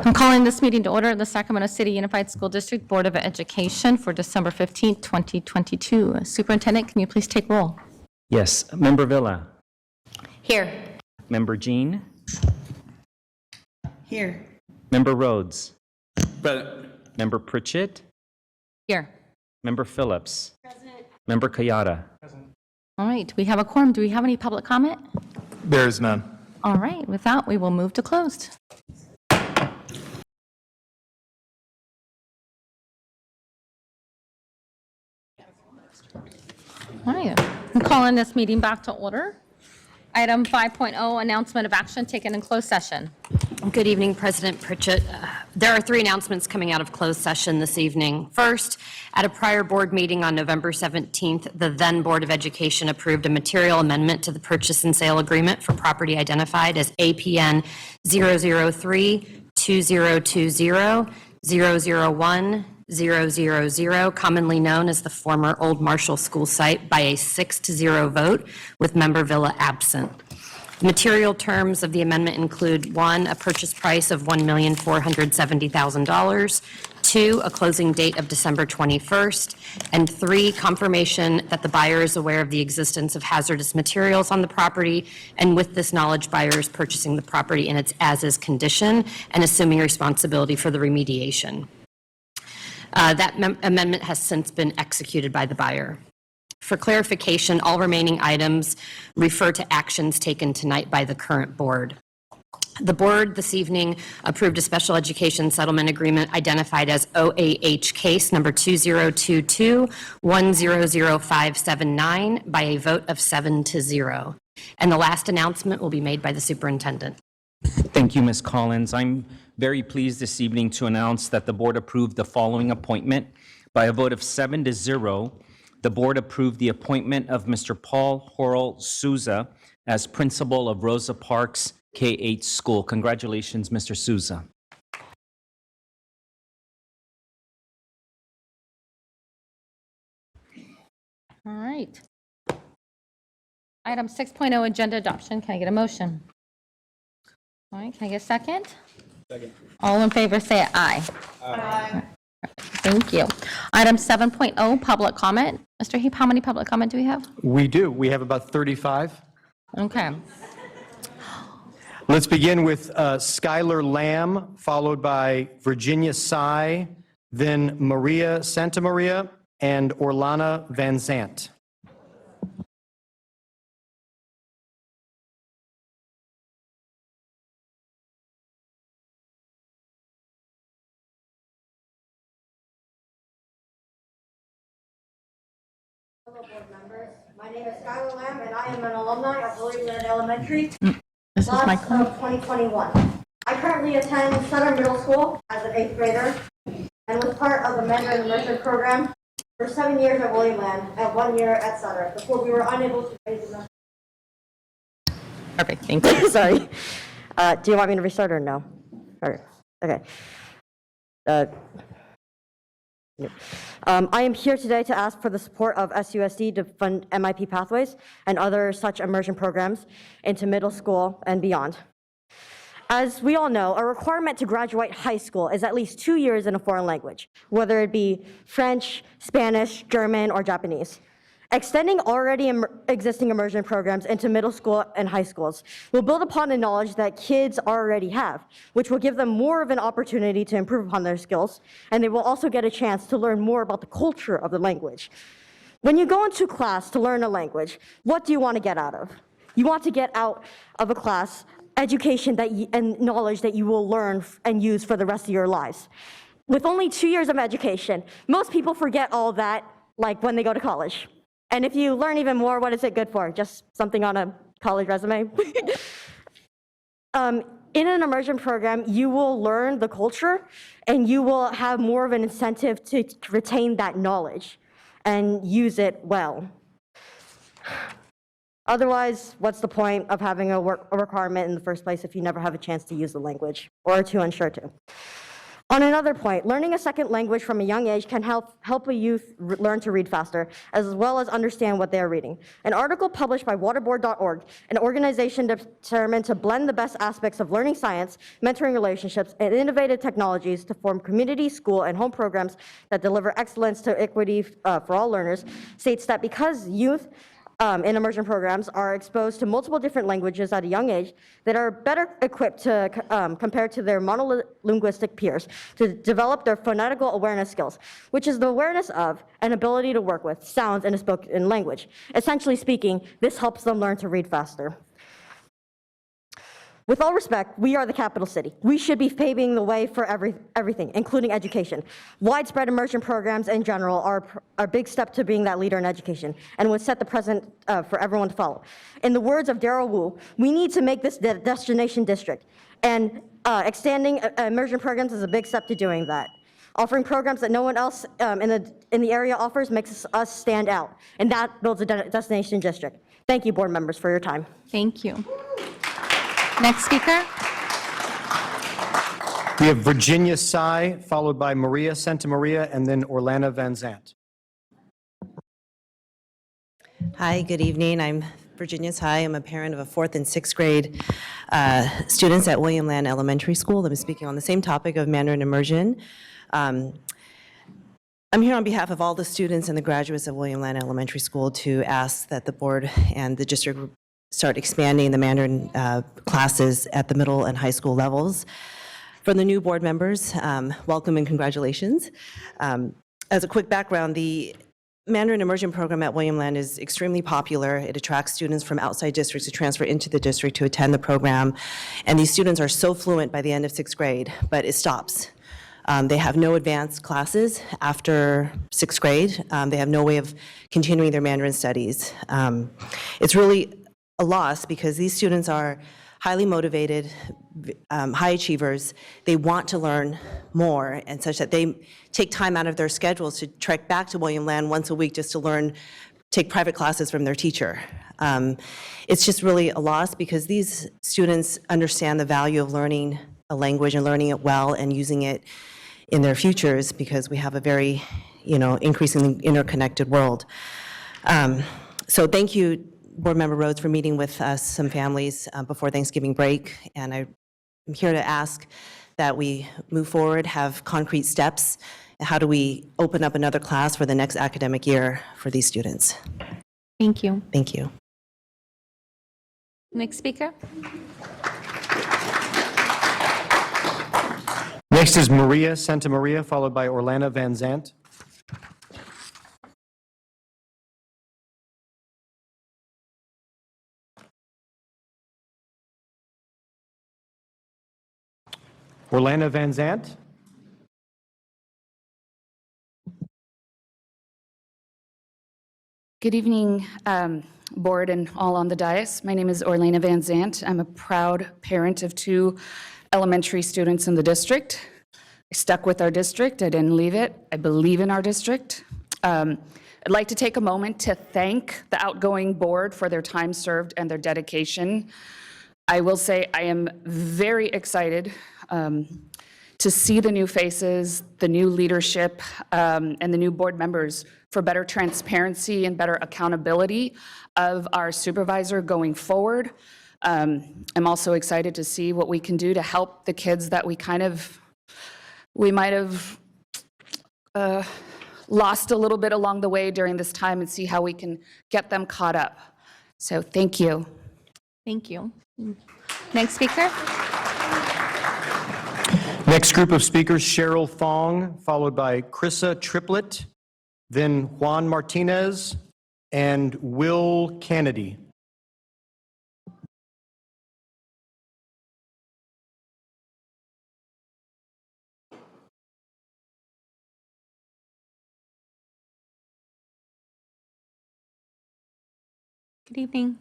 I'm calling this meeting to order of the Sacramento City Unified School District Board of Education for December 15th, 2022. Superintendent, can you please take roll? Yes. Member Villa. Here. Member Jean. Here. Member Rhodes. Present. Member Pritchett. Here. Member Phillips. Present. Member Kayada. All right, we have a quorum. Do we have any public comment? There is none. All right, with that, we will move to closed. All right, I'm calling this meeting back to order. Item 5.0, announcement of action taken in closed session. Good evening, President Pritchett. There are 3 announcements coming out of closed session this evening. First, at a prior board meeting on November 17th, the then Board of Education approved a material amendment to the purchase and sale agreement for property identified as APN 003-2020-001-000, commonly known as the former Old Marshall School site, by a 6-0 vote, with Member Villa absent. The material terms of the amendment include: 1, a purchase price of $1,470,000, 2, a closing date of December 21st, and 3, confirmation that the buyer is aware of the existence of hazardous materials on the property, and with this knowledge, buyer is purchasing the property in its as-is condition and assuming responsibility for the remediation. That amendment has since been executed by the buyer. For clarification, all remaining items refer to actions taken tonight by the current board. The board this evening approved a special education settlement agreement identified as OAH case number 2022-100579 by a vote of 7-0. And the last announcement will be made by the superintendent. Thank you, Ms. Collins. I'm very pleased this evening to announce that the board approved the following appointment. By a vote of 7-0, the board approved the appointment of Mr. Paul Horrell Souza as principal of Rosa Parks K-8 School. Congratulations, Mr. Souza. All right. Item 6.0, agenda adoption. Can I get a motion? All right, can I get a second? Second. All in favor, say aye. Aye. Thank you. Item 7.0, public comment. Mr. Heap, how many public comment do we have? We do. We have about 35. Okay. Let's begin with Skylar Lamb, followed by Virginia Sy, then Maria Santamaria, and Orlana Van Zant. Hello, board members. My name is Skylar Lamb, and I am an alumni of Williamson Elementary, This is my class of 2021. I currently attend Sutter Middle School as an 8th grader, and was part of the mentor and immersion program for 7 years at Williamland and 1 year at Sutter before we were unable to raise enough. Perfect, thank you. Sorry. Do you want me to restart or no? Okay. I am here today to ask for the support of SUSD to fund MIP pathways and other such immersion programs into middle school and beyond. As we all know, a requirement to graduate high school is at least 2 years in a foreign language, whether it be French, Spanish, German, or Japanese. Extending already existing immersion programs into middle school and high schools will build upon the knowledge that kids already have, which will give them more of an opportunity to improve upon their skills, and they will also get a chance to learn more about the culture of the language. When you go into class to learn a language, what do you want to get out of? You want to get out of a class education and knowledge that you will learn and use for the rest of your lives. With only 2 years of education, most people forget all that, like when they go to college. And if you learn even more, what is it good for? Just something on a college resume? In an immersion program, you will learn the culture and you will have more of an incentive to retain that knowledge and use it well. Otherwise, what's the point of having a requirement in the first place if you never have a chance to use the language or are too unsure to? On another point, learning a second language from a young age can help a youth learn to read faster, as well as understand what they are reading. An article published by waterboard.org, an organization determined to blend the best aspects of learning science, mentoring relationships, and innovative technologies to form community, school, and home programs that deliver excellence to equity for all learners, states that because youth in immersion programs are exposed to multiple different languages at a young age that are better equipped to compared to their monolinguistic peers to develop their phonetical awareness skills, which is the awareness of and ability to work with sounds in a spoken language. Essentially speaking, this helps them learn to read faster. With all respect, we are the capital city. We should be paving the way for everything, including education. Widespread immersion programs in general are a big step to being that leader in education and would set the precedent for everyone to follow. In the words of Daryl Wu, we need to make this the destination district, and extending immersion programs is a big step to doing that. Offering programs that no one else in the area offers makes us stand out, and that builds a destination district. Thank you, board members, for your time. Thank you. Next speaker. We have Virginia Sy, followed by Maria Santamaria, and then Orlana Van Zant. Hi, good evening. I'm Virginia Sy. I'm a parent of a 4th and 6th grade students at William Land Elementary School. I'm speaking on the same topic of Mandarin immersion. I'm here on behalf of all the students and the graduates of William Land Elementary School to ask that the board and the district start expanding the Mandarin classes at the middle and high school levels. For the new board members, welcome and congratulations. As a quick background, the Mandarin immersion program at William Land is extremely popular. It attracts students from outside districts to transfer into the district to attend the program. And these students are so fluent by the end of 6th grade, but it stops. They have no advanced classes after 6th grade. They have no way of continuing their Mandarin studies. It's really a loss because these students are highly motivated, high achievers. They want to learn more, and such that they take time out of their schedules to trek back to William Land once a week just to take private classes from their teacher. It's just really a loss because these students understand the value of learning a language and learning it well and using it in their futures because we have a very, increasingly interconnected world. So thank you, Board Member Rhodes, for meeting with us, some families, before Thanksgiving break. And I'm here to ask that we move forward, have concrete steps. How do we open up another class for the next academic year for these students? Thank you. Thank you. Next speaker. Next is Maria Santamaria, followed by Orlana Van Zant. Orlana Van Zant. Good evening, board and all on the dais. My name is Orlana Van Zant. I'm a proud parent of 2 elementary students in the district. I stuck with our district. I didn't leave it. I believe in our district. I'd like to take a moment to thank the outgoing board for their time served and their dedication. I will say I am very excited to see the new faces, the new leadership, and the new board members for better transparency and better accountability of our supervisor going forward. I'm also excited to see what we can do to help the kids that we might have lost a little bit along the way during this time and see how we can get them caught up. So thank you. Thank you. Next speaker. Next group of speakers, Cheryl Fong, followed by Krissa Triplett, then Juan Martinez, and Will Kennedy. Good evening.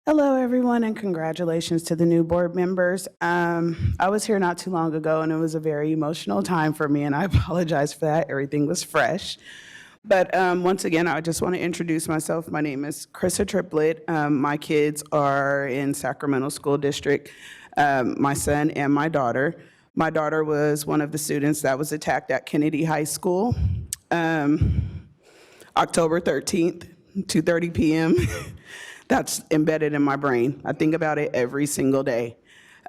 Hello, everyone, and congratulations to the new board members. I was here not too long ago, and it was a very emotional time for me, and I apologize for that. Everything was fresh. But once again, I just want to introduce myself. My name is Krissa Triplett. My kids are in Sacramento School District, my son and my daughter. My daughter was one of the students that was attacked at Kennedy High School, October 13th, 2:30 p.m. That's embedded in my brain. I think about it every single day.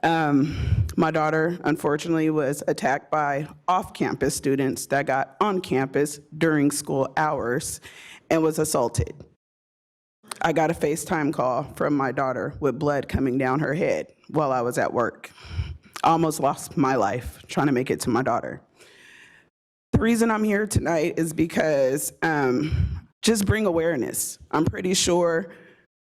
My daughter, unfortunately, was attacked by off-campus students that got on campus during school hours and was assaulted. I got a FaceTime call from my daughter with blood coming down her head while I was at work. I almost lost my life trying to make it to my daughter. The reason I'm here tonight is because just bring awareness. I'm pretty sure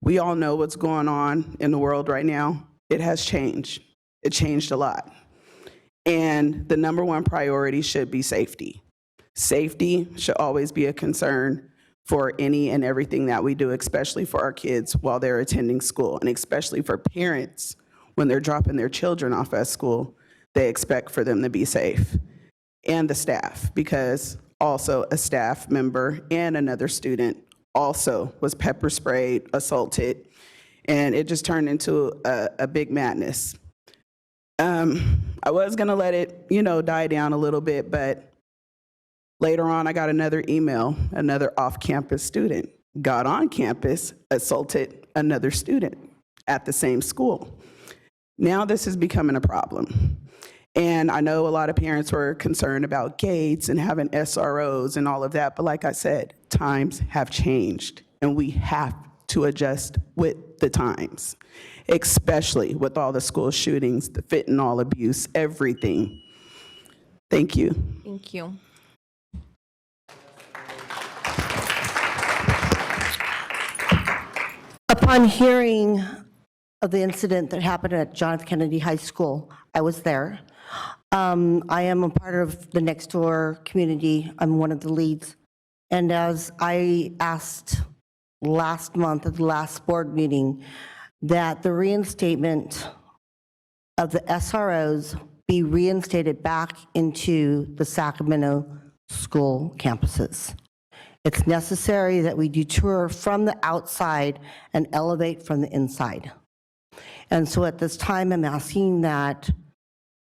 we all know what's going on in the world right now. It has changed. It changed a lot. And the number one priority should be safety. Safety should always be a concern for any and everything that we do, especially for our kids while they're attending school, and especially for parents when they're dropping their children off at school. They expect for them to be safe. And the staff, because also a staff member and another student also was pepper sprayed, assaulted, and it just turned into a big madness. I was gonna let it, die down a little bit, but later on I got another email, another off-campus student got on campus, assaulted another student at the same school. Now this is becoming a problem. And I know a lot of parents were concerned about gates and having SROs and all of that, but like I said, times have changed and we have to adjust with the times, especially with all the school shootings, the fentanyl abuse, everything. Thank you. Thank you. Upon hearing of the incident that happened at John F. Kennedy High School, I was there. I am a part of the next door community. I'm one of the leads. And as I asked last month at the last board meeting, that the reinstatement of the SROs be reinstated back into the Sacramento school campuses. It's necessary that we detour from the outside and elevate from the inside. And so at this time, I'm asking that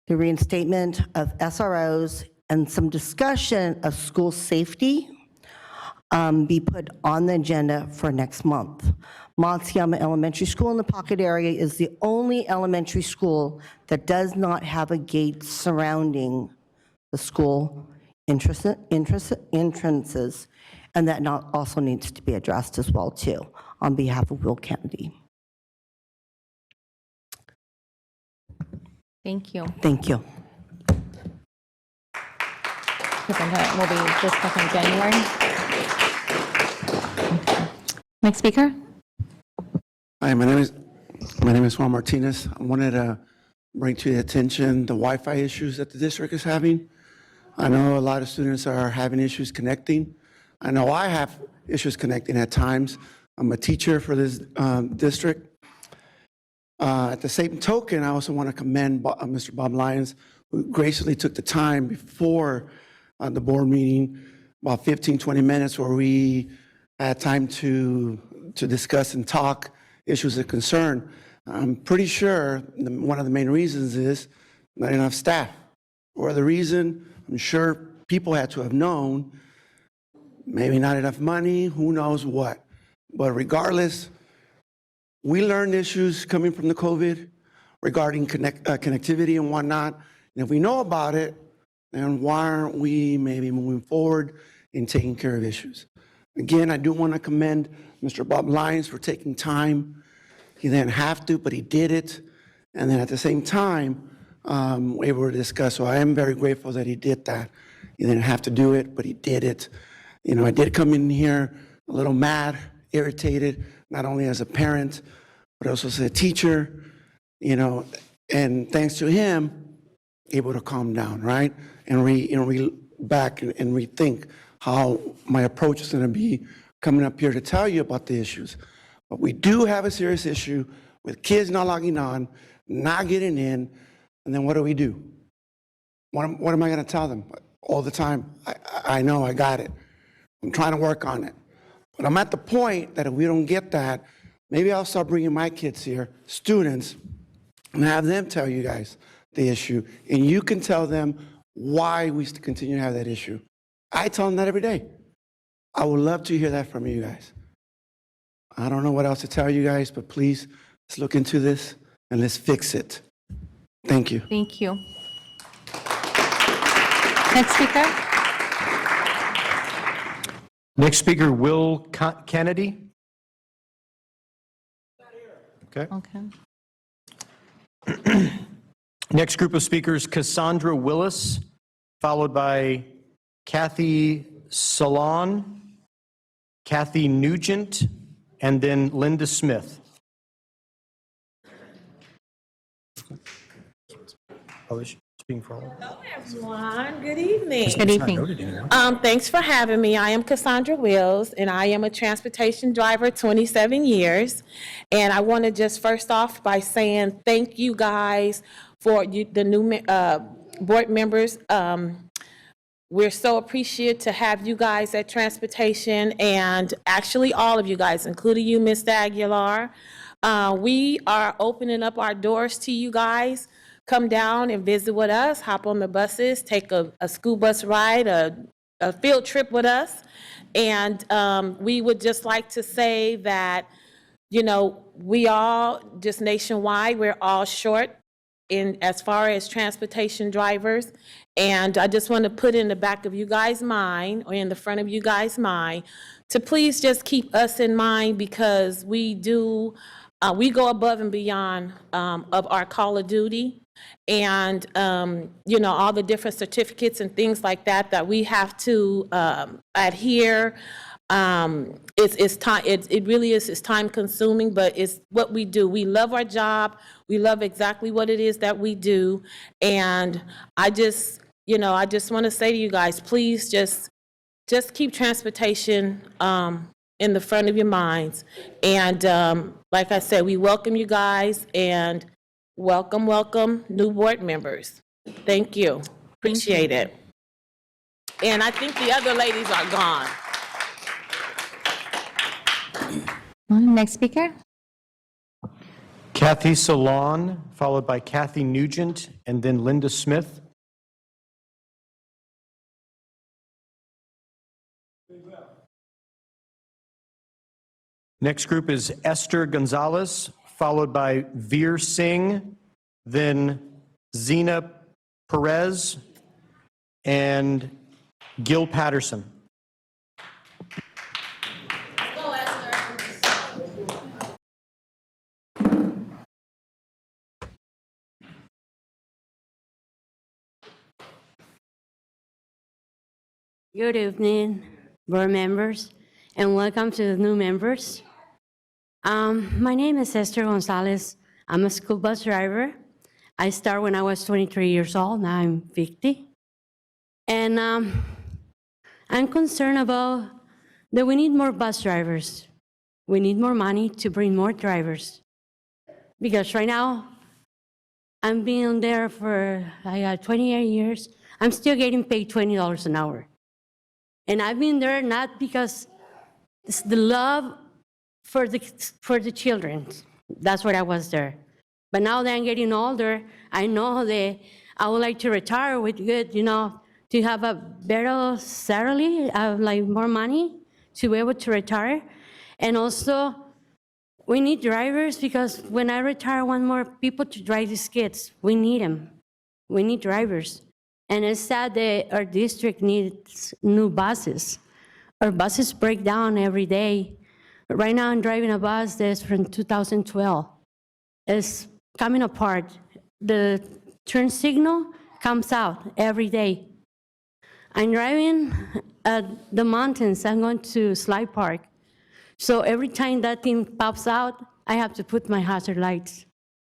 the reinstatement of SROs and some discussion of school safety be put on the agenda for next month. Monsiama Elementary School in the Pocket area is the only elementary school that does not have a gate surrounding the school entrances, and that also needs to be addressed as well, too, on behalf of Will Kennedy. Thank you. Thank you. Superintendent will be discussed in January. Next speaker. Hi, my name is Juan Martinez. I wanted to bring to your attention the Wi-Fi issues that the district is having. I know a lot of students are having issues connecting. I know I have issues connecting at times. I'm a teacher for this district. At the same token, I also want to commend Mr. Bob Lyons, who graciously took the time before the board meeting, about 15, 20 minutes, where we had time to discuss and talk issues of concern. I'm pretty sure one of the main reasons is not enough staff. Or the reason, I'm sure people had to have known, maybe not enough money, who knows what. But regardless, we learned issues coming from the COVID regarding connectivity and whatnot. And if we know about it, then why aren't we maybe moving forward in taking care of issues? Again, I do want to commend Mr. Bob Lyons for taking time. He didn't have to, but he did it. And then at the same time, we were to discuss. So I am very grateful that he did that. He didn't have to do it, but he did it. I did come in here a little mad, irritated, not only as a parent, but also as a teacher, and thanks to him, able to calm down, right? And back and rethink how my approach is going to be coming up here to tell you about the issues. But we do have a serious issue with kids not logging on, not getting in, and then what do? What am I going to tell them all the time? I know I got it. I'm trying to work on it. But I'm at the point that if we don't get that, maybe I'll start bringing my kids here, students, and have them tell you guys the issue, and you can tell them why we continue to have that issue. I tell them that every day. I would love to hear that from you guys. I don't know what else to tell you guys, but please, let's look into this and let's fix it. Thank you. Thank you. Next speaker. Next speaker, Will Kennedy. Okay. Okay. Next group of speakers, Cassandra Willis, followed by Kathy Salon, Kathy Nugent, and then Linda Smith. Oh, is she speaking for all? Hello, everyone. Good evening. Good evening. Thanks for having me. I am Cassandra Wills, and I am a transportation driver, 27 years. And I want to just first off by saying thank you guys for the new board members. We're so appreciative to have you guys at transportation, and actually all of you guys, including you, Mr. Aguilar. We are opening up our doors to you guys. Come down and visit with us, hop on the buses, take a school bus ride, a field trip with us. And we would just like to say that, you know, we all, just nationwide, we're all short in as far as transportation drivers. And I just want to put in the back of you guys' mind, or in the front of you guys' mind, to please just keep us in mind, because we do, we go above and beyond of our call of duty. And, you know, all the different certificates and things like that that we have to adhere. It's time, it really is, it's time consuming, but it's what we do. We love our job. We love exactly what it is that we do. And I just, you know, I just want to say to you guys, please just keep transportation in the front of your minds. And like I said, we welcome you guys, and welcome, welcome, new board members. Thank you. Appreciate it. And I think the other ladies are gone. Next speaker. Kathy Salon, followed by Kathy Nugent, and then Linda Smith. Next group is Esther Gonzalez, followed by Veer Singh, then Zena Perez, and Gil Patterson. Good evening, board members, and welcome to the new members. My name is Esther Gonzalez. I'm a school bus driver. I started when I was 23 years old. Now I'm 50. And I'm concerned about that we need more bus drivers. We need more money to bring more drivers. Because right now, I'm being there for 28 years. I'm still getting paid $20 an hour. And I've been there not because it's the love for the children. That's why I was there. But now that I'm getting older, I know that I would like to retire with good, you know, to have a better salary, like more money to be able to retire. And also, we need drivers, because when I retire, I want more people to drive these kids. We need them. We need drivers. And it's sad that our district needs new buses. Our buses break down every day. Right now, I'm driving a bus that's from 2012. It's coming apart. The turn signal comes out every day. I'm driving at the mountains. I'm going to Slide Park. So every time that thing pops out, I have to put my hazard lights.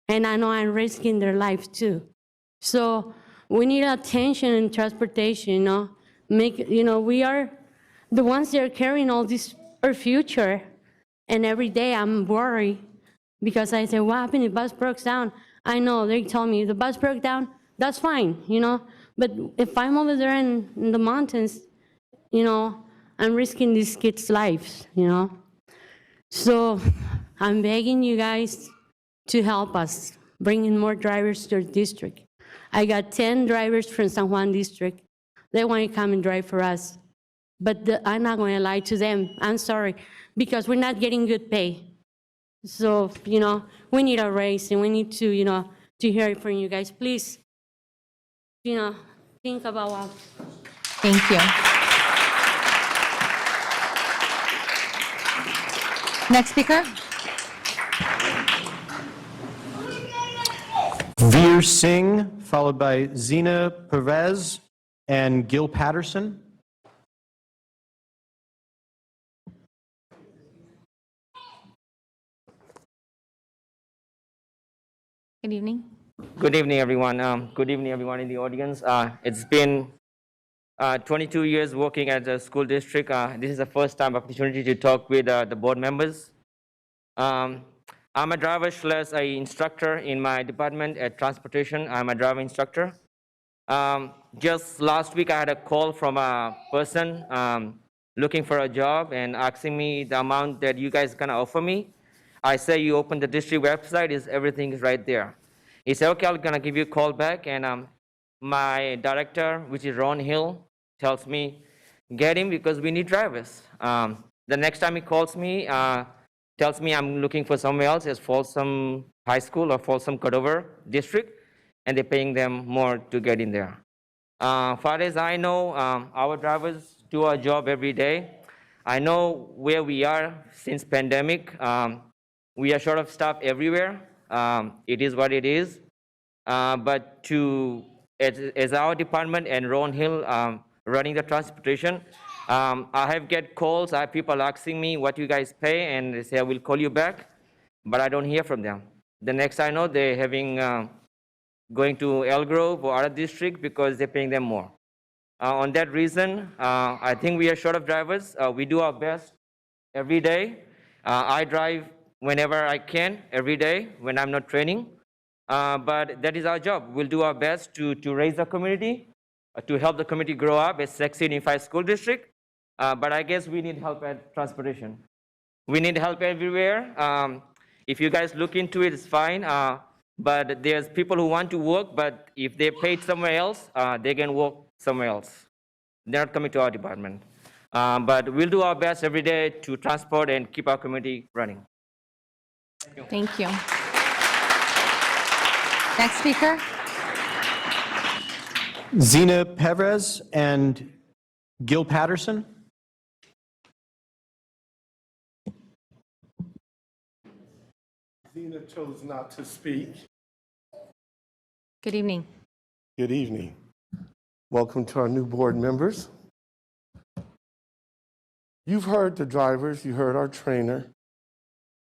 And I know I'm risking their life too. So we need attention in transportation, you know. We are the ones that are carrying all this, our future. And every day I'm worried, because I say, what happened if the bus broke down? I know, they tell me, the bus broke down, that's fine, you know. But if I'm over there in the mountains, you know, I'm risking these kids' lives, you know. So I'm begging you guys to help us bring in more drivers to our district. I got 10 drivers from San Juan District. They want to come and drive for us. But I'm not going to lie to them. I'm sorry, because we're not getting good pay. So, we need a raise, and we need to, to hear it from you guys. Please, think about us. Thank you. Next speaker? Veer Singh, followed by Zina Perez and Gil Patterson. Good evening. Good evening, everyone. Good evening, everyone in the audience. It's been 22 years working at the school district. This is the first time opportunity to talk with the board members. I'm a driver / instructor in my department at transportation. I'm a driver instructor. Just last week, I had a call from a person looking for a job and asking me the amount that you guys gonna offer me. I say, you open the district website, everything is right there. He said, okay, I'm gonna give you a call back. And my director, which is Ron Hill, tells me, get him because we need drivers. The next time he calls me, tells me I'm looking for somewhere else, it's Folsom High School or Folsom Cutover District, and they're paying them more to get in there. Far as I know, our drivers do our job every day. I know where we are since pandemic. We are short of staff everywhere. It is what it is. But as our department and Ron Hill running the transportation, I have get calls. I have people asking me what you guys pay, and they say I will call you back, but I don't hear from them. The next I know, they're having going to El Grove or other district because they're paying them more. On that reason, I think we are short of drivers. We do our best every day. I drive whenever I can, every day when I'm not training. But that is our job. We'll do our best to raise the community, to help the community grow up as Sacramento Unified School District. But I guess we need help at transportation. We need help everywhere. If you guys look into it, it's fine. But there's people who want to work, but if they're paid somewhere else, they can work somewhere else. They're not coming to our department. But we'll do our best every day to transport and keep our community running. Thank you. Next speaker? Zina Perez and Gil Patterson. Zina chose not to speak. Good evening. Good evening. Welcome to our new board members. You've heard the drivers, you heard our trainer.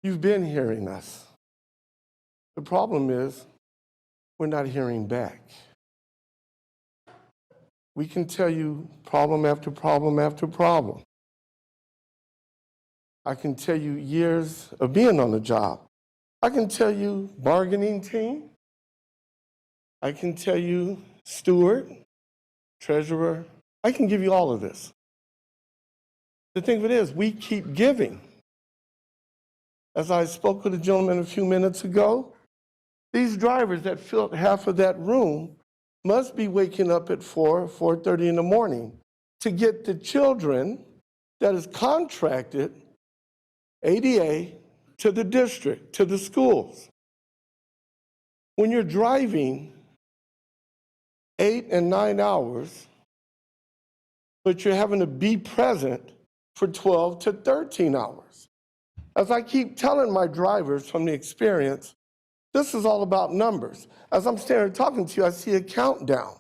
You've been hearing us. The problem is we're not hearing back. We can tell you problem after problem after problem. I can tell you years of being on the job. I can tell you bargaining team. I can tell you steward, treasurer. I can give you all of this. The thing of it is, we keep giving. As I spoke with a gentleman a few minutes ago, these drivers that filled half of that room must be waking up at 4:30 in the morning to get the children that is contracted ADA to the district, to the schools. When you're driving 8 and 9 hours, but you're having to be present for 12 to 13 hours. As I keep telling my drivers from the experience, this is all about numbers. As I'm standing here talking to you, I see a countdown.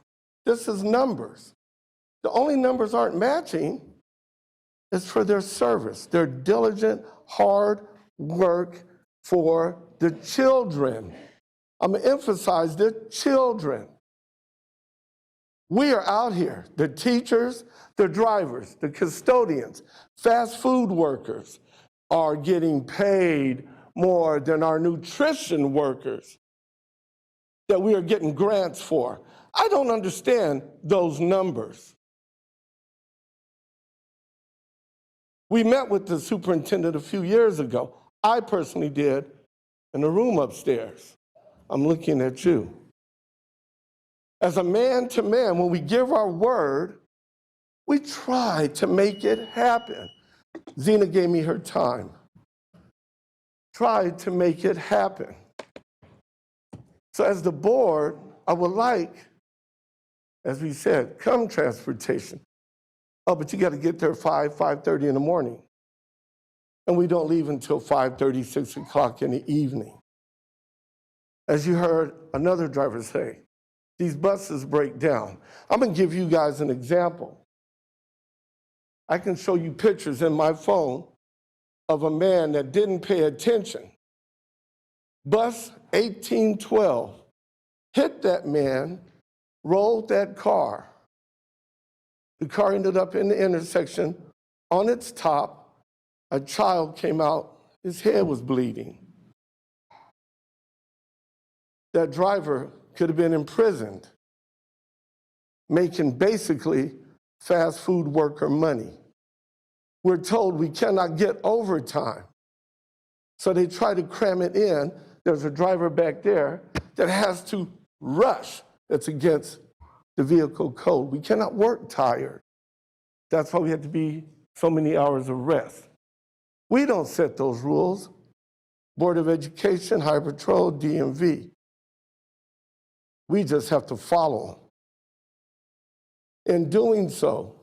This is numbers. The only numbers aren't matching is for their service, their diligent, hard work for the children. I'm gonna emphasize the children. We are out here, the teachers, the drivers, the custodians, fast food workers are getting paid more than our nutrition workers that we are getting grants for. I don't understand those numbers. We met with the superintendent a few years ago. I personally did in a room upstairs. I'm looking at you. As a man to man, when we give our word, we try to make it happen. Zena gave me her time. Tried to make it happen. So as the board, I would like, as we said, come transportation. Oh, but you got to get there 5:30 in the morning. And we don't leave until 5:30, 6 o'clock in the evening. As you heard another driver say, these buses break down. I'm going to give you guys an example. I can show you pictures in my phone of a man that didn't pay attention. Bus 1812 hit that man, rolled that car. The car ended up in the intersection. On its top, a child came out. His head was bleeding. That driver could have been imprisoned, making basically fast food worker money. We're told we cannot get overtime. So they try to cram it in. There's a driver back there that has to rush. That's against the vehicle code. We cannot work tired. That's why we have to be so many hours of rest. We don't set those rules. Board of Education, High Patrol, DMV. We just have to follow them. In doing so,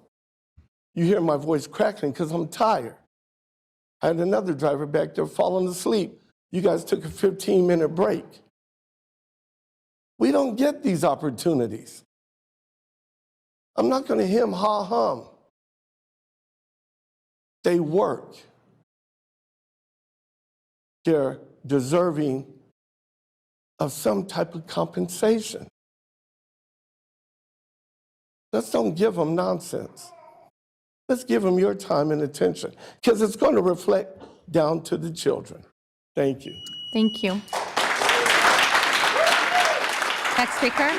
you hear my voice crackling because I'm tired. I had another driver back there falling asleep. You guys took a 15-minute break. We don't get these opportunities. I'm not going to hem ha hum. They work. They're deserving of some type of compensation. Let's don't give them nonsense. Let's give them your time and attention, because it's going to reflect down to the children. Thank you. Thank you. Next speaker.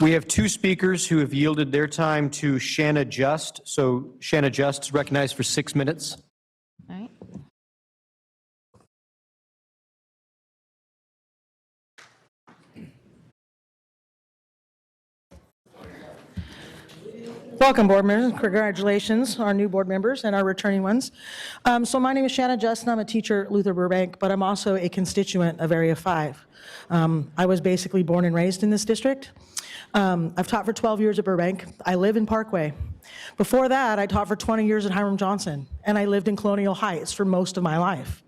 We have two speakers who have yielded their time to Shanna Just. So Shanna Just is recognized for 6 minutes. All right. Welcome, board members. Congratulations, our new board members and our returning ones. So my name is Shanna Justin. I'm a teacher at Luther Burbank, but I'm also a constituent of Area 5. I was basically born and raised in this district. I've taught for 12 years at Burbank. I live in Parkway. Before that, I taught for 20 years at Hiram Johnson, and I lived in Colonial Heights for most of my life.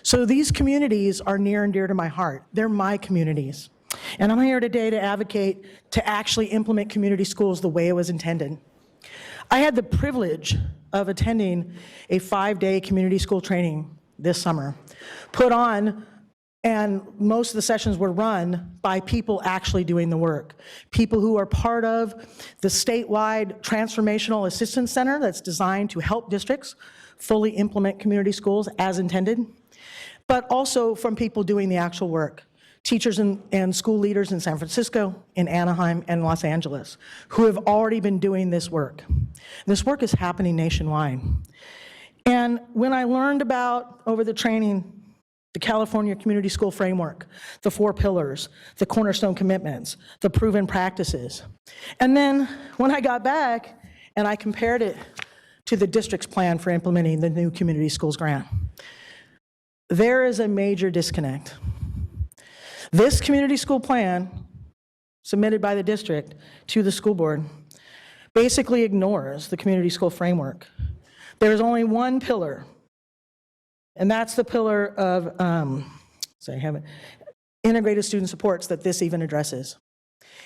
So these communities are near and dear to my heart. They're my communities. And I'm here today to advocate to actually implement community schools the way it was intended. I had the privilege of attending a 5-day community school training this summer, put on, and most of the sessions were run by people actually doing the work. People who are part of the statewide Transformational Assistance Center that's designed to help districts fully implement community schools as intended, but also from people doing the actual work. Teachers and school leaders in San Francisco, in Anaheim, and Los Angeles, who have already been doing this work. This work is happening nationwide. And when I learned about, over the training, the California Community School Framework, the 4 pillars, the cornerstone commitments, the proven practices, and then when I got back and I compared it to the district's plan for implementing the new community schools grant, there is a major disconnect. This community school plan, submitted by the district to the school board, basically ignores the community school framework. There is only one pillar, and that's the pillar of integrated student supports that this even addresses.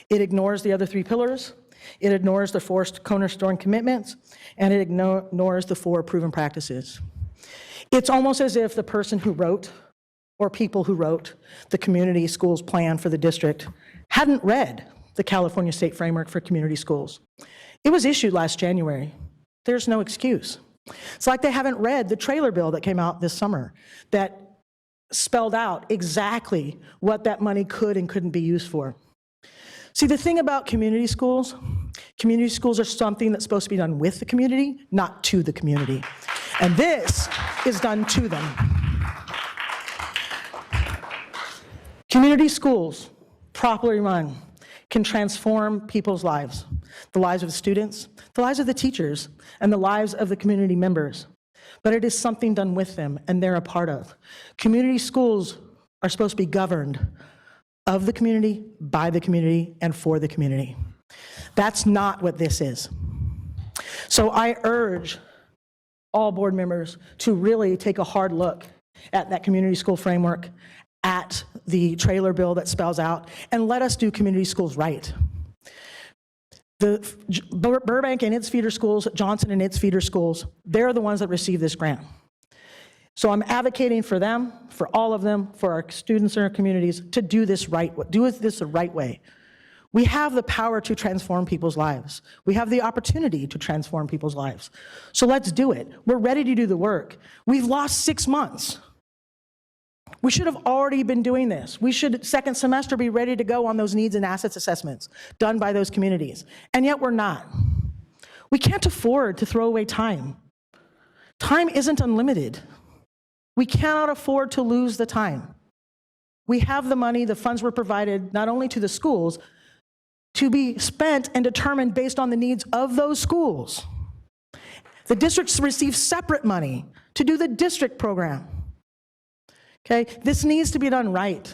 It ignores the other 3 pillars, it ignores the 4 cornerstone commitments, and it ignores the 4 proven practices. It's almost as if the person who wrote, or people who wrote, the community schools plan for the district hadn't read the California State Framework for Community Schools. It was issued last January. There's no excuse. It's like they haven't read the trailer bill that came out this summer that spelled out exactly what that money could and couldn't be used for. See, the thing about community schools are something that's supposed to be done with the community, not to the community. And this is done to them. Community schools, properly run, can transform people's lives, the lives of the students, the lives of the teachers, and the lives of the community members. But it is something done with them, and they're a part of. Community schools are supposed to be governed of the community, by the community, and for the community. That's not what this is. So I urge all board members to really take a hard look at that community school framework, at the trailer bill that spells out, and let us do community schools right. Burbank and its feeder schools, Johnson and its feeder schools, they're the ones that receive this grant. So I'm advocating for them, for all of them, for our students in our communities to do this right, do this the right way. We have the power to transform people's lives. We have the opportunity to transform people's lives. So let's do it. We're ready to do the work. We've lost 6 months. We should have already been doing this. We should, second semester, be ready to go on those needs and assets assessments done by those communities. And yet we're not. We can't afford to throw away time. Time isn't unlimited. We cannot afford to lose the time. We have the money, the funds were provided not only to the schools, to be spent and determined based on the needs of those schools. The districts receive separate money to do the district program. Okay, this needs to be done right,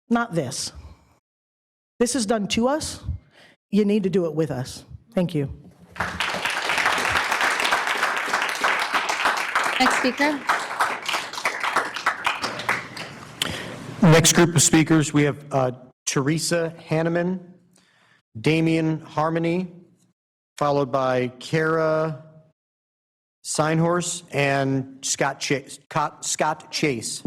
not this. This is done to us. You need to do it with us. Thank you. Next speaker. Next group of speakers, we have Teresa Hanneman, Damian Harmony, followed by Kara Seinhorst and Scott Chase.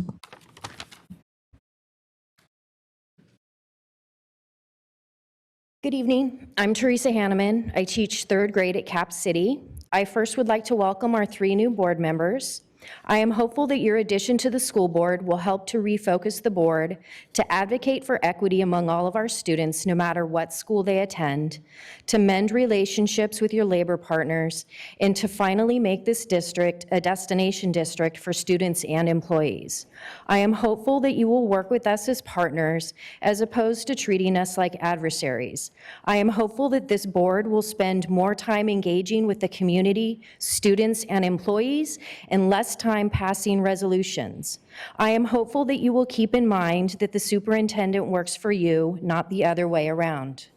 Good evening. I'm Teresa Hanneman. I teach 3rd grade at Cap City. I first would like to welcome our 3 new board members. I am hopeful that your addition to the school board will help to refocus the board to advocate for equity among all of our students, no matter what school they attend, to mend relationships with your labor partners, and to finally make this district a destination district for students and employees. I am hopeful that you will work with us as partners as opposed to treating us like adversaries. I am hopeful that this board will spend more time engaging with the community, students, and employees, and less time passing resolutions. I am hopeful that you will keep in mind that the superintendent works for you, not the other way around.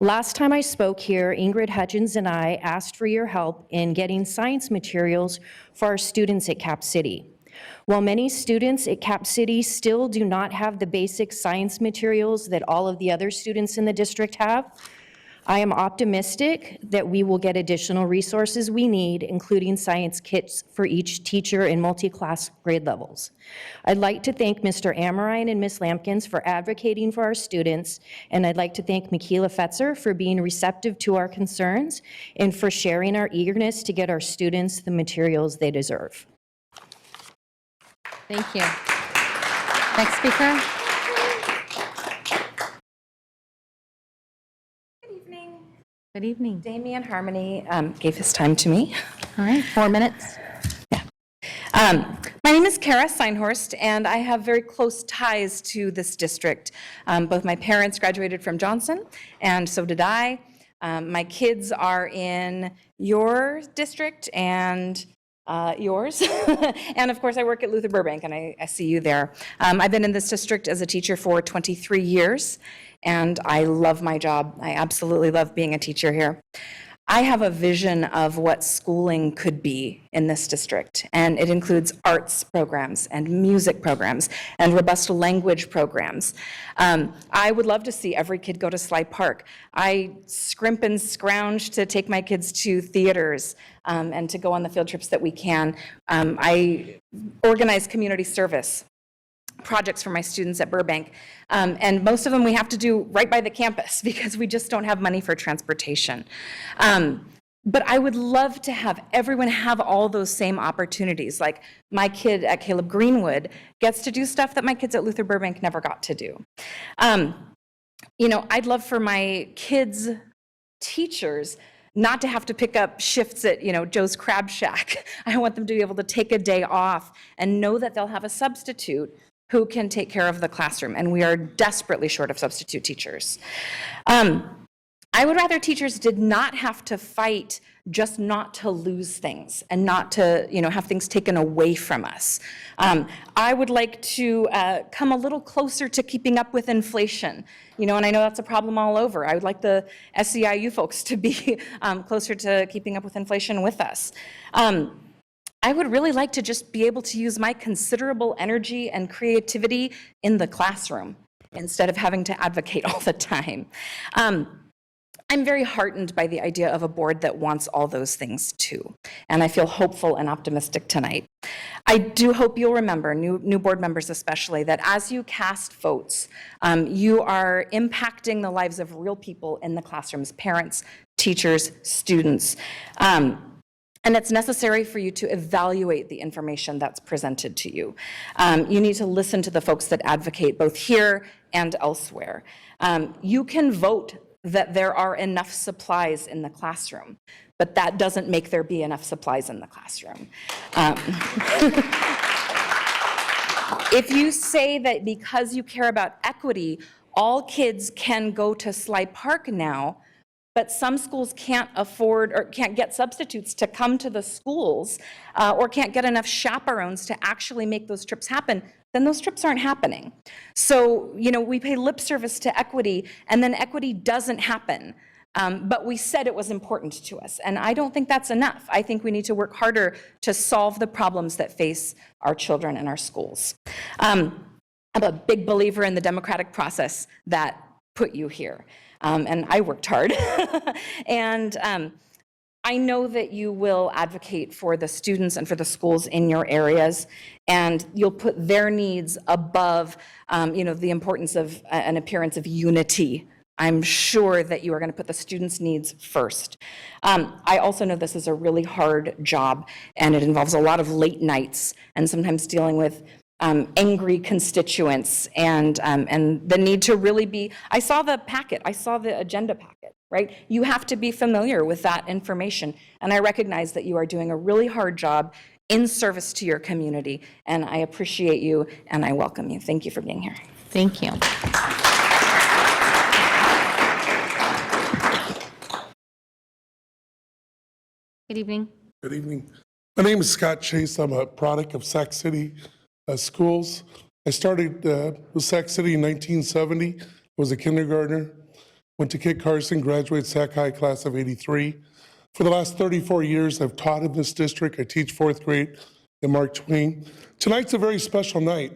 Last time I spoke here, Ingrid Hutchins and I asked for your help in getting science materials for our students at Cap City. While many students at Cap City still do not have the basic science materials that all of the other students in the district have, I am optimistic that we will get additional resources we need, including science kits for each teacher in multi-class grade levels. I'd like to thank Mr. Amorine and Ms. Lampkins for advocating for our students, and I'd like to thank Michaela Fetzer for being receptive to our concerns and for sharing our eagerness to get our students the materials they deserve. Thank you. Next speaker. Good evening. Damian Harmony gave his time to me. All right, 4 minutes. My name is Kara Seinhorst, and I have very close ties to this district. Both my parents graduated from Johnson, and so did I. My kids are in your district and yours. And of course, I work at Luther Burbank, and I see you there. I've been in this district as a teacher for 23 years, and I love my job. I absolutely love being a teacher here. I have a vision of what schooling could be in this district, and it includes arts programs and music programs and robust language programs. I would love to see every kid go to Sly Park. I scrimp and scrounge to take my kids to theaters and to go on the field trips that we can. I organize community service projects for my students at Burbank. And most of them we have to do right by the campus because we just don't have money for transportation. But I would love to have everyone have all those same opportunities. Like my kid at Caleb Greenwood gets to do stuff that my kids at Luther Burbank never got to do. You know, I'd love for my kids' teachers not to have to pick up shifts at, you know, Joe's Crab Shack. I want them to be able to take a day off and know that they'll have a substitute who can take care of the classroom, and we are desperately short of substitute teachers. I would rather teachers did not have to fight just not to lose things and not to, have things taken away from us. I would like to come a little closer to keeping up with inflation, and I know that's a problem all over. I would like the SEIU folks to be closer to keeping up with inflation with us. I would really like to just be able to use my considerable energy and creativity in the classroom instead of having to advocate all the time. I'm very heartened by the idea of a board that wants all those things too, and I feel hopeful and optimistic tonight. I do hope you'll remember, new board members especially, that as you cast votes, you are impacting the lives of real people in the classrooms, parents, teachers, students. And it's necessary for you to evaluate the information that's presented to you. You need to listen to the folks that advocate both here and elsewhere. You can vote that there are enough supplies in the classroom, but that doesn't make there be enough supplies in the classroom. If you say that because you care about equity, all kids can go to Sly Park now, but some schools can't afford or can't get substitutes to come to the schools or can't get enough chaperones to actually make those trips happen, then those trips aren't happening. So, we pay lip service to equity, and then equity doesn't happen. But we said it was important to us, and I don't think that's enough. I think we need to work harder to solve the problems that face our children and our schools. I'm a big believer in the democratic process that put you here. And I worked hard. And I know that you will advocate for the students and for the schools in your areas, and you'll put their needs above, the importance of an appearance of unity. I'm sure that you are going to put the students' needs first. I also know this is a really hard job, and it involves a lot of late nights and sometimes dealing with angry constituents and the need to really be, I saw the packet, I saw the agenda packet, right? You have to be familiar with that information, and I recognize that you are doing a really hard job in service to your community, and I appreciate you and I welcome you. Thank you for being here. Thank you. Good evening. Good evening. My name is Scott Chase. I'm a product of Sac City Schools. I started with Sac City in 1970, was a kindergartner, went to Kit Carson, graduated Sac High class of 83. For the last 34 years, I've taught in this district. I teach fourth grade at Mark Twain. Tonight's a very special night.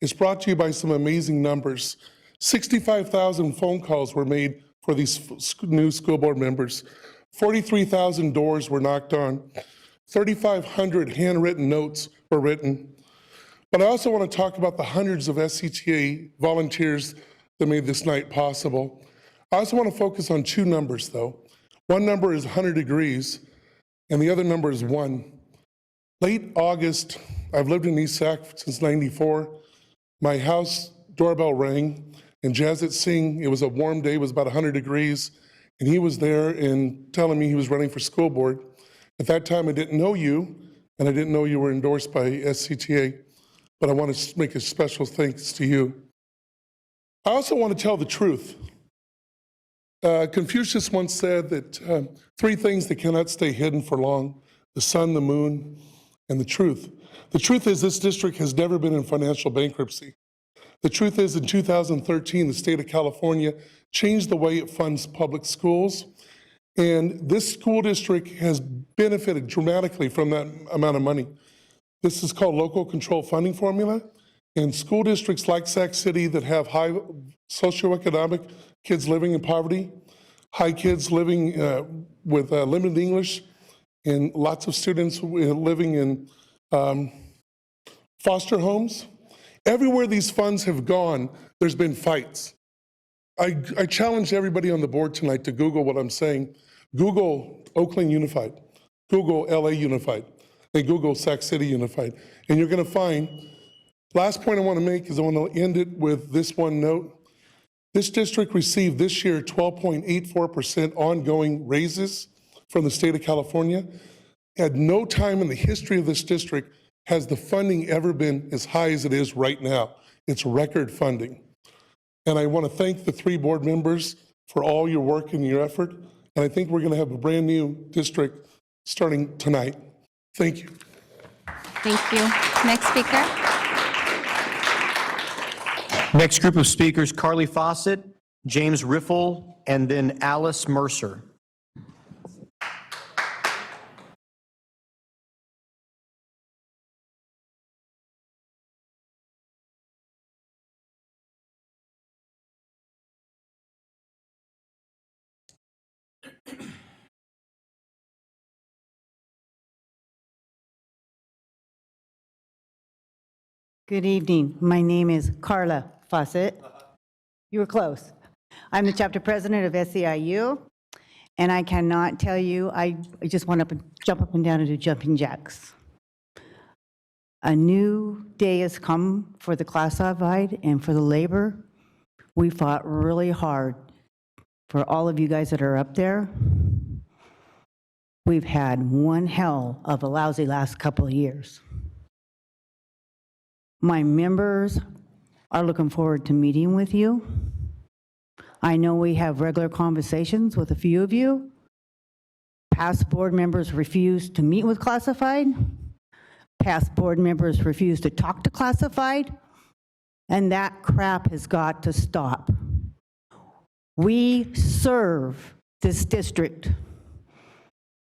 It's brought to you by some amazing numbers. 65,000 phone calls were made for these new school board members. 43,000 doors were knocked on. 3,500 handwritten notes were written. But I also want to talk about the hundreds of SCTA volunteers that made this night possible. I also want to focus on two numbers, though. One number is 100 degrees, and the other number is 1. Late August, I've lived in East Sac since '94. My house doorbell rang, and Jazit Singh, it was a warm day, it was about 100 degrees, and he was there and telling me he was running for school board. At that time, I didn't know you, and I didn't know you were endorsed by SCTA, but I want to make a special thanks to you. I also want to tell the truth. Confucius once said that 3 things that cannot stay hidden for long: the sun, the moon, and the truth. The truth is this district has never been in financial bankruptcy. The truth is in 2013, the state of California changed the way it funds public schools, and this school district has benefited dramatically from that amount of money. This is called local control funding formula, and school districts like Sac City that have high socioeconomic kids living in poverty, high kids living with limited English, and lots of students living in foster homes. Everywhere these funds have gone, there's been fights. I challenge everybody on the board tonight to Google what I'm saying. Google Oakland Unified, Google LA Unified, and Google Sac City Unified. And you're going to find, last point I want to make is I want to end it with this one note. This district received this year 12.84% ongoing raises from the state of California. At no time in the history of this district has the funding ever been as high as it is right now. It's record funding. And I want to thank the 3 board members for all your work and your effort. And I think we're going to have a brand new district starting tonight. Thank you. Thank you. Next speaker. Next group of speakers, Carly Fawcett, James Riffle, and then Alice Mercer. Good evening. My name is Carla Fawcett. You were close. I'm the chapter president of SEIU, and I cannot tell you, I just want to jump up and down and do jumping jacks. A new day has come for the classified and for the labor. We fought really hard for all of you guys that are up there. We've had one hell of a lousy last couple of years. My members are looking forward to meeting with you. I know we have regular conversations with a few of you. Past board members refuse to meet with classified. Past board members refuse to talk to classified. And that crap has got to stop. We serve this district.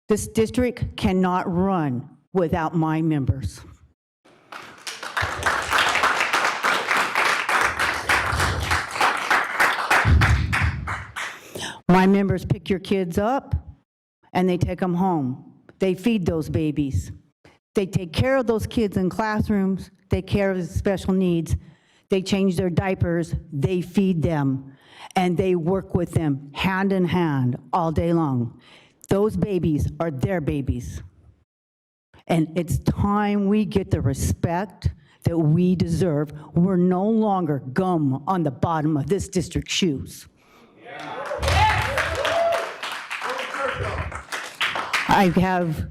This district cannot run without my members. My members pick your kids up and they take them home. They feed those babies. They take care of those kids in classrooms. They take care of the special needs. They change their diapers. They feed them. And they work with them hand in hand all day long. Those babies are their babies. And it's time we get the respect that we deserve. We're no longer gum on the bottom of this district's shoes. I have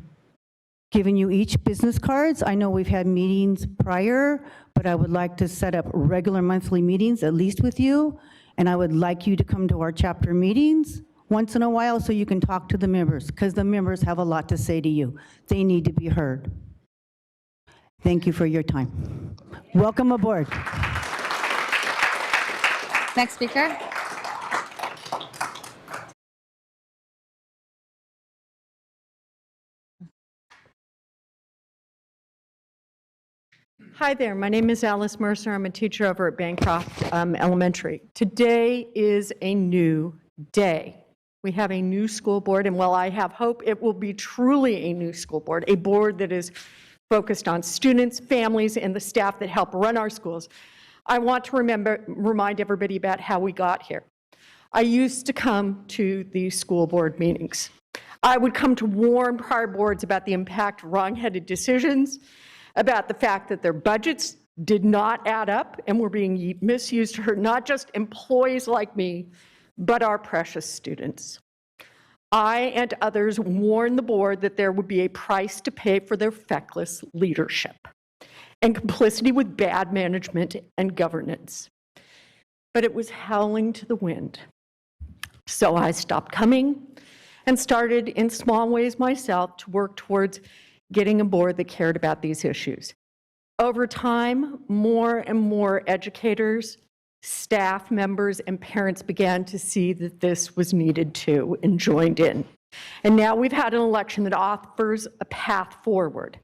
given you each business cards. I know we've had meetings prior, but I would like to set up regular monthly meetings, at least with you, and I would like you to come to our chapter meetings once in a while so you can talk to the members, because the members have a lot to say to you. They need to be heard. Thank you for your time. Welcome aboard. Next speaker. Hi there, my name is Alice Mercer. I'm a teacher over at Bancroft Elementary. Today is a new day. We have a new school board, and while I have hope it will be truly a new school board, a board that is focused on students, families, and the staff that help run our schools, I want to remind everybody about how we got here. I used to come to these school board meetings. I would come to warn prior boards about the impact of wrong-headed decisions, about the fact that their budgets did not add up and were being misused to hurt not just employees like me, but our precious students. I and others warned the board that there would be a price to pay for their feckless leadership and complicity with bad management and governance. But it was howling to the wind. So I stopped coming and started in small ways myself to work towards getting a board that cared about these issues. Over time, more and more educators, staff members, and parents began to see that this was needed too and joined in. And now we've had an election that offers a path forward.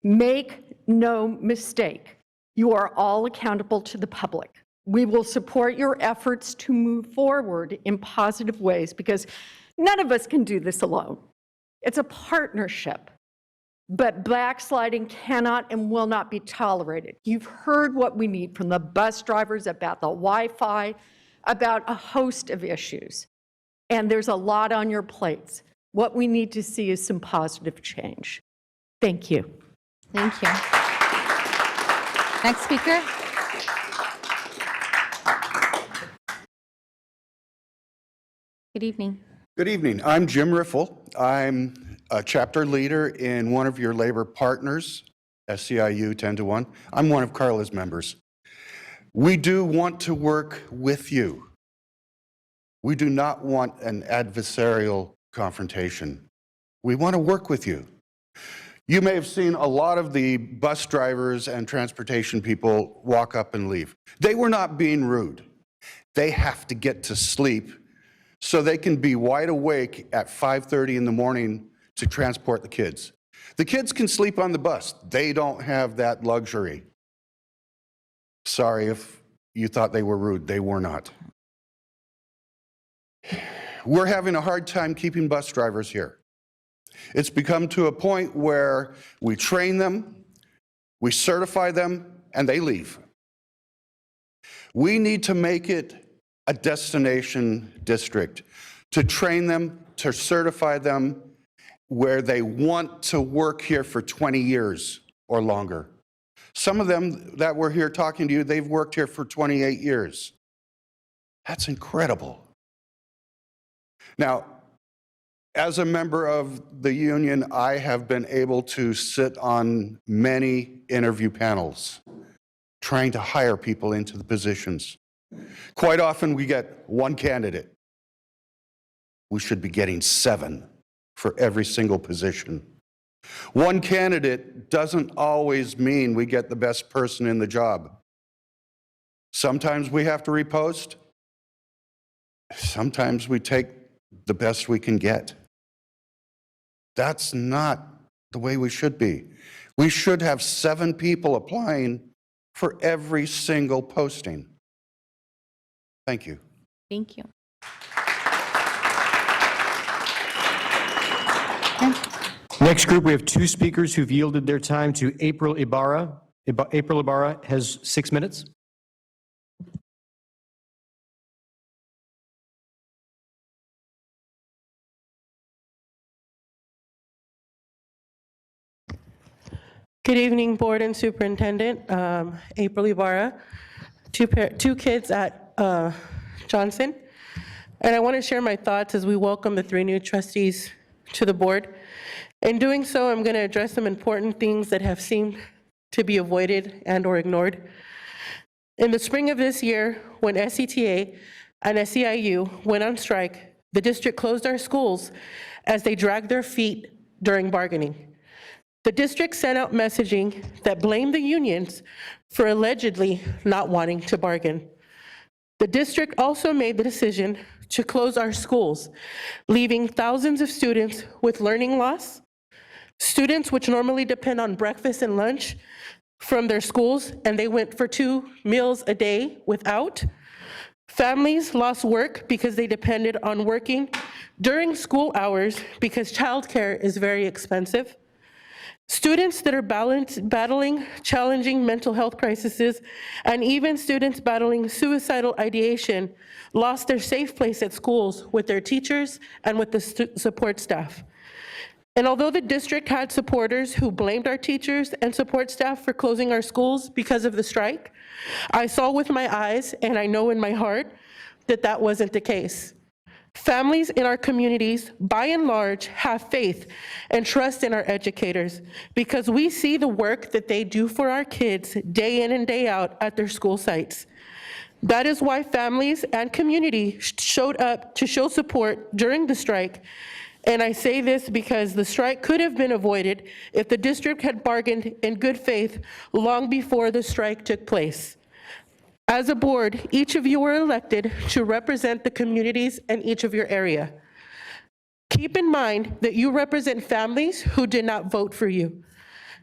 Make no mistake, you are all accountable to the public. We will support your efforts to move forward in positive ways because none of us can do this alone. It's a partnership. But backsliding cannot and will not be tolerated. You've heard what we need from the bus drivers about the Wi-Fi, about a host of issues. And there's a lot on your plates. What we need to see is some positive change. Thank you. Thank you. Next speaker. Good evening. Good evening. I'm Jim Riffle. I'm a chapter leader in one of your labor partners SEIU 10-1. I'm one of Carla's members. We do want to work with you. We do not want an adversarial confrontation. We want to work with you. You may have seen a lot of the bus drivers and transportation people walk up and leave. They were not being rude. They have to get to sleep so they can be wide awake at 5:30 in the morning to transport the kids. The kids can sleep on the bus. They don't have that luxury. Sorry if you thought they were rude. They were not. We're having a hard time keeping bus drivers here. It's become to a point where we train them, we certify them, and they leave. We need to make it a destination district, to train them, to certify them where they want to work here for 20 years or longer. Some of them that were here talking to you, they've worked here for 28 years. That's incredible. Now, as a member of the union, I have been able to sit on many interview panels trying to hire people into the positions. Quite often we get one candidate. We should be getting 7 for every single position. One candidate doesn't always mean we get the best person in the job. Sometimes we have to repost. Sometimes we take the best we can get. That's not the way we should be. We should have 7 people applying for every single posting. Thank you. Thank you. Next group, we have 2 speakers who've yielded their time to April Ibarra. April Ibarra has 6 minutes. Good evening, Board and Superintendent. April Ibarra, two kids at Johnson. And I want to share my thoughts as we welcome the 3 new trustees to the board. In doing so, I'm going to address some important things that have seemed to be avoided and or ignored. In the spring of this year, when SETA and SEIU went on strike, the district closed our schools as they dragged their feet during bargaining. The district sent out messaging that blamed the unions for allegedly not wanting to bargain. The district also made the decision to close our schools, leaving thousands of students with learning loss, students which normally depend on breakfast and lunch from their schools, and they went for 2 meals a day without. Families lost work because they depended on working during school hours because childcare is very expensive. Students that are battling challenging mental health crises, and even students battling suicidal ideation, lost their safe place at schools with their teachers and with the support staff. And although the district had supporters who blamed our teachers and support staff for closing our schools because of the strike, I saw with my eyes, and I know in my heart, that that wasn't the case. Families in our communities, by and large, have faith and trust in our educators because we see the work that they do for our kids day in and day out at their school sites. That is why families and community showed up to show support during the strike. And I say this because the strike could have been avoided if the district had bargained in good faith long before the strike took place. As a board, each of you were elected to represent the communities in each of your area. Keep in mind that you represent families who did not vote for you.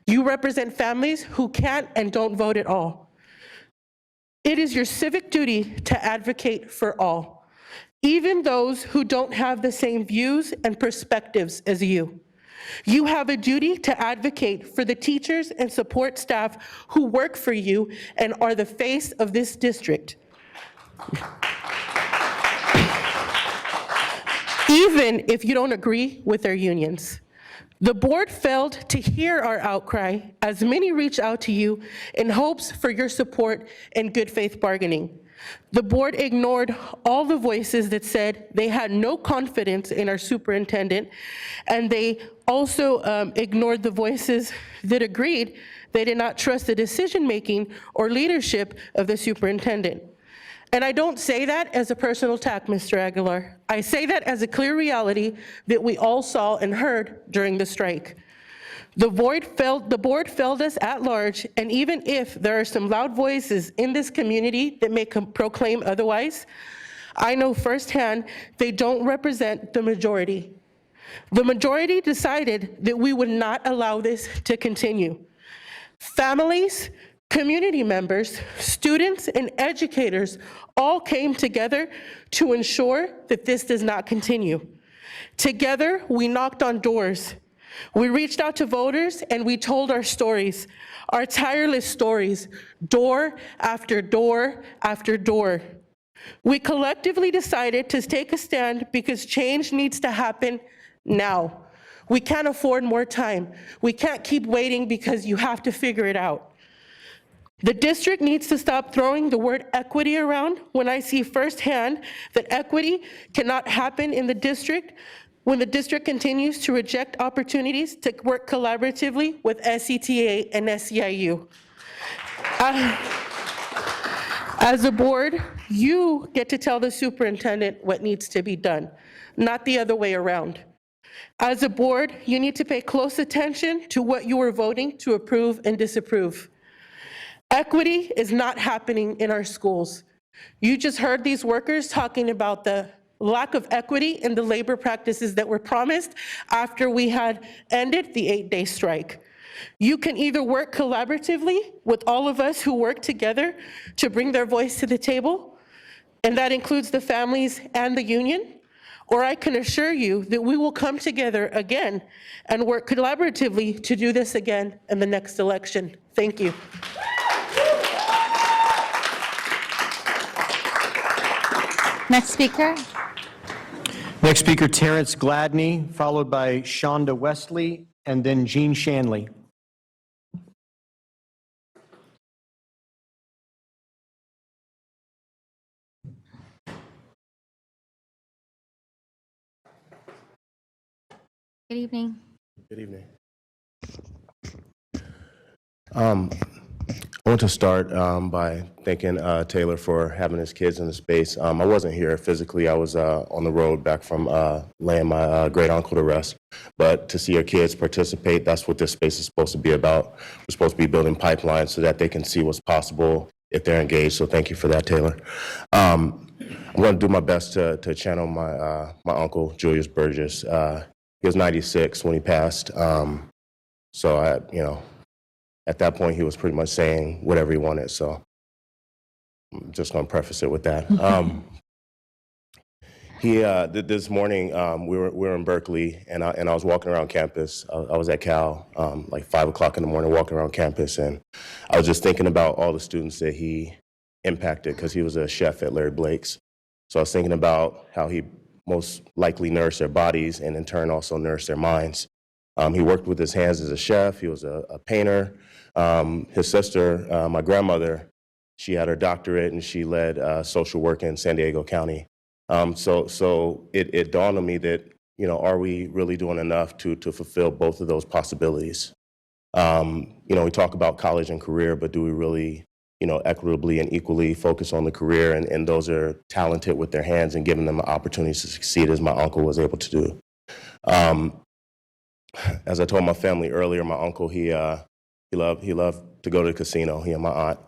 You represent families who can't and don't vote at all. It is your civic duty to advocate for all, even those who don't have the same views and perspectives as you. You have a duty to advocate for the teachers and support staff who work for you and are the face of this district. Even if you don't agree with their unions. The board failed to hear our outcry as many reached out to you in hopes for your support in good faith bargaining. The board ignored all the voices that said they had no confidence in our superintendent, and they also ignored the voices that agreed they did not trust the decision-making or leadership of the superintendent. And I don't say that as a personal attack, Mr. Aguilar. I say that as a clear reality that we all saw and heard during the strike. The board failed us at large, and even if there are some loud voices in this community that may proclaim otherwise, I know firsthand they don't represent the majority. The majority decided that we would not allow this to continue. Families, community members, students, and educators all came together to ensure that this does not continue. Together, we knocked on doors. We reached out to voters and we told our stories, our tireless stories, door after door after door. We collectively decided to take a stand because change needs to happen now. We can't afford more time. We can't keep waiting because you have to figure it out. The district needs to stop throwing the word equity around when I see firsthand that equity cannot happen in the district when the district continues to reject opportunities to work collaboratively with SETA and SEIU. As a board, you get to tell the superintendent what needs to be done, not the other way around. As a board, you need to pay close attention to what you are voting to approve and disapprove. Equity is not happening in our schools. You just heard these workers talking about the lack of equity in the labor practices that were promised after we had ended the 8-day strike. You can either work collaboratively with all of us who work together to bring their voice to the table, and that includes the families and the union, or I can assure you that we will come together again and work collaboratively to do this again in the next election. Thank you. Next speaker. Next speaker, Terrence Gladney, followed by Shonda Wesley, and then Jean Shanley. Good evening. Good evening. I want to start by thanking Taylor for having his kids in the space. I wasn't here physically. I was on the road back from laying my great uncle to rest. But to see your kids participate, that's what this space is supposed to be about. We're supposed to be building pipelines so that they can see what's possible if they're engaged. So thank you for that, Taylor. I'm going to do my best to channel my uncle, Julius Burgess. He was 96 when he passed. So at that point, he was pretty much saying whatever he wanted. So I'm just going to preface it with that. This morning, we were in Berkeley, and I was walking around campus. I was at Cal, like 5 o'clock in the morning, walking around campus, and I was just thinking about all the students that he impacted, because he was a chef at Larry Blake's. So I was thinking about how he most likely nourished their bodies, and in turn also nourished their minds. He worked with his hands as a chef. He was a painter. His sister, my grandmother, she had her doctorate, and she led social work in San Diego County. So it dawned on me that, are we really doing enough to fulfill both of those possibilities? We talk about college and career, but do we really, equitably and equally focus on the career and those are talented with their hands and giving them opportunities to succeed, as my uncle was able to do? As I told my family earlier, my uncle, he loved to go to the casino, he and my aunt.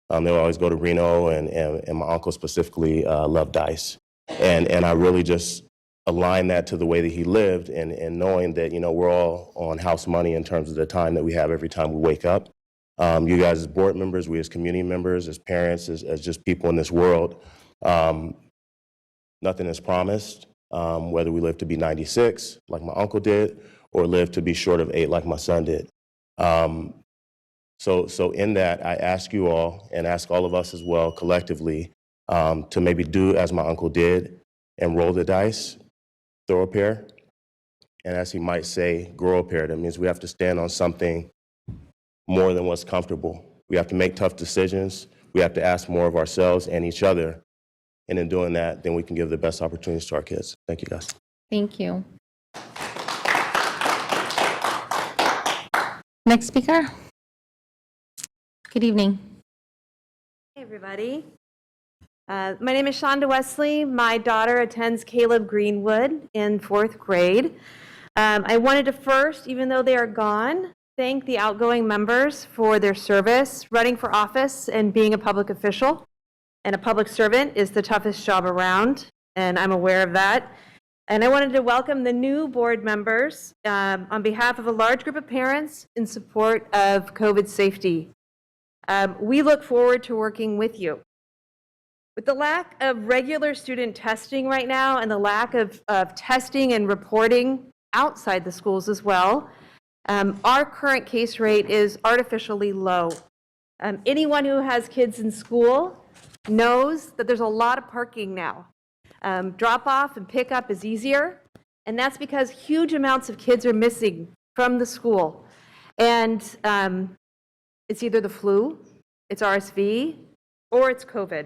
They would always go to Reno, and my uncle specifically loved dice. And I really just aligned that to the way that he lived, and knowing that, we're all on house money in terms of the time that we have every time we wake up. You guys as board members, we as community members, as parents, as just people in this world, nothing is promised, whether we live to be 96, like my uncle did, or live to be short of 8, like my son did. So in that, I ask you all, and ask all of us as well, collectively, to maybe do as my uncle did and roll the dice, throw a pair, and as he might say, grow a pair. That means we have to stand on something more than what's comfortable. We have to make tough decisions. We have to ask more of ourselves and each other. And in doing that, then we can give the best opportunities to our kids. Thank you, guys. Thank you. Next speaker. Good evening. Hey, everybody. My name is Shonda Wesley. My daughter attends Caleb Greenwood in 4th grade. I wanted to first, even though they are gone, thank the outgoing members for their service. Running for office and being a public official and a public servant is the toughest job around, and I'm aware of that. And I wanted to welcome the new board members on behalf of a large group of parents in support of COVID safety. We look forward to working with you. With the lack of regular student testing right now and the lack of testing and reporting outside the schools as well, our current case rate is artificially low. Anyone who has kids in school knows that there's a lot of parking now. Drop off and pick up is easier, and that's because huge amounts of kids are missing from the school. And it's either the flu, it's RSV, or it's COVID.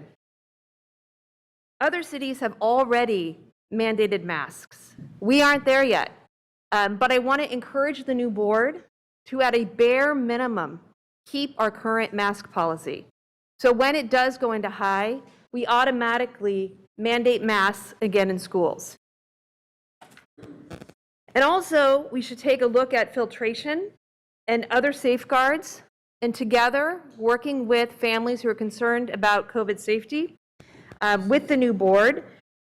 Other cities have already mandated masks. We aren't there yet, but I want to encourage the new board to, at a bare minimum, keep our current mask policy. So when it does go into high, we automatically mandate masks again in schools. And also, we should take a look at filtration and other safeguards, and together, working with families who are concerned about COVID safety, with the new board,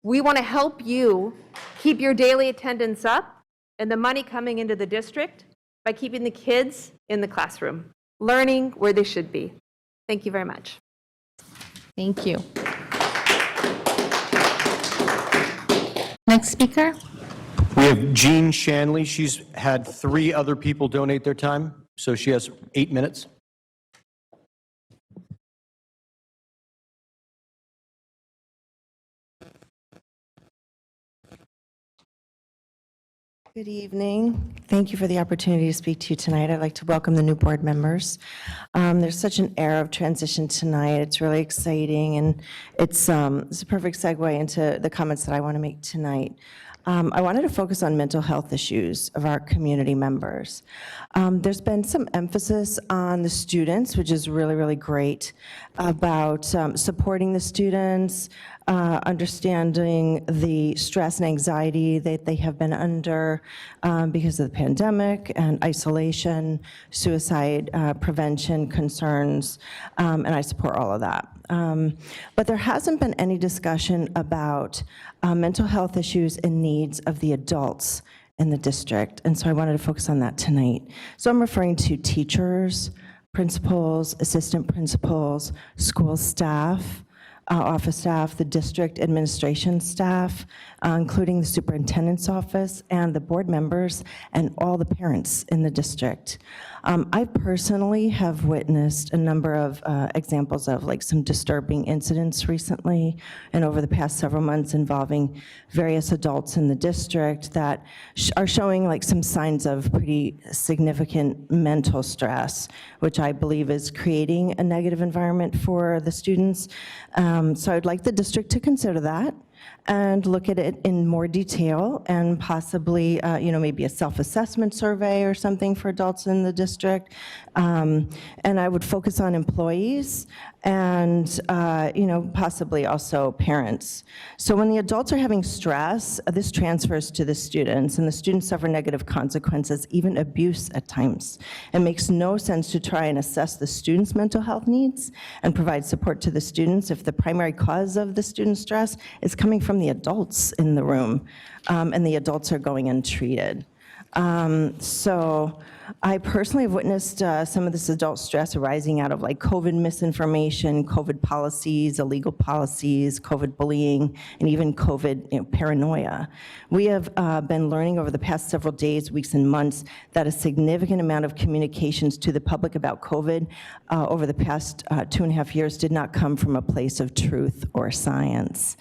we want to help you keep your daily attendance up and the money coming into the district by keeping the kids in the classroom, learning where they should be. Thank you very much. Thank you. Next speaker. We have Jean Shanley. She's had 3 other people donate their time, so she has 8 minutes. Good evening. Thank you for the opportunity to speak to you tonight. I'd like to welcome the new board members. There's such an era of transition tonight. It's really exciting, and it's a perfect segue into the comments that I want to make tonight. I wanted to focus on mental health issues of our community members. There's been some emphasis on the students, which is really, really great, about supporting the students, understanding the stress and anxiety that they have been under because of the pandemic and isolation, suicide prevention concerns, and I support all of that. But there hasn't been any discussion about mental health issues and needs of the adults in the district, and so I wanted to focus on that tonight. So I'm referring to teachers, principals, assistant principals, school staff, office staff, the district administration staff, including the superintendent's office and the board members and all the parents in the district. I personally have witnessed a number of examples of like some disturbing incidents recently and over the past several months involving various adults in the district that are showing like some signs of pretty significant mental stress, which I believe is creating a negative environment for the students. So I'd like the district to consider that and look at it in more detail and possibly, maybe a self-assessment survey or something for adults in the district. And I would focus on employees and, possibly also parents. So when the adults are having stress, this transfers to the students, and the students suffer negative consequences, even abuse at times. It makes no sense to try and assess the students' mental health needs and provide support to the students if the primary cause of the student stress is coming from the adults in the room, and the adults are going untreated. So I personally have witnessed some of this adult stress arising out of like COVID misinformation, COVID policies, illegal policies, COVID bullying, and even COVID paranoia. We have been learning over the past several days, weeks, and months that a significant amount of communications to the public about COVID over the past 2.5 years did not come from a place of truth or science.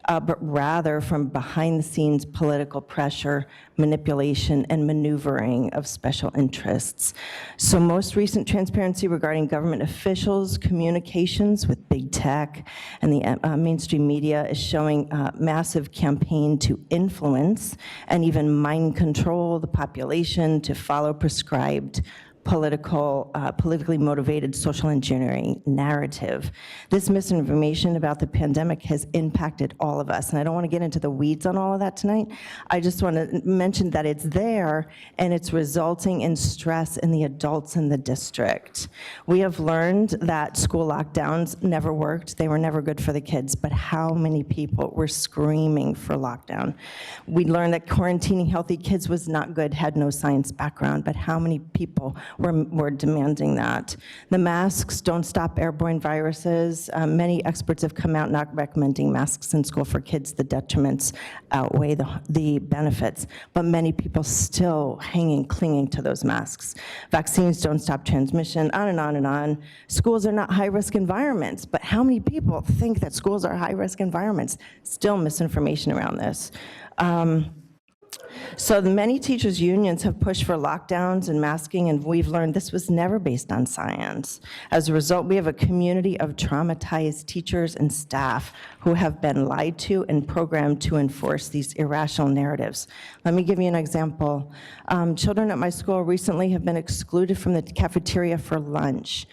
But rather from behind-the-scenes political pressure, manipulation, and maneuvering of special interests. So most recent transparency regarding government officials' communications with big tech and the mainstream media is showing a massive campaign to influence and even mind control the population to follow prescribed politically motivated social engineering narrative. This misinformation about the pandemic has impacted all of us, and I don't want to get into the weeds on all of that tonight. I just want to mention that it's there, and it's resulting in stress in the adults in the district. We have learned that school lockdowns never worked. They were never good for the kids, but how many people were screaming for lockdown? We learned that quarantining healthy kids was not good, had no science background, but how many people were demanding that? The masks don't stop airborne viruses. Many experts have come out not recommending masks in school for kids. The detriments outweigh the benefits, but many people still clinging to those masks. Vaccines don't stop transmission, on and on and on. Schools are not high-risk environments, but how many people think that schools are high-risk environments? Still misinformation around this. So many teachers' unions have pushed for lockdowns and masking, and we've learned this was never based on science. As a result, we have a community of traumatized teachers and staff who have been lied to and programmed to enforce these irrational narratives. Let me give you an example. Children at my school recently have been excluded from the cafeteria for lunch.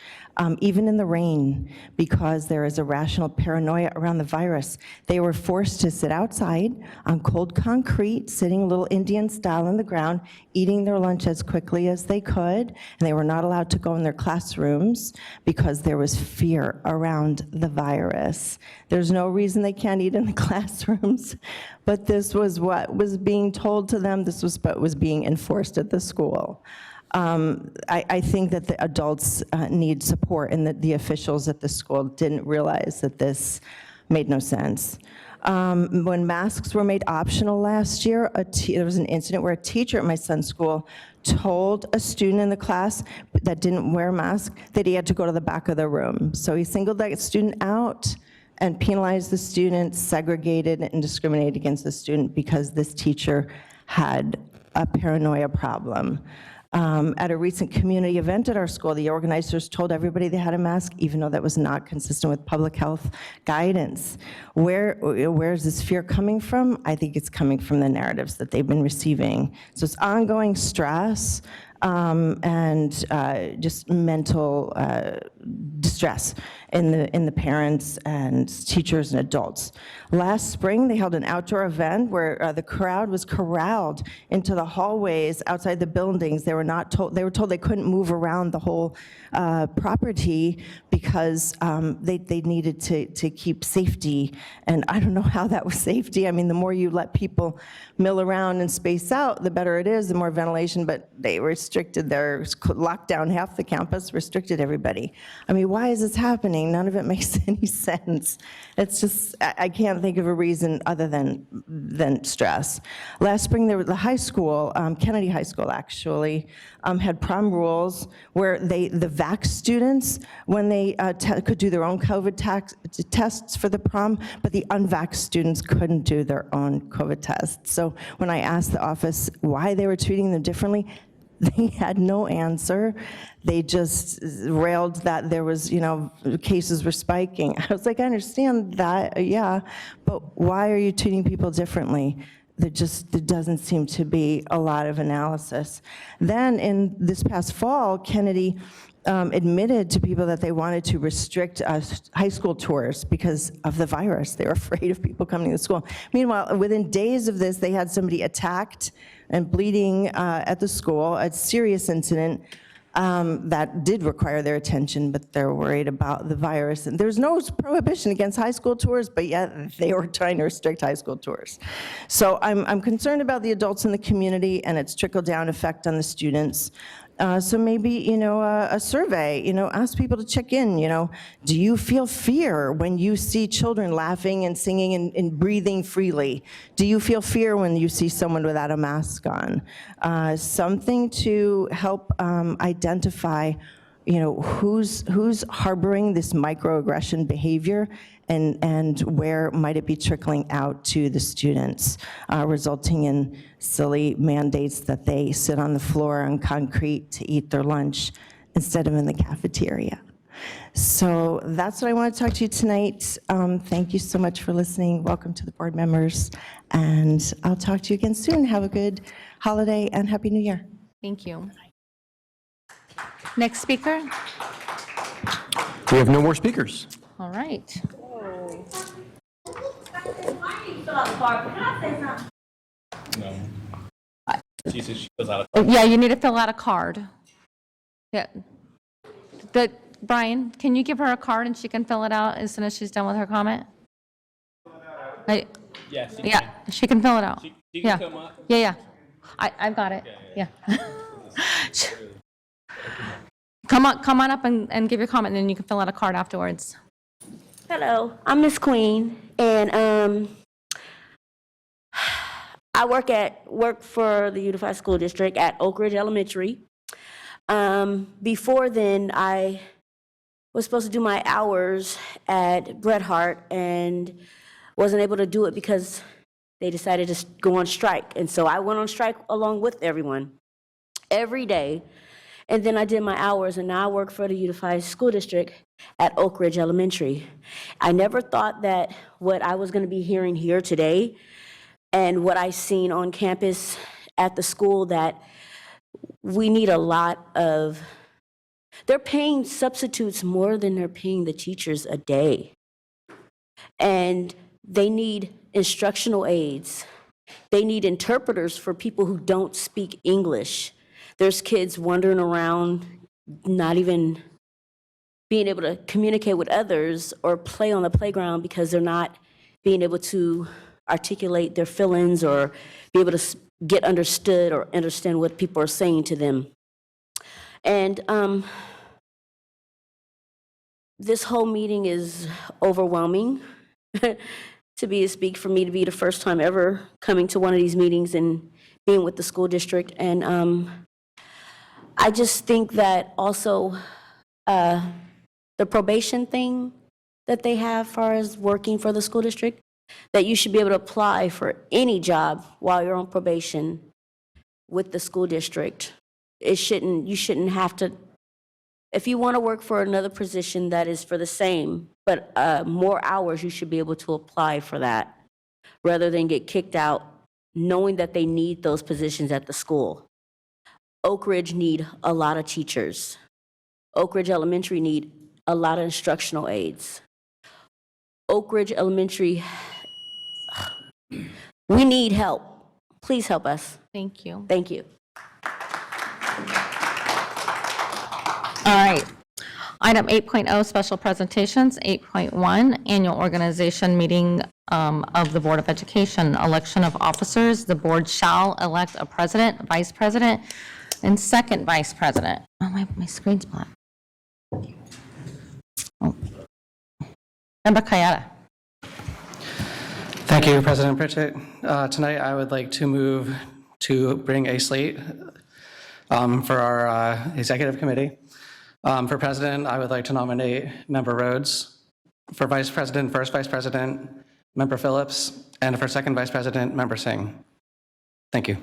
Even in the rain, because there is irrational paranoia around the virus. They were forced to sit outside on cold concrete, sitting a little Indian style on the ground, eating their lunch as quickly as they could, and they were not allowed to go in their classrooms because there was fear around the virus. There's no reason they can't eat in the classrooms, but this was what was being told to them. This was what was being enforced at the school. I think that the adults need support, and that the officials at the school didn't realize that this made no sense. When masks were made optional last year, there was an incident where a teacher at my son's school told a student in the class that didn't wear a mask that he had to go to the back of the room. So he singled that student out and penalized the student, segregated and discriminated against the student because this teacher had a paranoia problem. At a recent community event at our school, the organizers told everybody they had a mask, even though that was not consistent with public health guidance. Where is this fear coming from? I think it's coming from the narratives that they've been receiving. So it's ongoing stress and just mental distress in the parents and teachers and adults. Last spring, they held an outdoor event where the crowd was corralled into the hallways outside the buildings. They were told they couldn't move around the whole property because they needed to keep safety. And I don't know how that was safety. I mean, the more you let people mill around and space out, the better it is, the more ventilation, but they restricted locked down half the campus, restricted everybody. I mean, why is this happening? None of it makes any sense. It's just, I can't think of a reason other than stress. Last spring, there was the high school, Kennedy High School actually, had prom rules where the vax students, when they could do their own COVID tests for the prom, but the unvaxxed students couldn't do their own COVID tests. So when I asked the office why they were treating them differently, they had no answer. They just railed that there was, cases were spiking. I was like, I understand that, yeah, but why are you treating people differently? There doesn't seem to be a lot of analysis. Then in this past fall, Kennedy admitted to people that they wanted to restrict high school tours because of the virus. They were afraid of people coming to school. Meanwhile, within days of this, they had somebody attacked and bleeding at the school, a serious incident that did require their attention, but they're worried about the virus. And there's no prohibition against high school tours, but yet they were trying to restrict high school tours. So I'm concerned about the adults in the community and its trickle-down effect on the students. So maybe, a survey, ask people to check in, do you feel fear when you see children laughing and singing and breathing freely? Do you feel fear when you see someone without a mask on? Something to help identify, who's harboring this microaggression behavior and where might it be trickling out to the students, resulting in silly mandates that they sit on the floor on concrete to eat their lunch instead of in the cafeteria. So that's what I want to talk to you tonight. Thank you so much for listening. Welcome to the board members. And I'll talk to you again soon. Have a good holiday and Happy New Year. Thank you. Next speaker? We have no more speakers. All right. No. She said she fills out a Yeah, you need to fill out a card. Yeah. Brian, can you give her a card and she can fill it out as soon as she's done with her comment? Yeah, She can fill it out. She Yeah. can come up. Yeah. I've got it. Yeah. Come on up and give your comment, and then you can fill out a card afterwards. Hello, I'm Miss Queen, and I work for the Unified School District at Oak Ridge Elementary. Before then, I was supposed to do my hours at Bret Hart and wasn't able to do it because they decided to go on strike. And so I went on strike along with everyone every day. And then I did my hours, and now I work for the Unified School District at Oak Ridge Elementary. I never thought that what I was going to be hearing here today and what I seen on campus at the school, that we need a lot of, they're paying substitutes more than they're paying the teachers a day. And they need instructional aides. They need interpreters for people who don't speak English. There's kids wandering around, not even being able to communicate with others or play on the playground because they're not being able to articulate their feelings or be able to get understood or understand what people are saying to them. And this whole meeting is overwhelming for me to be the first time ever coming to one of these meetings and being with the school district. And I just think that also the probation thing that they have as far as working for the school district, that you should be able to apply for any job while you're on probation with the school district. You shouldn't have to, if you want to work for another position that is for the same, but more hours, you should be able to apply for that rather than get kicked out knowing that they need those positions at the school. Oak Ridge need a lot of teachers. Oak Ridge Elementary need a lot of instructional aides. Oak Ridge Elementary, we need help. Please help us. Thank you. Thank you. All right. Item 8.0, special presentations. 8.1, annual organization meeting of the Board of Education. Election of officers. The board shall elect a president, vice president, and second vice president. Oh, my screen's black. Oh. Member Kayada. Thank you, President Pritchett. Tonight, I would like to move to bring a slate for our executive committee. For president, I would like to nominate Member Rhodes. For vice president, first vice president, Member Phillips. And for second vice president, Member Singh. Thank you.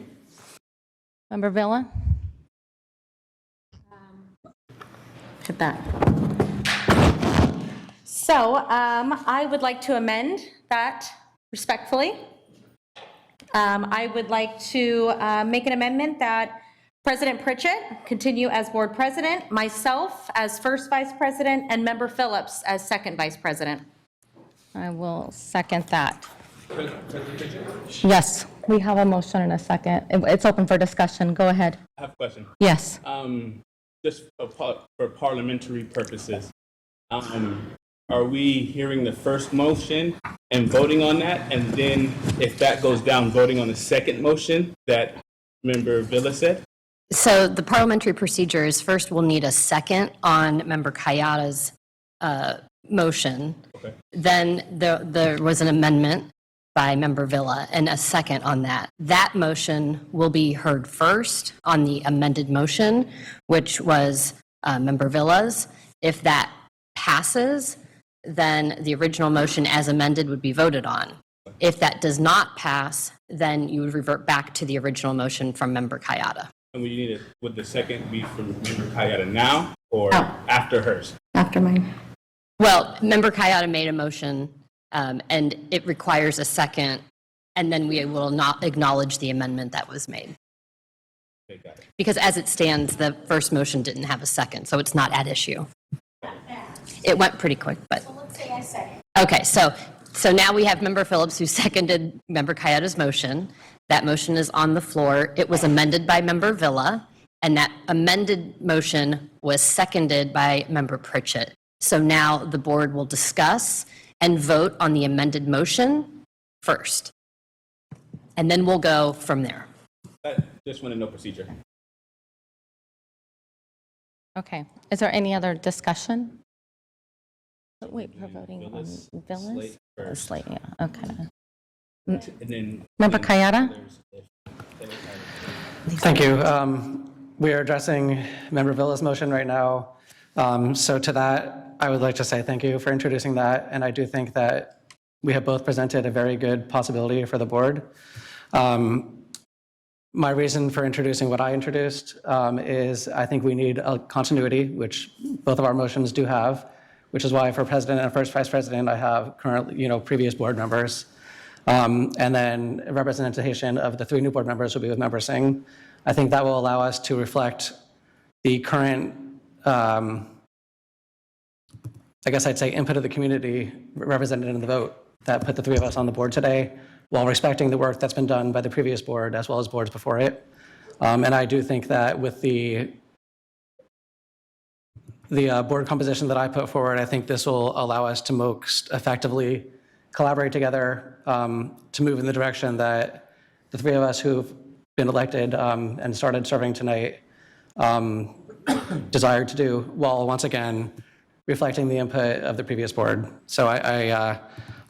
Member Villa. Hit that. So I would like to amend that respectfully. I would like to make an amendment that President Pritchett continue as board president, myself as first vice president, and Member Phillips as second vice president. I will second that. Yes, we have a motion in a second. It's open for discussion. Go ahead. I have a question. Yes. Just for parliamentary purposes, are we hearing the first motion and voting on that? And then if that goes down, voting on the second motion that Member Villa said? So the parliamentary procedure is first we'll need a second on Member Kayada's motion. Okay. Then there was an amendment by Member Villa and a second on that. That motion will be heard first on the amended motion, which was Member Villa's. If that passes, then the original motion as amended would be voted on. If that does not pass, then you would revert back to the original motion from Member Kayada. And would the second be from Member Kayada now or after hers? After mine. Well, Member Kayada made a motion, and it requires a second, and then we will not acknowledge the amendment that was made. Okay, got it. Because as it stands, the first motion didn't have a second, so it's not at issue. It went pretty quick, but. So let's say I second. Okay, so now we have Member Phillips who seconded Member Kayada's motion. That motion is on the floor. It was amended by Member Villa, and that amended motion was seconded by Member Pritchett. So now the board will discuss and vote on the amended motion first. And then we'll go from there. I just want to know procedure. Okay. Is there any other discussion? Wait, we're voting on Villas, Villas? slate first. Slate, yeah, okay. And then Member Kayada? Thank you. We are addressing Member Villa's motion right now. So to that, I would like to say thank you for introducing that. And I do think that we have both presented a very good possibility for the board. My reason for introducing what I introduced is I think we need a continuity, which both of our motions do have, which is why for president and first vice president, I have currently, previous board members. And then representation of the 3 new board members will be with Member Singh. I think that will allow us to reflect the current, I guess I'd say input of the community represented in the vote that put the 3 of us on the board today, while respecting the work that's been done by the previous board as well as boards before it. And I do think that with the board composition that I put forward, I think this will allow us to most effectively collaborate together to move in the direction that the 3 of us who've been elected and started serving tonight desired to do, while once again reflecting the input of the previous board. So I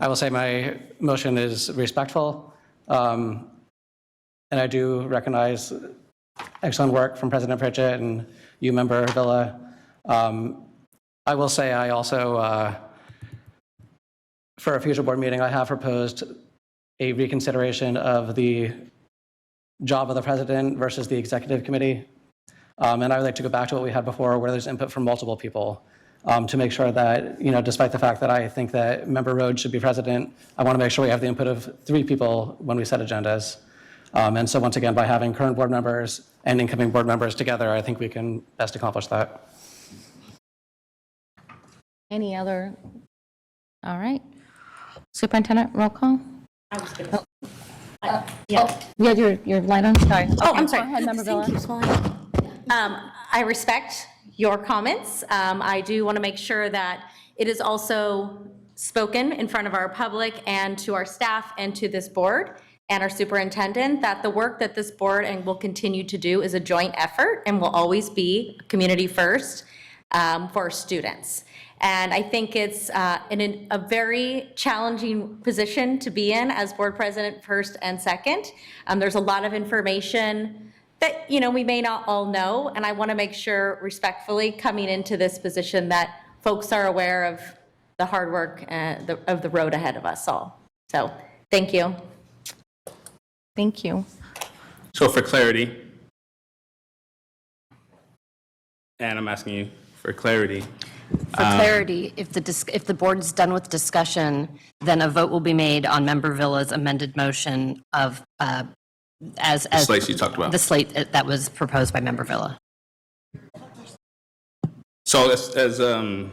will say my motion is respectful, and I do recognize excellent work from President Pritchett and you, Member Villa. I will say I also, for a future board meeting, I have proposed a reconsideration of the job of the president versus the executive committee. And I would like to go back to what we had before, where there's input from multiple people, to make sure that, despite the fact that I think that Member Rhodes should be president, I want to make sure we have the input of 3 people when we set agendas. And so once again, by having current board members and incoming board members together, I think we can best accomplish that. Any other? All right. Superintendent, roll call? I was going to. Yeah, your light on, sorry. Oh, Okay, I'm sorry. Go ahead, Member Villa. I respect your comments. I do want to make sure that it is also spoken in front of our public and to our staff and to this board and our superintendent that the work that this board and will continue to do is a joint effort and will always be community first for our students. And I think it's in a very challenging position to be in as board president first and second. There's a lot of information that we may not all know, and I want to make sure respectfully coming into this position that folks are aware of the hard work of the road ahead of us all. So thank you. Thank you. So for clarity, and I'm asking you for clarity. For clarity, if the board is done with discussion, then a vote will be made on Member Villa's amended motion of as The slate you talked about. the slate that was proposed by Member Villa. So as I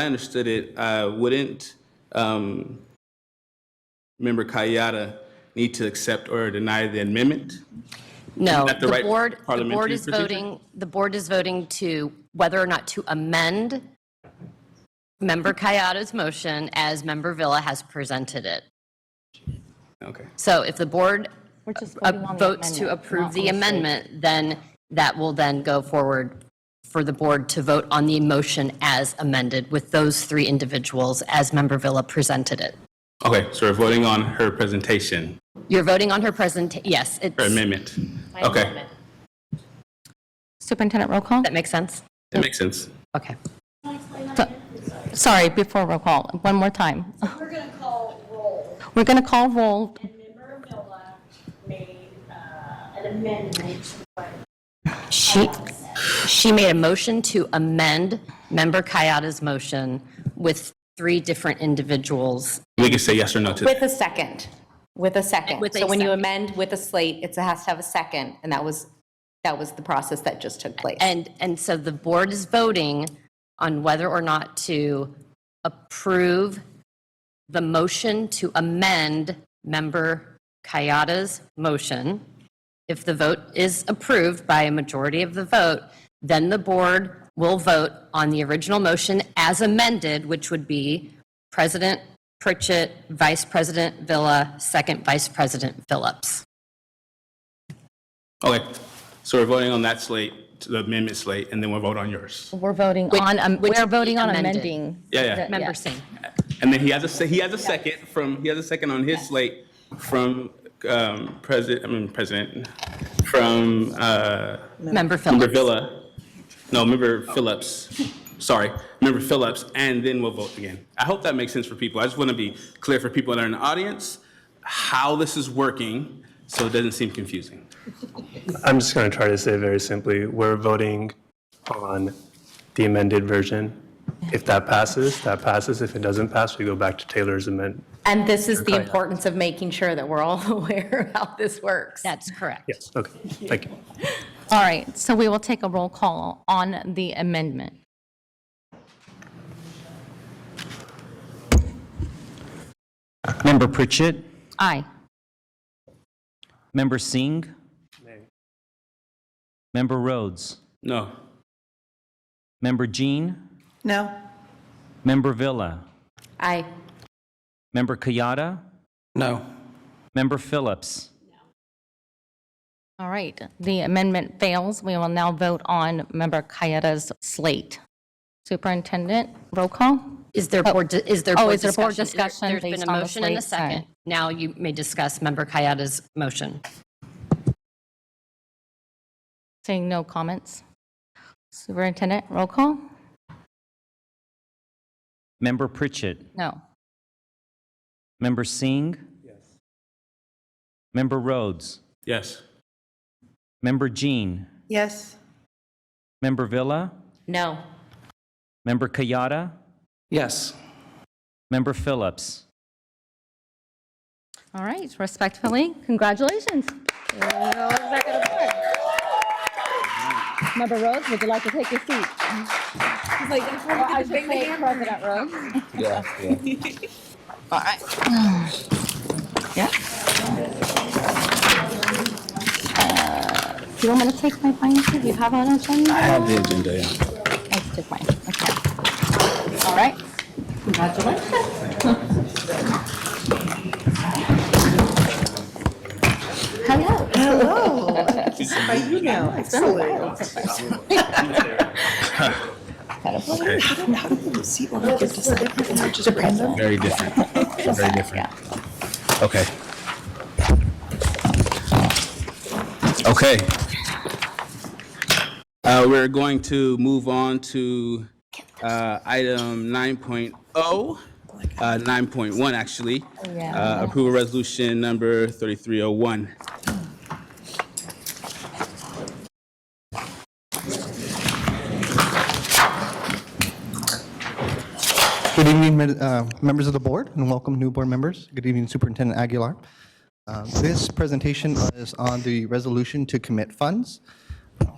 understood it, wouldn't Member Kayada need to accept or deny the amendment? No, Isn't that the right board parliamentary is procedure? voting, the board is voting to whether or not to amend Member Kayada's motion as Member Villa has presented it. Okay. So if the board We're just voting on the votes to amendment, approve not the on the slate. amendment, then that will then go forward for the board to vote on the motion as amended with those 3 individuals as Member Villa presented it. Okay, so we're voting on her presentation, You're voting on her yes, it's. her amendment. my Okay, amendment. Superintendent, roll call? That makes sense? that makes sense. Okay. Sorry, before roll call, one more time. We're going to call roll. We're going to call roll. And Member Villa made an amendment. She made a motion to amend Member Kayada's motion with 3 different individuals. We can say yes or no to With that. a second. With a second. With a So when you second. amend with a slate, it has to have a second, and that was the process that just took place. And so the board is voting on whether or not to approve the motion to amend Member Kayada's motion. If the vote is approved by a majority of the vote, then the board will vote on the original motion as amended, which would be President Pritchett, Vice President Villa, second Vice President Phillips. Okay, so we're voting on that slate, the amendment slate, and then we'll vote on yours. We're voting on, which we're would be voting on amended. amending. Yeah. Member Singh. And then he has a second on his slate from President, from Member Phillips. Member Villa. No, Member Phillips. Sorry, Member Phillips, and then we'll vote again. I hope that makes sense for people. I just want to be clear for people that are in the audience how this is working so it doesn't seem confusing. I'm just going to try to say it very simply. We're voting on the amended version. If that passes, that passes. If it doesn't pass, we go back to Taylor's amendment. And this is the importance of making sure that we're all aware of how this works. That's correct. Yes, okay, thank you. All right, so we will take a roll call on the amendment. Member Pritchett? Aye. Member Singh? Member Rhodes? No. Member Jean? No. Member Villa? Aye. Member Kayada? No. Member Phillips? All right, the amendment fails. We will now vote on Member Kayada's slate. Superintendent, roll call? Is there board board discussion? discussion There's been based a on the motion and a slate? Sorry. second. Now you may discuss Member Kayada's motion. Seeing no comments. Superintendent, roll call? Member Pritchett? No. Member Singh? Yes. Member Rhodes? Yes. Member Jean? Yes. Member Villa? No. Member Kayada? Yes. Member Phillips. All right, respectfully, congratulations. Executive Board. Member Rhodes, would you like to take your seat? He's like, I should say President Rhodes. Yeah. All right. Yeah. Do you want me to take my binder? Do you have an agenda? I have the agenda, yeah. Let's take mine. Okay. All right. Congratulations. Hello. Hello. How you know? Excellent. Okay. How do you see or get to say just random? Very different. Very different. Okay. Okay. We're going to move on to item 9.0, 9.1 actually. Approval resolution number 3301. Good evening, members of the board, and welcome new board members. Good evening, Superintendent Aguilar. This presentation is on the resolution to commit funds.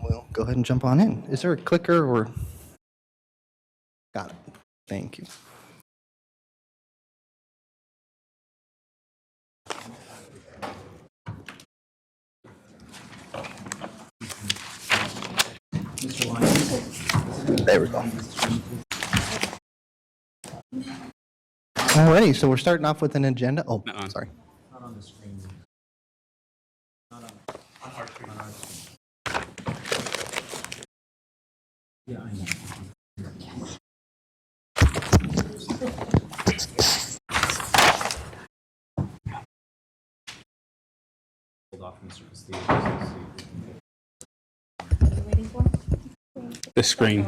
We'll go ahead and jump on in. Is there a clicker or? Got it. Thank you. There we go. Alrighty, so we're starting off with an agenda. Oh, sorry. Not on the screen. Not on our screen. Yeah, I know. Hold off, Mr. Castillo. The screen.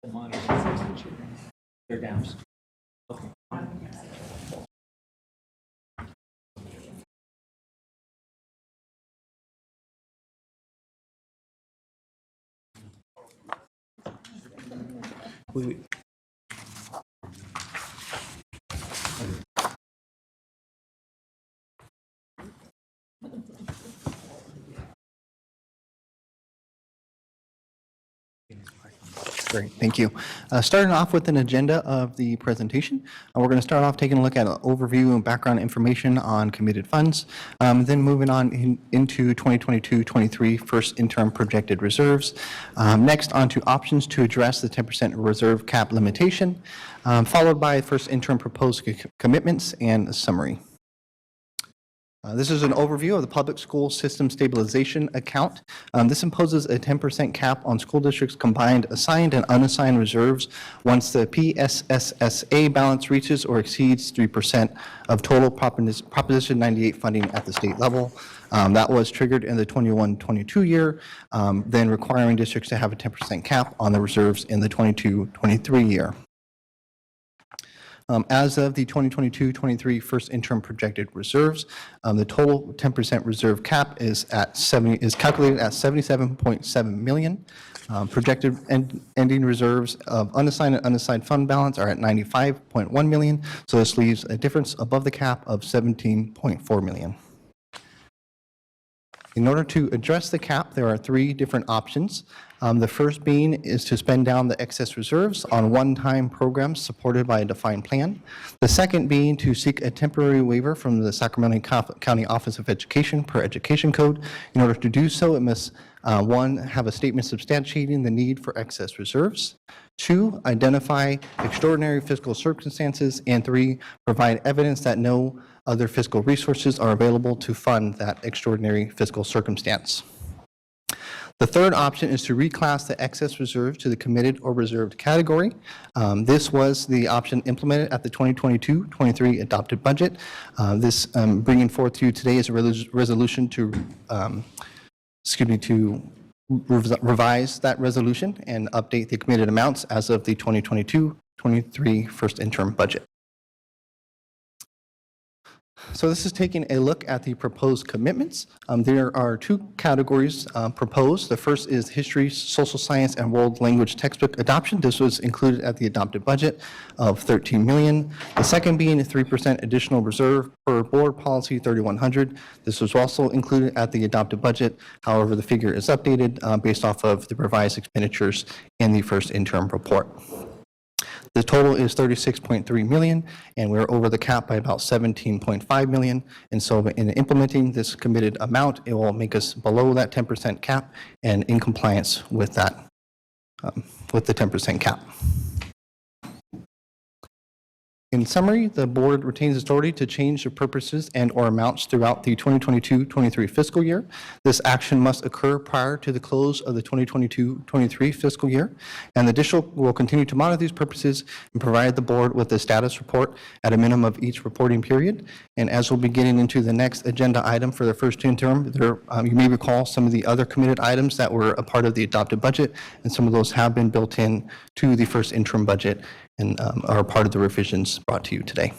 The monitor says that they're down. Okay. Wait. Great, thank you. Starting off with an agenda of the presentation, we're going to start off taking a look at an overview and background information on committed funds, then moving on into 2022-23 first interim projected reserves. Next, on to options to address the 10% reserve cap limitation, followed by first interim proposed commitments and a summary. This is an overview of the public school system stabilization account. This imposes a 10% cap on school districts' combined assigned and unassigned reserves once the PSSSA balance reaches or exceeds 3% of total Proposition 98 funding at the state level. That was triggered in the 21-22 year, then requiring districts to have a 10% cap on the reserves in the 22-23 year. As of the 2022-23 first interim projected reserves, the total 10% reserve cap is calculated at $77.7 million. Projected ending reserves of unassigned and unassigned fund balance are at $95.1 million, so this leaves a difference above the cap of $17.4 million. In order to address the cap, there are three different options. The first being is to spend down the excess reserves on one-time programs supported by a defined plan. The second being to seek a temporary waiver from the Sacramento County Office of Education per Education Code. In order to do so, it must, one, have a statement substantiating the need for excess reserves. Two, identify extraordinary fiscal circumstances. And three, provide evidence that no other fiscal resources are available to fund that extraordinary fiscal circumstance. The third option is to reclass the excess reserve to the committed or reserved category. This was the option implemented at the 2022-23 adopted budget. This bringing forth to you today is a resolution to, revise that resolution and update the committed amounts as of the 2022-23 first interim budget. So this is taking a look at the proposed commitments. There are two categories proposed. The first is history, social science, and world language textbook adoption. This was included at the adopted budget of $13 million. The second being a 3% additional reserve per board policy 3100. This was also included at the adopted budget. However, the figure is updated based off of the revised expenditures in the first interim report. The total is $36.3 million, and we're over the cap by about $17.5 million. And so in implementing this committed amount, it will make us below that 10% cap and in compliance with that, with the 10% cap. In summary, the board retains authority to change the purposes and or amounts throughout the 2022-23 fiscal year. This action must occur prior to the close of the 2022-23 fiscal year, and the district will continue to monitor these purposes and provide the board with a status report at a minimum of each reporting period. And as we'll be getting into the next agenda item for the first interim, you may recall some of the other committed items that were a part of the adopted budget, and some of those have been built in to the first interim budget and are part of the revisions brought to you today.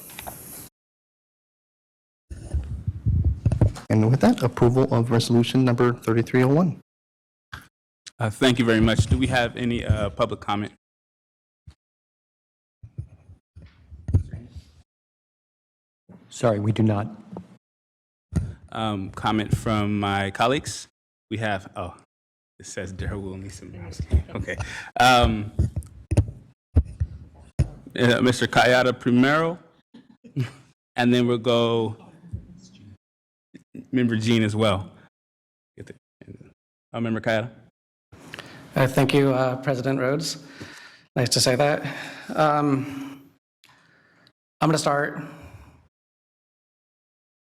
And with that, approval of resolution number 3301. Thank you very much. Do we have any public comment? Sorry, we do not. Comment from my colleagues? We have, it says Darrell will need some. Okay. Mr. Kayada primero, and then we'll go Member Jean as well. Member Kayada. Thank you, President Rhodes. Nice to say that. I'm going to start.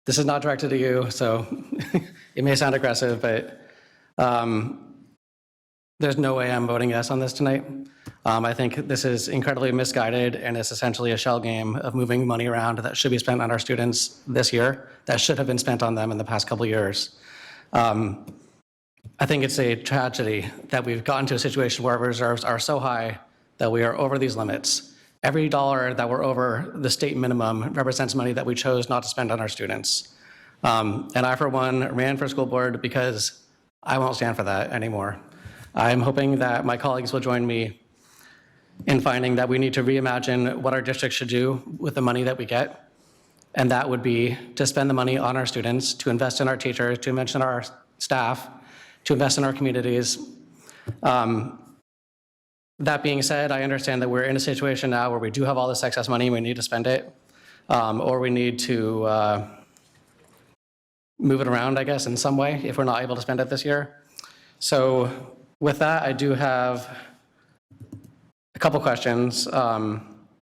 This is not directed at you, so it may sound aggressive, but there's no way I'm voting yes on this tonight. I think this is incredibly misguided, and it's essentially a shell game of moving money around that should be spent on our students this year, that should have been spent on them in the past couple of years. I think it's a tragedy that we've gotten to a situation where reserves are so high that we are over these limits. Every dollar that we're over the state minimum represents money that we chose not to spend on our students. And I, for one, ran for school board because I won't stand for that anymore. I'm hoping that my colleagues will join me in finding that we need to reimagine what our district should do with the money that we get. And that would be to spend the money on our students, to invest in our teachers, to invest in our staff, to invest in our communities. That being said, I understand that we're in a situation now where we do have all this excess money and we need to spend it, or we need to move it around, I guess, in some way if we're not able to spend it this year. So with that, I do have a couple questions.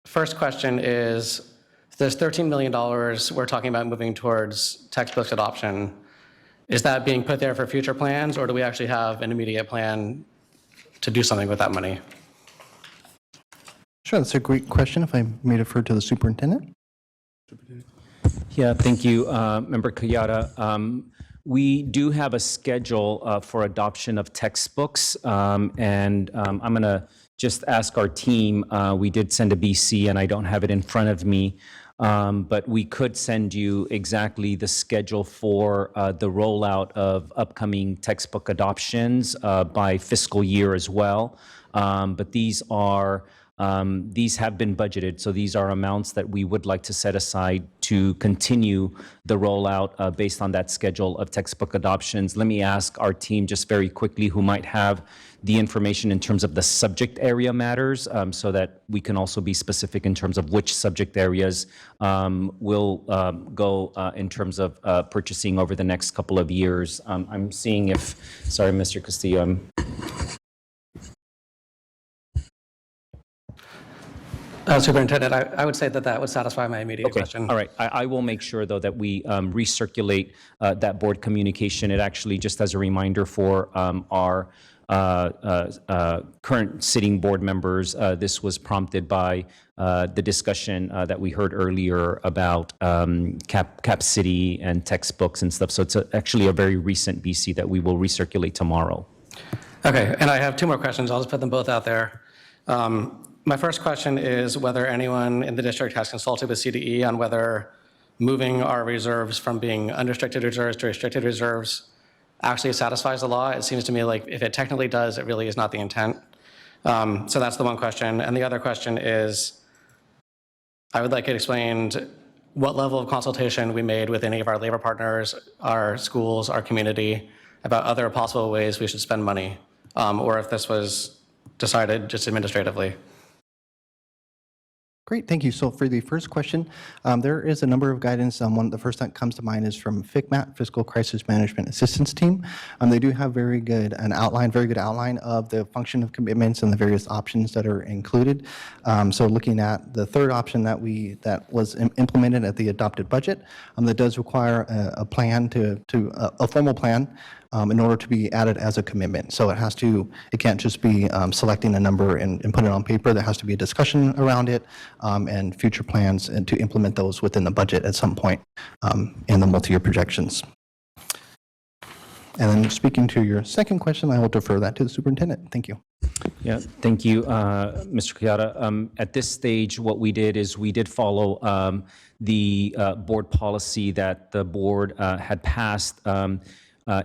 First question is, there's $13 million we're talking about moving towards textbooks adoption. Is that being put there for future plans, or do we actually have an immediate plan to do something with that money? Sure, that's a great question. If I may defer to the superintendent. Yeah, thank you, Member Kayada. We do have a schedule for adoption of textbooks, and I'm going to just ask our team. We did send a BC, and I don't have it in front of me, but we could send you exactly the schedule for the rollout of upcoming textbook adoptions by fiscal year as well. But these have been budgeted, so these are amounts that we would like to set aside to continue the rollout based on that schedule of textbook adoptions. Let me ask our team just very quickly who might have the information in terms of the subject area matters, so that we can also be specific in terms of which subject areas will go in terms of purchasing over the next couple of years. I'm seeing if, sorry, Mr. Castillo, Superintendent, I would say that would satisfy my immediate question. All right. I will make sure, though, that we recirculate that board communication. It actually, just as a reminder for our current sitting board members, this was prompted by the discussion that we heard earlier about Cap City and textbooks and stuff. So it's actually a very recent BC that we will recirculate tomorrow. Okay, and I have two more questions. I'll just put them both out there. My first question is whether anyone in the district has consulted with CDE on whether moving our reserves from being unrestricted reserves to restricted reserves actually satisfies the law. It seems to me like if it technically does, it really is not the intent. So that's the one question. And the other question is, I would like it explained what level of consultation we made with any of our labor partners, our schools, our community, about other possible ways we should spend money, or if this was decided just administratively. Great, thank you. So for the first question, there is a number of guidance. The first that comes to mind is from FCMAT, Fiscal Crisis Management Assistance Team. They do have very good outline of the function of commitments and the various options that are included. So looking at the third option that was implemented at the adopted budget, that does require a plan a formal plan in order to be added as a commitment. So it can't just be selecting a number and put it on paper. There has to be a discussion around it and future plans and to implement those within the budget at some point in the multi-year projections. And then speaking to your second question, I will defer that to the superintendent. Thank you. Yeah, thank you, Mr. Kayada. At this stage, what we did is we did follow the board policy that the board had passed,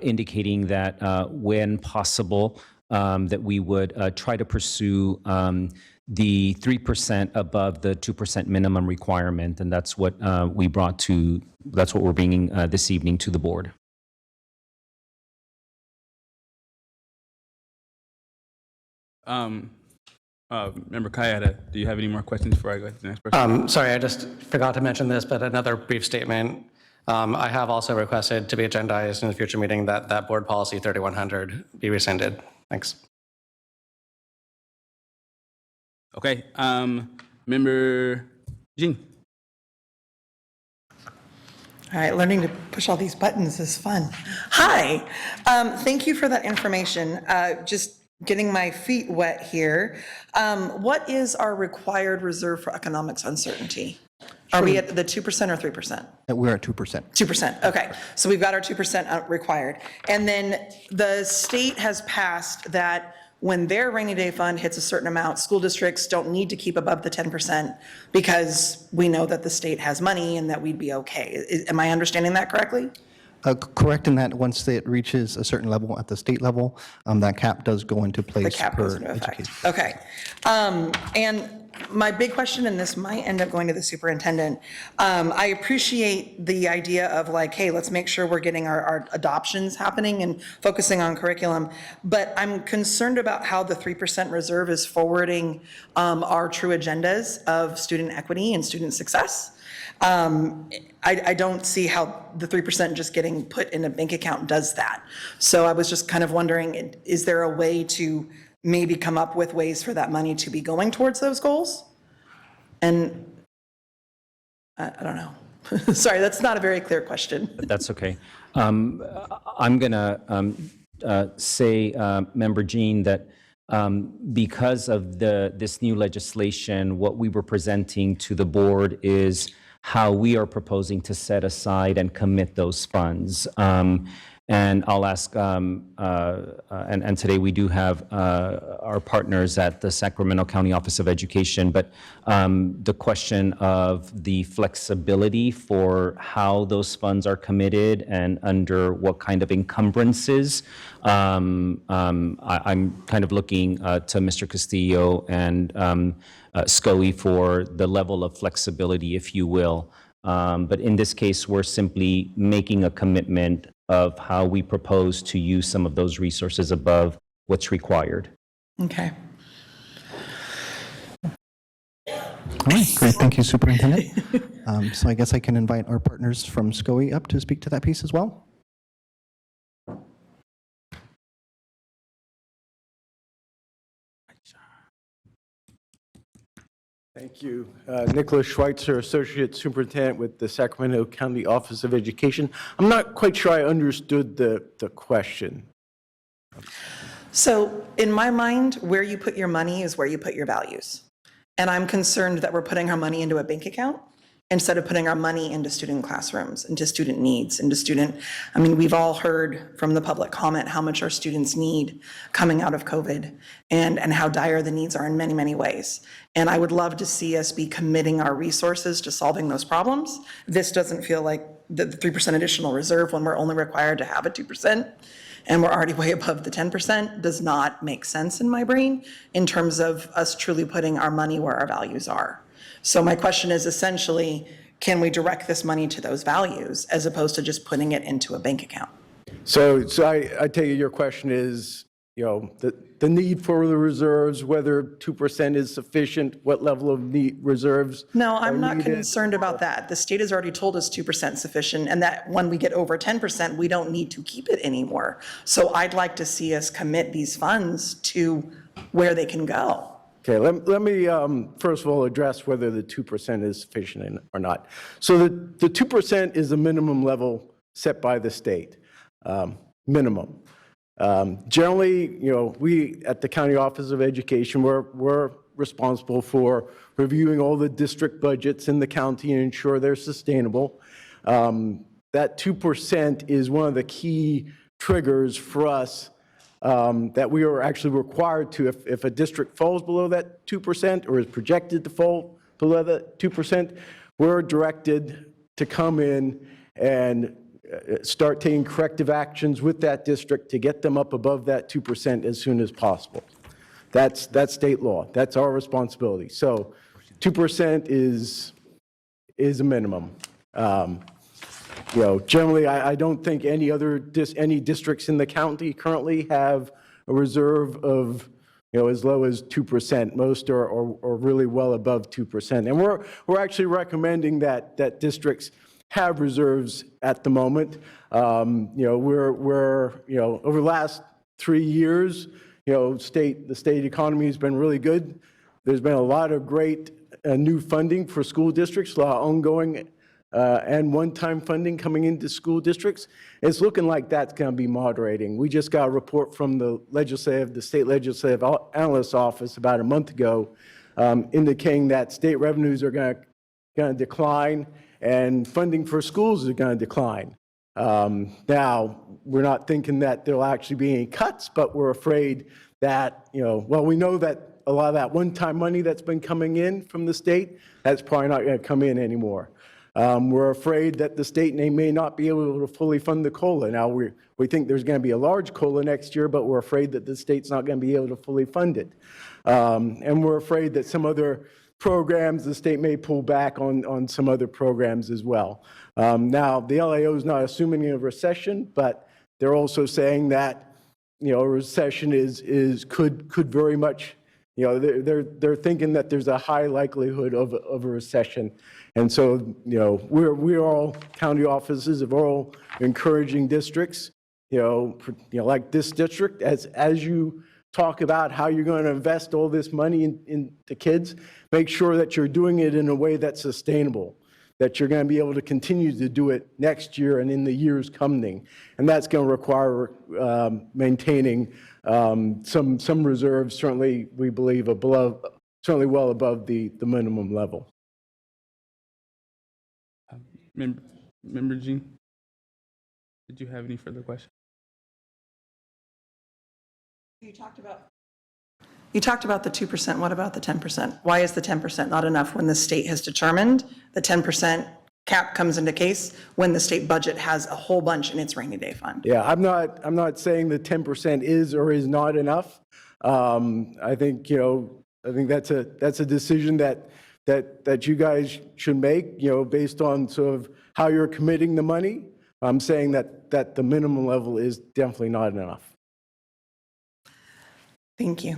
indicating that when possible, that we would try to pursue the 3% above the 2% minimum requirement, and that's what that's what we're bringing this evening to the board. Member Kayada, do you have any more questions before I go to the next person? Sorry, I just forgot to mention this, but another brief statement. I have also requested to be agendized in the future meeting that board policy 3100 be rescinded. Thanks. Okay, Member Jean. All right, learning to push all these buttons is fun. Hi, thank you for that information. Just getting my feet wet here. What is our required reserve for economics uncertainty? Are we at the 2% or 3%? We're at 2%. 2%, okay. So we've got our 2% required. And then the state has passed that when their rainy day fund hits a certain amount, school districts don't need to keep above the 10% because we know that the state has money and that we'd be okay. Am I understanding that correctly? Correct in that once it reaches a certain level at the state level, that cap does go into place. The cap goes into effect. Okay. And my big question, and this might end up going to the superintendent, I appreciate the idea of like, hey, let's make sure we're getting our adoptions happening and focusing on curriculum, but I'm concerned about how the 3% reserve is forwarding our true agendas of student equity and student success. I don't see how the 3% just getting put in a bank account does that. So I was just kind of wondering, is there a way to maybe come up with ways for that money to be going towards those goals? And I don't know. Sorry, that's not a very clear question. That's okay. I'm going to say, Member Jean, that because of this new legislation, what we were presenting to the board is how we are proposing to set aside and commit those funds. And I'll ask, and today we do have our partners at the Sacramento County Office of Education, but the question of the flexibility for how those funds are committed and under what kind of encumbrances, I'm kind of looking to Mr. Castillo and SCOE for the level of flexibility, if you will. But in this case, we're simply making a commitment of how we propose to use some of those resources above what's required. Okay. All right, great. Thank you, Superintendent. So I guess I can invite our partners from SCOE up to speak to that piece as well. Thank you. Nicholas Schweitzer, Associate Superintendent with the Sacramento County Office of Education. I'm not quite sure I understood the question. So in my mind, where you put your money is where you put your values. And I'm concerned that we're putting our money into a bank account instead of putting our money into student classrooms, into student needs, into student, I mean, we've all heard from the public comment how much our students need coming out of COVID and how dire the needs are in many, many ways. And I would love to see us be committing our resources to solving those problems. This doesn't feel like the 3% additional reserve when we're only required to have a 2%. And we're already way above the 10% does not make sense in my brain in terms of us truly putting our money where our values are. So my question is essentially, can we direct this money to those values as opposed to just putting it into a bank account? So I take it your question is, the need for the reserves, whether 2% is sufficient, what level of need reserves? No, I'm not needed? concerned about that. The state has already told us 2% sufficient, and that when we get over 10%, we don't need to keep it anymore. So I'd like to see us commit these funds to where they can go. Okay, let me first of all address whether the 2% is sufficient or not. So the 2% is the minimum level set by the state, minimum. Generally, we at the County Office of Education, we're responsible for reviewing all the district budgets in the county and ensure they're sustainable. That 2% is one of the key triggers for us that we are actually required to, if a district falls below that 2% or is projected to fall below that 2%, we're directed to come in and start taking corrective actions with that district to get them up above that 2% as soon as possible. That's state law. That's our responsibility. So 2% is a minimum. Generally, I don't think any districts in the county currently have a reserve of as low as 2%. Most are really well above 2%. And we're actually recommending that districts have reserves at the moment. We're over the last 3 years, the state economy has been really good. There's been a lot of great new funding for school districts, a lot of ongoing and one-time funding coming into school districts. It's looking like that's going to be moderating. We just got a report from the state legislative analyst's office about a month ago, indicating that state revenues are going to decline and funding for schools is going to decline. Now, we're not thinking that there'll actually be any cuts, but we're afraid that, well, we know that a lot of that one-time money that's been coming in from the state, that's probably not going to come in anymore. We're afraid that the state may not be able to fully fund the COLA. Now, we think there's going to be a large COLA next year, but we're afraid that the state's not going to be able to fully fund it. And we're afraid that some other programs, the state may pull back on some other programs as well. Now, the LAO is not assuming a recession, but they're also saying that, a recession could very much, they're thinking that there's a high likelihood of a recession. And so, we're all county offices of all encouraging districts, like this district, as you talk about how you're going to invest all this money into kids, make sure that you're doing it in a way that's sustainable, that you're going to be able to continue to do it next year and in the years coming. And that's going to require maintaining some reserves, certainly we believe certainly well above the minimum level. Member Jean, did you have any further questions? You talked about the 2%. What about the 10%? Why is the 10% not enough when the state has determined the 10% cap comes into case when the state budget has a whole bunch in its rainy day fund? Yeah, I'm not saying the 10% is or is not enough. I think that's a decision that you guys should make, based on sort of how you're committing the money. I'm saying that the minimum level is definitely not enough. Thank you.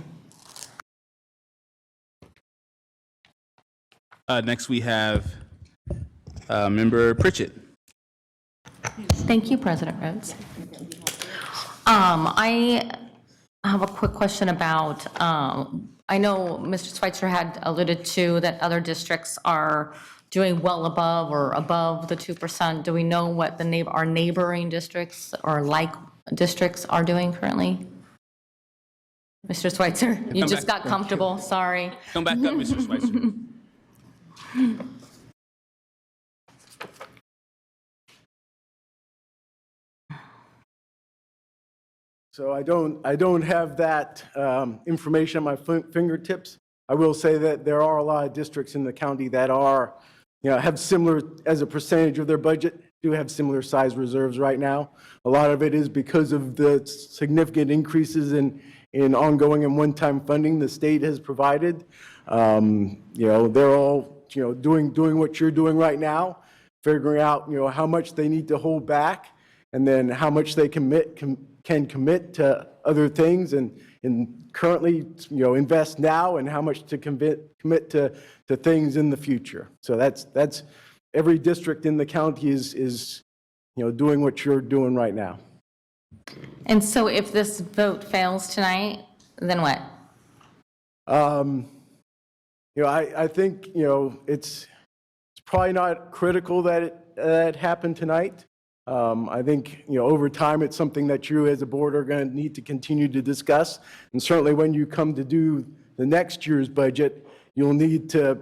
Next, we have Member Pritchett. Thank you, President Rhodes. I have a quick question about, I know Mr. Schweitzer had alluded to that other districts are doing well above or above the 2%. Do we know what our neighboring districts or like districts are doing currently? Mr. Schweitzer, you just got comfortable, sorry. Come back up, Mr. Schweitzer. So I don't have that information at my fingertips. I will say that there are a lot of districts in the county that are, have similar, as a percentage of their budget, do have similar size reserves right now. A lot of it is because of the significant increases in ongoing and one-time funding the state has provided. They're all, doing what you're doing right now, figuring out, how much they need to hold back, and then how much they can commit to other things, and currently, invest now, and how much to commit to things in the future. So that's every district in the county is doing what you're doing right now. And so if this vote fails tonight, then what? I think, it's probably not critical that it happened tonight. I think, over time, it's something that you as a board are going to need to continue to discuss. And certainly when you come to do the next year's budget, you'll need to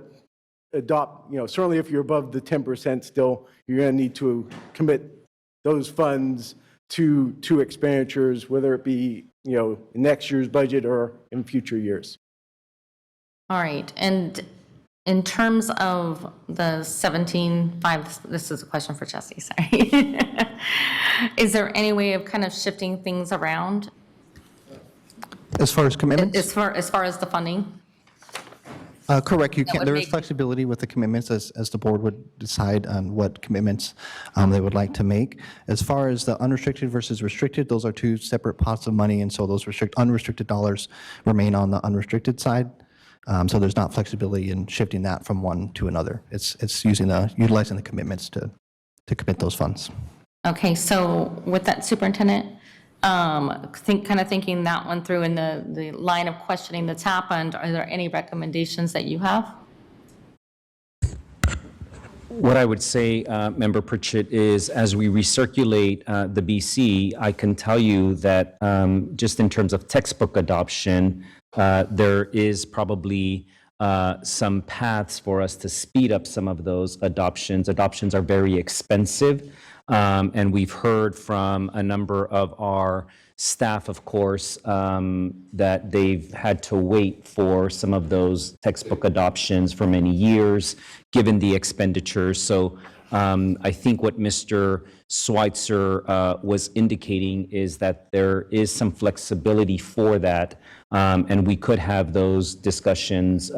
adopt, certainly if you're above the 10% still, you're going to need to commit those funds to expenditures, whether it be, next year's budget or in future years. All right, and in terms of the 17.5, this is a question for Jesse, sorry. Is there any way of kind of shifting things around? As far as commitments? As far as the funding? Correct, you That can, would there is make- flexibility with the commitments as the board would decide on what commitments they would like to make. As far as the unrestricted versus restricted, those are two separate pots of money, and so those unrestricted dollars remain on the unrestricted side. So there's not flexibility in shifting that from one to another. It's utilizing the commitments to commit those funds. Okay, so with that, Superintendent, thinking that one through in the line of questioning that's happened, are there any recommendations that you have? What I would say, Member Pritchett, is as we recirculate the BC, I can tell you that just in terms of textbook adoption, there is probably some paths for us to speed up some of those adoptions. Adoptions are very expensive, and we've heard from a number of our staff, of course, that they've had to wait for some of those textbook adoptions for many years, given the expenditures. So I think what Mr. Schweitzer was indicating is that there is some flexibility for that, and we could have those discussions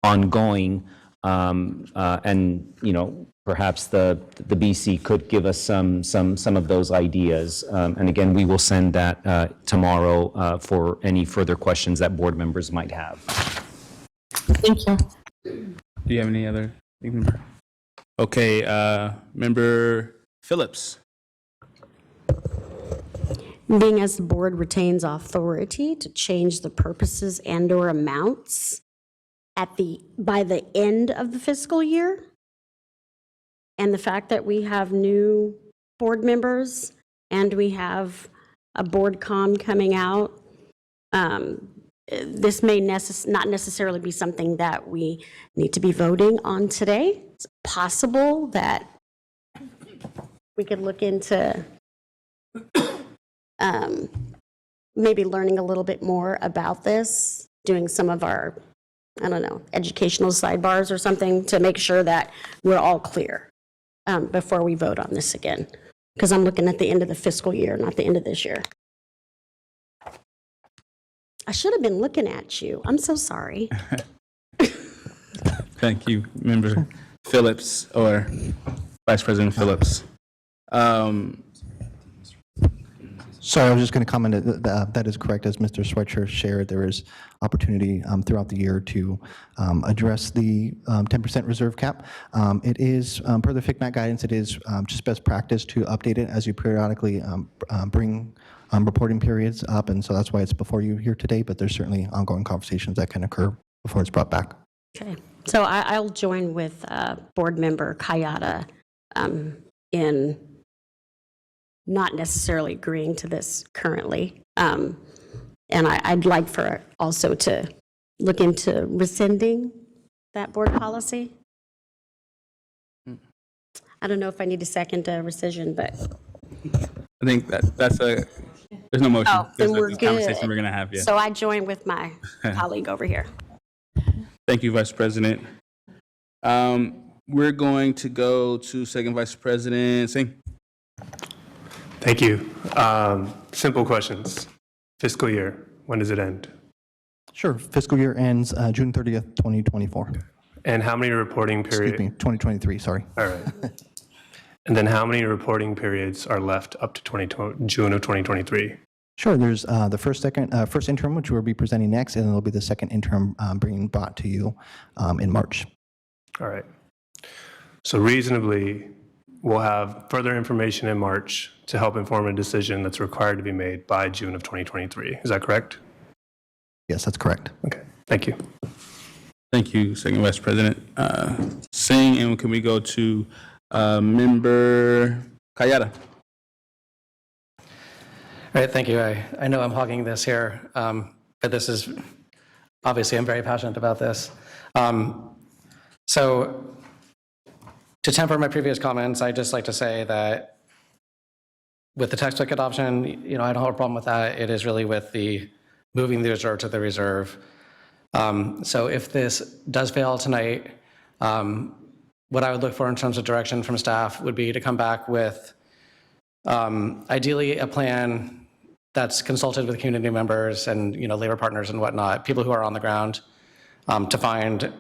ongoing, and, you know, perhaps the BC could give us some of those ideas. And again, we will send that tomorrow for any further questions that board members might have. Thank you. Do you have any other? Okay, Member Phillips. Being as the board retains authority to change the purposes and/or amounts by the end of the fiscal year, and the fact that we have new board members and we have a board com coming out, this may not necessarily be something that we need to be voting on today. It's possible that we could look into maybe learning a little bit more about this, doing some of our, I don't know, educational sidebars or something to make sure that we're all clear before we vote on this again. Because I'm looking at the end of the fiscal year, not the end of this year. I should have been looking at you. I'm so sorry. Thank you, Member Phillips, or Vice President Phillips. Sorry, I was just going to comment that that is correct. As Mr. Schweitzer shared, there is opportunity throughout the year to address the 10% reserve cap. It is, per the FICMAC guidance, it is just best practice to update it as you periodically bring reporting periods up, and so that's why it's before you here today, but there's certainly ongoing conversations that can occur before it's brought back. Okay, so I'll join with Board Member Kayada in not necessarily agreeing to this currently. And I'd like for also to look into rescinding that board policy. I don't know if I need a second rescission, but. I think that's there's no motion. Oh, There's then we're a good. conversation we're gonna have, yeah. So I join with my colleague over here. Thank you, Vice President. We're going to go to Second Vice President Singh. Thank you. Simple questions. Fiscal year, when does it end? Sure. Fiscal year ends June 30th, 2024. And how many reporting periods? Excuse me, 2023, sorry. All right. And then how many reporting periods are left up to June of 2023? Sure. There's the first interim, which we'll be presenting next, and it'll be the second interim being brought to you in March. All right. So reasonably, we'll have further information in March to help inform a decision that's required to be made by June of 2023. Is that correct? Yes, that's correct. Okay. Thank you. Thank you, Second Vice President Singh. And can we go to Member Kayada? All right, thank you. I know I'm hogging this here, but this is, obviously, I'm very passionate about this. So to temper my previous comments, I'd just like to say that with the textbook adoption, you know, I don't have a problem with that. It is really with the moving the reserve to the reserve. So if this does fail tonight, what I would look for in terms of direction from staff would be to come back with ideally a plan that's consulted with community members and, you know, labor partners and whatnot, people who are on the ground, to find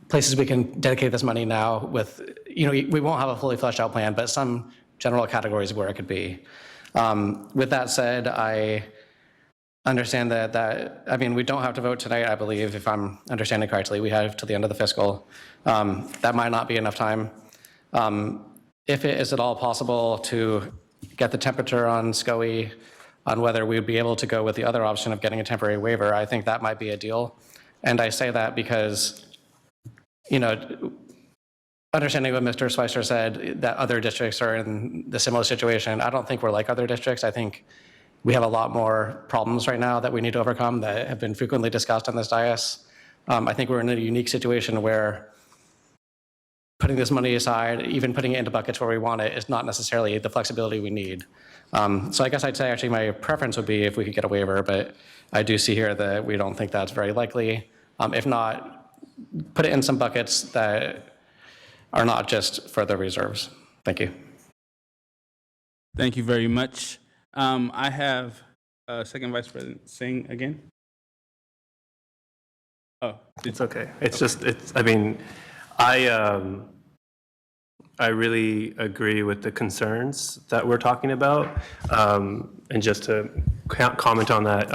places we can dedicate this money now with, you know, we won't have a fully fleshed out plan, but some general categories where it could be. With that said, I understand that, I mean, we don't have to vote tonight, I believe, if I'm understanding correctly. We have till the end of the fiscal. That might not be enough time. If it is at all possible to get the temperature on SCOE on whether we would be able to go with the other option of getting a temporary waiver, I think that might be a deal. And I say that because, you know, understanding what Mr. Schweitzer said, that other districts are in the similar situation, I don't think we're like other districts. I think we have a lot more problems right now that we need to overcome that have been frequently discussed on this dais. I think we're in a unique situation where putting this money aside, even putting it into buckets where we want it, is not necessarily the flexibility we need. So I guess I'd say actually my preference would be if we could get a waiver, but I do see here that we don't think that's very likely. If not, put it in some buckets that are not just for the reserves. Thank you. Thank you very much. I have Second Vice President Singh again. Oh, It's okay. It's just, I mean, I really agree with the concerns that we're talking about. And just to comment on that,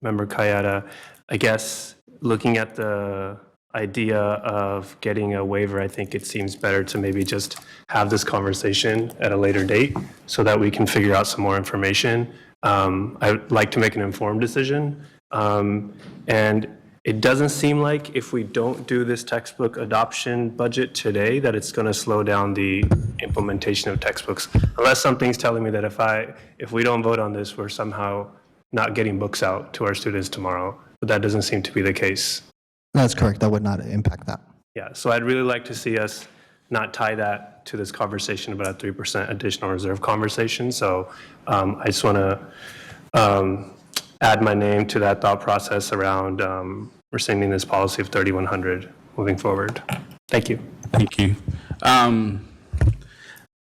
Member Kayada, I guess looking at the idea of getting a waiver, I think it seems better to maybe just have this conversation at a later date so that we can figure out some more information. I'd like to make an informed decision. And it doesn't seem like if we don't do this textbook adoption budget today, that it's going to slow down the implementation of textbooks. Unless something's telling me that if we don't vote on this, we're somehow not getting books out to our students tomorrow. But that doesn't seem to be the case. That's correct. That would not impact that. Yeah, so I'd really like to see us not tie that to this conversation about a 3% additional reserve conversation. So I just want to add my name to that thought process around rescinding this policy of 3,100 moving forward. Thank you. Thank you.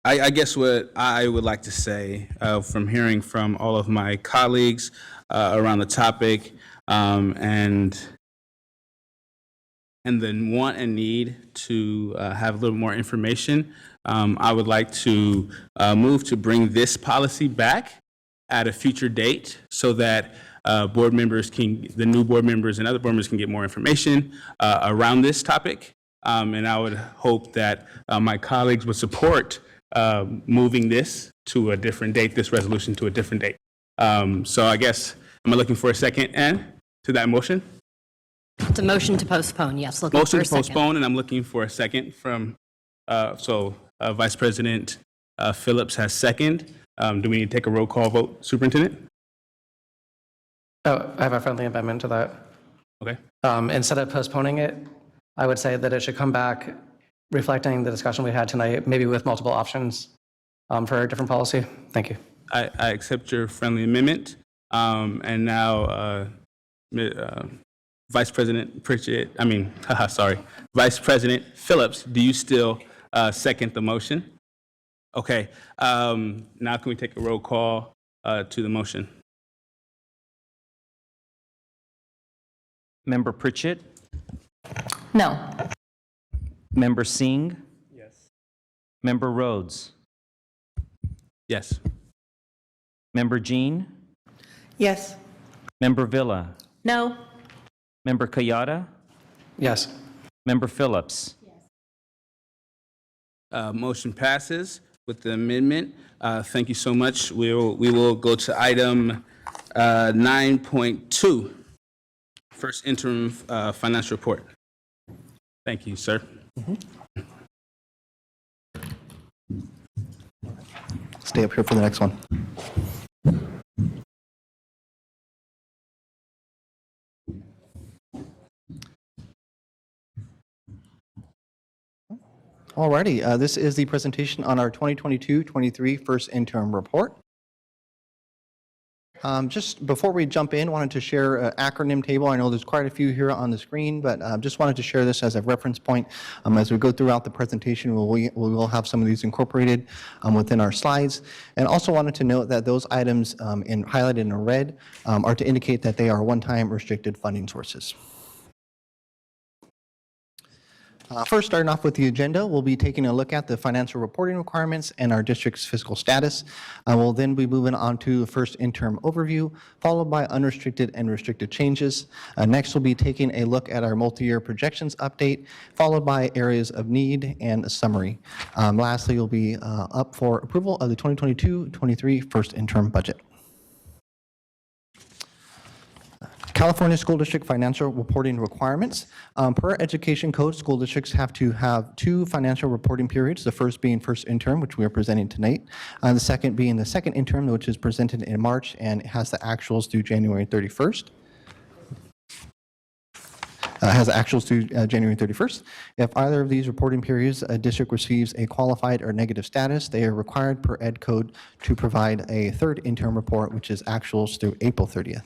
I guess what I would like to say from hearing from all of my colleagues around the topic and the want and need to have a little more information, I would like to move to bring this policy back at a future date so that board members the new board members and other board members can get more information around this topic. And I would hope that my colleagues would support moving this to a different date, this resolution to a different date. So I guess, am I looking for a second, Ann, to that motion? It's a motion to postpone, yes. Looking Motion for a to second. postpone, and I'm looking for a second from, Vice President Phillips has second. Do we need to take a roll call vote, Superintendent? Oh, I have a friendly amendment to that. Okay. Instead of postponing it, I would say that it should come back reflecting the discussion we had tonight, maybe with multiple options for a different policy. Thank you. I accept your friendly amendment. And now, Vice President Pritchett, Vice President Phillips, do you still second the motion? Okay. Now can we take a roll call to the motion? Member Pritchett? No. Member Singh? Yes. Member Rhodes? Yes. Member Jean? Yes. Member Villa? No. Member Kayada? Yes. Member Phillips? Motion passes with the amendment. Thank you so much. We will go to item 9.2, first interim financial report. Thank you, sir. Stay up here for the next one. Alrighty, this is the presentation on our 2022-23 first interim report. Just before we jump in, wanted to share an acronym table. I know there's quite a few here on the screen, but just wanted to share this as a reference point. As we go throughout the presentation, we will have some of these incorporated within our slides. And also wanted to note that those items highlighted in red are to indicate that they are one-time restricted funding sources. First, starting off with the agenda, we'll be taking a look at the financial reporting requirements and our district's fiscal status. We'll then be moving on to the first interim overview, followed by unrestricted and restricted changes. Next, we'll be taking a look at our multi-year projections update, followed by areas of need and a summary. Lastly, you'll be up for approval of the 2022-23 first interim budget. California School District financial reporting requirements. Per Education Code, school districts have to have 2 financial reporting periods, the first being first interim, which we are presenting tonight, and the second being the second interim, which is presented in March and has the actuals through January 31st. has actuals through January 31st. If either of these reporting periods a district receives a qualified or negative status, they are required per ed code to provide a third interim report, which is actuals through April 30th.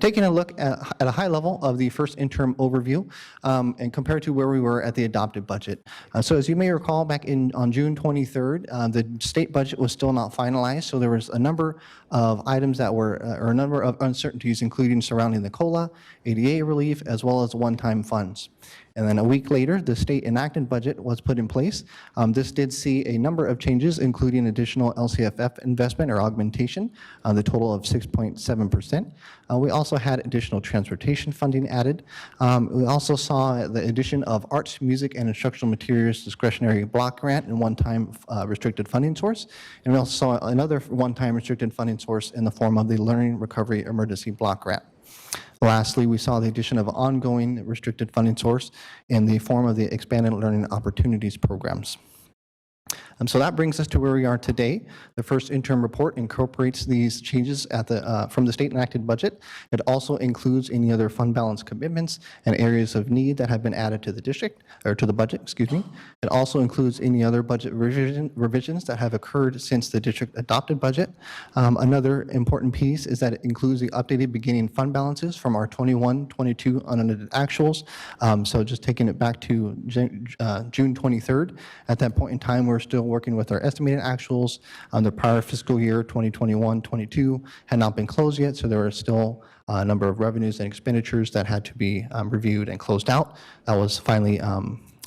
Taking a look at a high level of the first interim overview and compared to where we were at the adopted budget. So as you may recall, back on June 23rd, the state budget was still not finalized, so there was a number of items that were, or a number of uncertainties, including surrounding the COLA, ADA relief, as well as one-time funds. And then a week later, the state enacted budget was put in place. This did see a number of changes, including additional LCFF investment or augmentation, the total of 6.7%. We also had additional transportation funding added. We also saw the addition of arts, music, and instructional materials discretionary block grant and one-time restricted funding source. And we also saw another one-time restricted funding source in the form of the Learning Recovery Emergency Block Grant. Lastly, we saw the addition of ongoing restricted funding source in the form of the Expanded Learning Opportunities programs. So that brings us to where we are today. The first interim report incorporates these changes from the state enacted budget. It also includes any other fund balance commitments and areas of need that have been added to the district, or to the budget, excuse me. It also includes any other budget revisions that have occurred since the district adopted budget. Another important piece is that it includes the updated beginning fund balances from our 21-22 unaudited actuals. So just taking it back to June 23rd, at that point in time, we're still working with our estimated actuals. The prior fiscal year, 2021-22, had not been closed yet, so there were still a number of revenues and expenditures that had to be reviewed and closed out. That was finally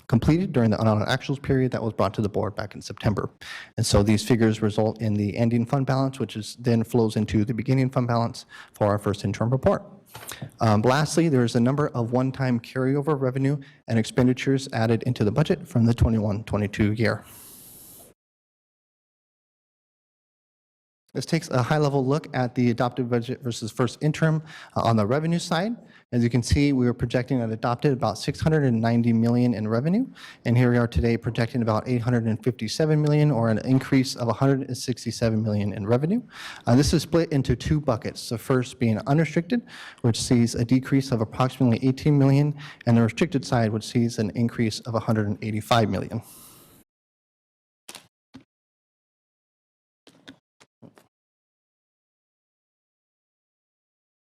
completed during the unaudited actuals period that was brought to the board back in September. And so these figures result in the ending fund balance, which then flows into the beginning fund balance for our first interim report. Lastly, there is a number of one-time carryover revenue and expenditures added into the budget from the 21-22 year. This takes a high-level look at the adopted budget versus first interim on the revenue side. As you can see, we were projecting at adopted about $690 million in revenue, and here we are today projecting about $857 million, or an increase of $167 million in revenue. This is split into two buckets. The first being unrestricted, which sees a decrease of approximately $18 million, and the restricted side, which sees an increase of $185 million.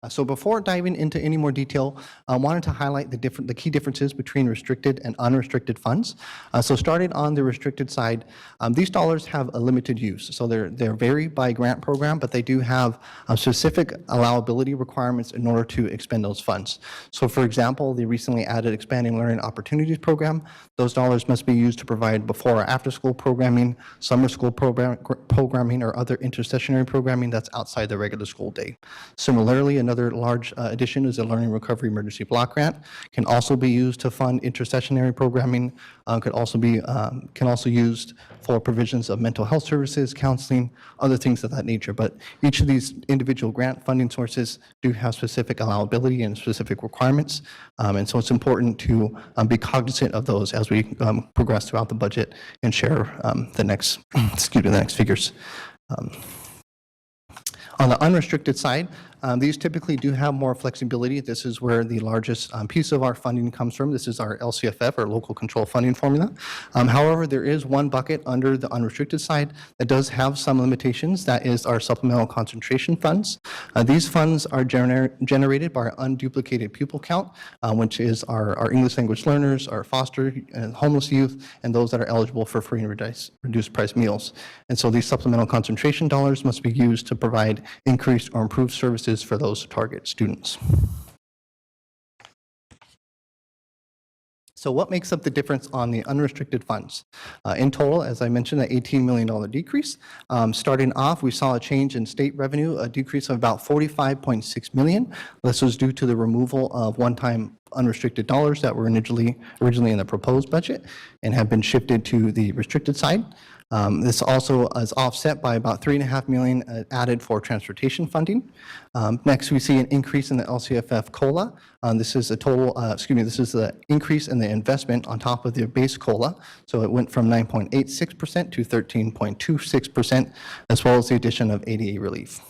So before diving into any more detail, I wanted to highlight the key differences between restricted and unrestricted funds. So starting on the restricted side, these dollars have a limited use. So they're vary by grant program, but they do have specific allowability requirements in order to expend those funds. So for example, the recently added Expanding Learning Opportunities program, those dollars must be used to provide before or after school programming, summer school programming, or other intersessionary programming that's outside the regular school day. Similarly, another large addition is a Learning Recovery Emergency Block Grant. Can also be used to fund intersessionary programming. Can also used for provisions of mental health services, counseling, other things of that nature. But each of these individual grant funding sources do have specific allowability and specific requirements, and so it's important to be cognizant of those as we progress throughout the budget and share the next figures. On the unrestricted side, these typically do have more flexibility. This is where the largest piece of our funding comes from. This is our LCFF, or local control funding formula. However, there is one bucket under the unrestricted side that does have some limitations. That is our supplemental concentration funds. These funds are generated by our unduplicated pupil count, which is our English language learners, our foster and homeless youth, and those that are eligible for free and reduced price meals. And so these supplemental concentration dollars must be used to provide increased or improved services for those target students. So what makes up the difference on the unrestricted funds? In total, as I mentioned, an $18 million decrease. Starting off, we saw a change in state revenue, a decrease of about $45.6 million. This was due to the removal of one-time unrestricted dollars that were originally in the proposed budget and have been shifted to the restricted side. This also is offset by about $3.5 million added for transportation funding. Next, we see an increase in the LCFF COLA. This is a total, this is the increase in the investment on top of the base COLA. So it went from 9.86% to 13.26%, as well as the addition of ADA relief.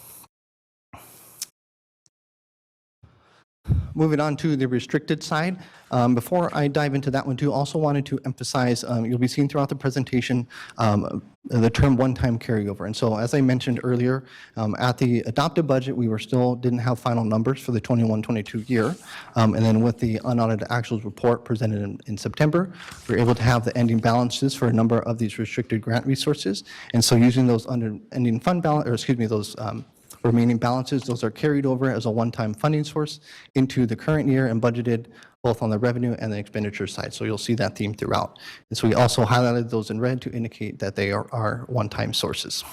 Moving on to the restricted side, before I dive into that one too, also wanted to emphasize, you'll be seeing throughout the presentation the term one-time carryover. And so as I mentioned earlier, at the adopted budget, we didn't have final numbers for the 21-22 year. And then with the unaudited actuals report presented in September, we were able to have the ending balances for a number of these restricted grant resources. And so using those ending fund balance, or excuse me, those remaining balances, those are carried over as a one-time funding source into the current year and budgeted both on the revenue and the expenditure side. So you'll see that theme throughout. And so we also highlighted those in red to indicate that they are one-time sources.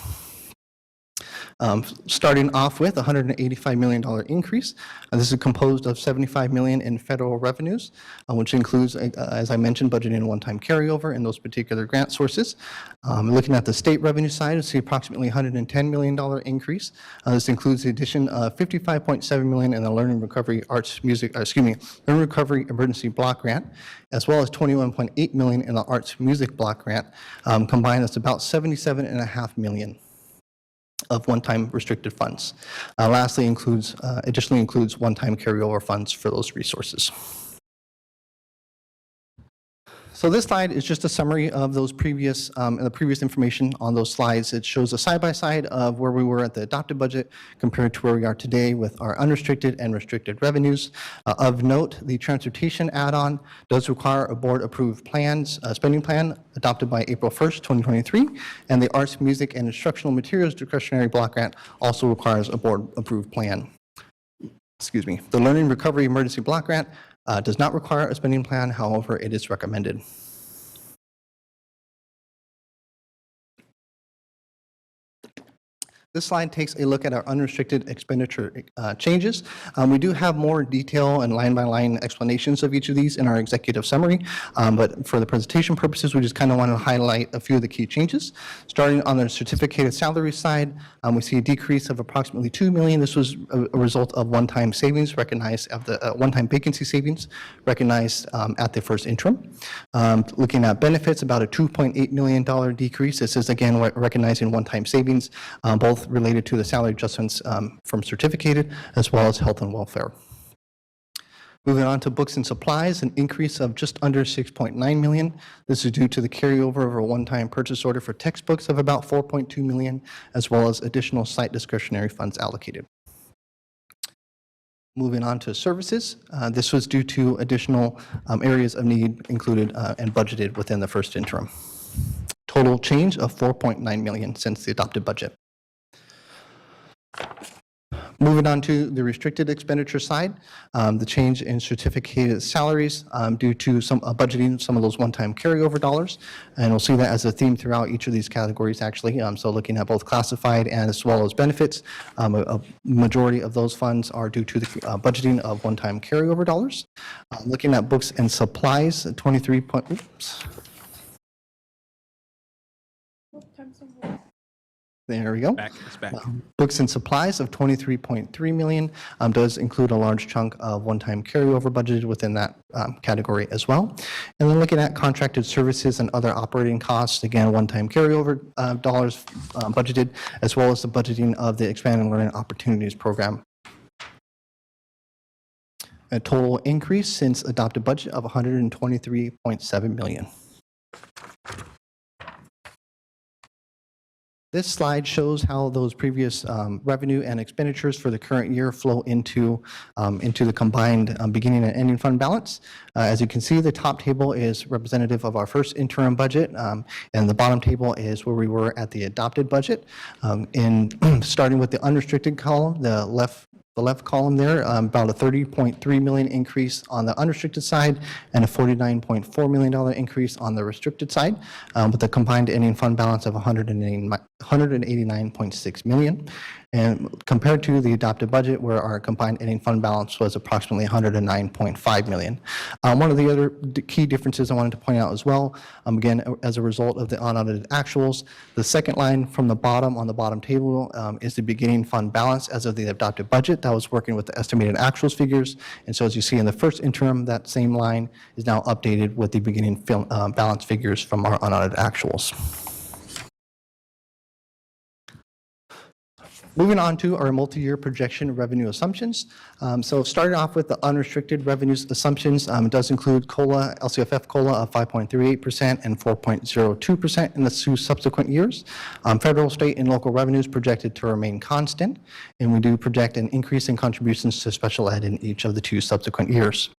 Starting off with a $185 million increase. This is composed of $75 million in federal revenues, which includes, as I mentioned, budgeting one-time carryover in those particular grant sources. Looking at the state revenue side, you'll see approximately $110 million increase. This includes the addition of $55.7 million in the Learning Recovery Learning Recovery Emergency Block Grant, as well as $21.8 million in the Arts Music Block Grant. Combined, that's about $77.5 million of one-time restricted funds. Lastly, additionally includes one-time carryover funds for those resources. So this slide is just a summary of those previous, the previous information on those slides. It shows a side-by-side of where we were at the adopted budget compared to where we are today with our unrestricted and restricted revenues. Of note, the transportation add-on does require a board-approved spending plan adopted by April 1st, 2023, and the arts, music, and instructional materials discretionary block grant also requires a board-approved plan. Excuse me. The Learning Recovery Emergency Block Grant does not require a spending plan, however, it is recommended. This slide takes a look at our unrestricted expenditure changes. We do have more detail and line-by-line explanations of each of these in our executive summary, but for the presentation purposes, we just kind of want to highlight a few of the key changes. Starting on the certificated salary side, we see a decrease of approximately $2 million. This was a result of one-time savings recognized of the one-time vacancy savings recognized at the first interim. Looking at benefits, about a $2.8 million decrease. This is again recognizing one-time savings, both related to the salary adjustments from certificated as well as health and welfare. Moving on to books and supplies, an increase of just under $6.9 million. This is due to the carryover of a one-time purchase order for textbooks of about $4.2 million, as well as additional site discretionary funds allocated. Moving on to services, this was due to additional areas of need included and budgeted within the first interim. Total change of $4.9 million since the adopted budget. Moving on to the restricted expenditure side, the change in certificated salaries due to some budgeting some of those one-time carryover dollars, and we'll see that as a theme throughout each of these categories actually. So looking at both classified and as well as benefits, a majority of those funds are due to the budgeting of one-time carryover dollars. Looking at books and supplies, 23 point, oops. There we go. It's back. Books and supplies of $23.3 million does include a large chunk of one-time carryover budgeted within that category as well. And then looking at contracted services and other operating costs, again, one-time carryover dollars budgeted, as well as the budgeting of the Expanded Learning Opportunities Program. A total increase since adopted budget of $123.7 million. This slide shows how those previous revenue and expenditures for the current year flow into the combined beginning and ending fund balance. As you can see, the top table is representative of our first interim budget, and the bottom table is where we were at the adopted budget. Starting with the unrestricted column, the left column there, about a $30.3 million increase on the unrestricted side and a $49.4 million increase on the restricted side, with a combined ending fund balance of $189.6 million. And compared to the adopted budget, where our combined ending fund balance was approximately $109.5 million. One of the other key differences I wanted to point out as well, again, as a result of the unaudited actuals, the second line from the bottom on the bottom table is the beginning fund balance as of the adopted budget. That was working with the estimated actuals figures. And so as you see in the first interim, that same line is now updated with the beginning balance figures from our unaudited actuals. Moving on to our multi-year projection revenue assumptions. So starting off with the unrestricted revenues assumptions, it does include COLA, LCFF COLA of 5.38% and 4.02% in the two subsequent years. Federal, state, and local revenues projected to remain constant, and we do project an increase in contributions to special ed in each of the two subsequent years.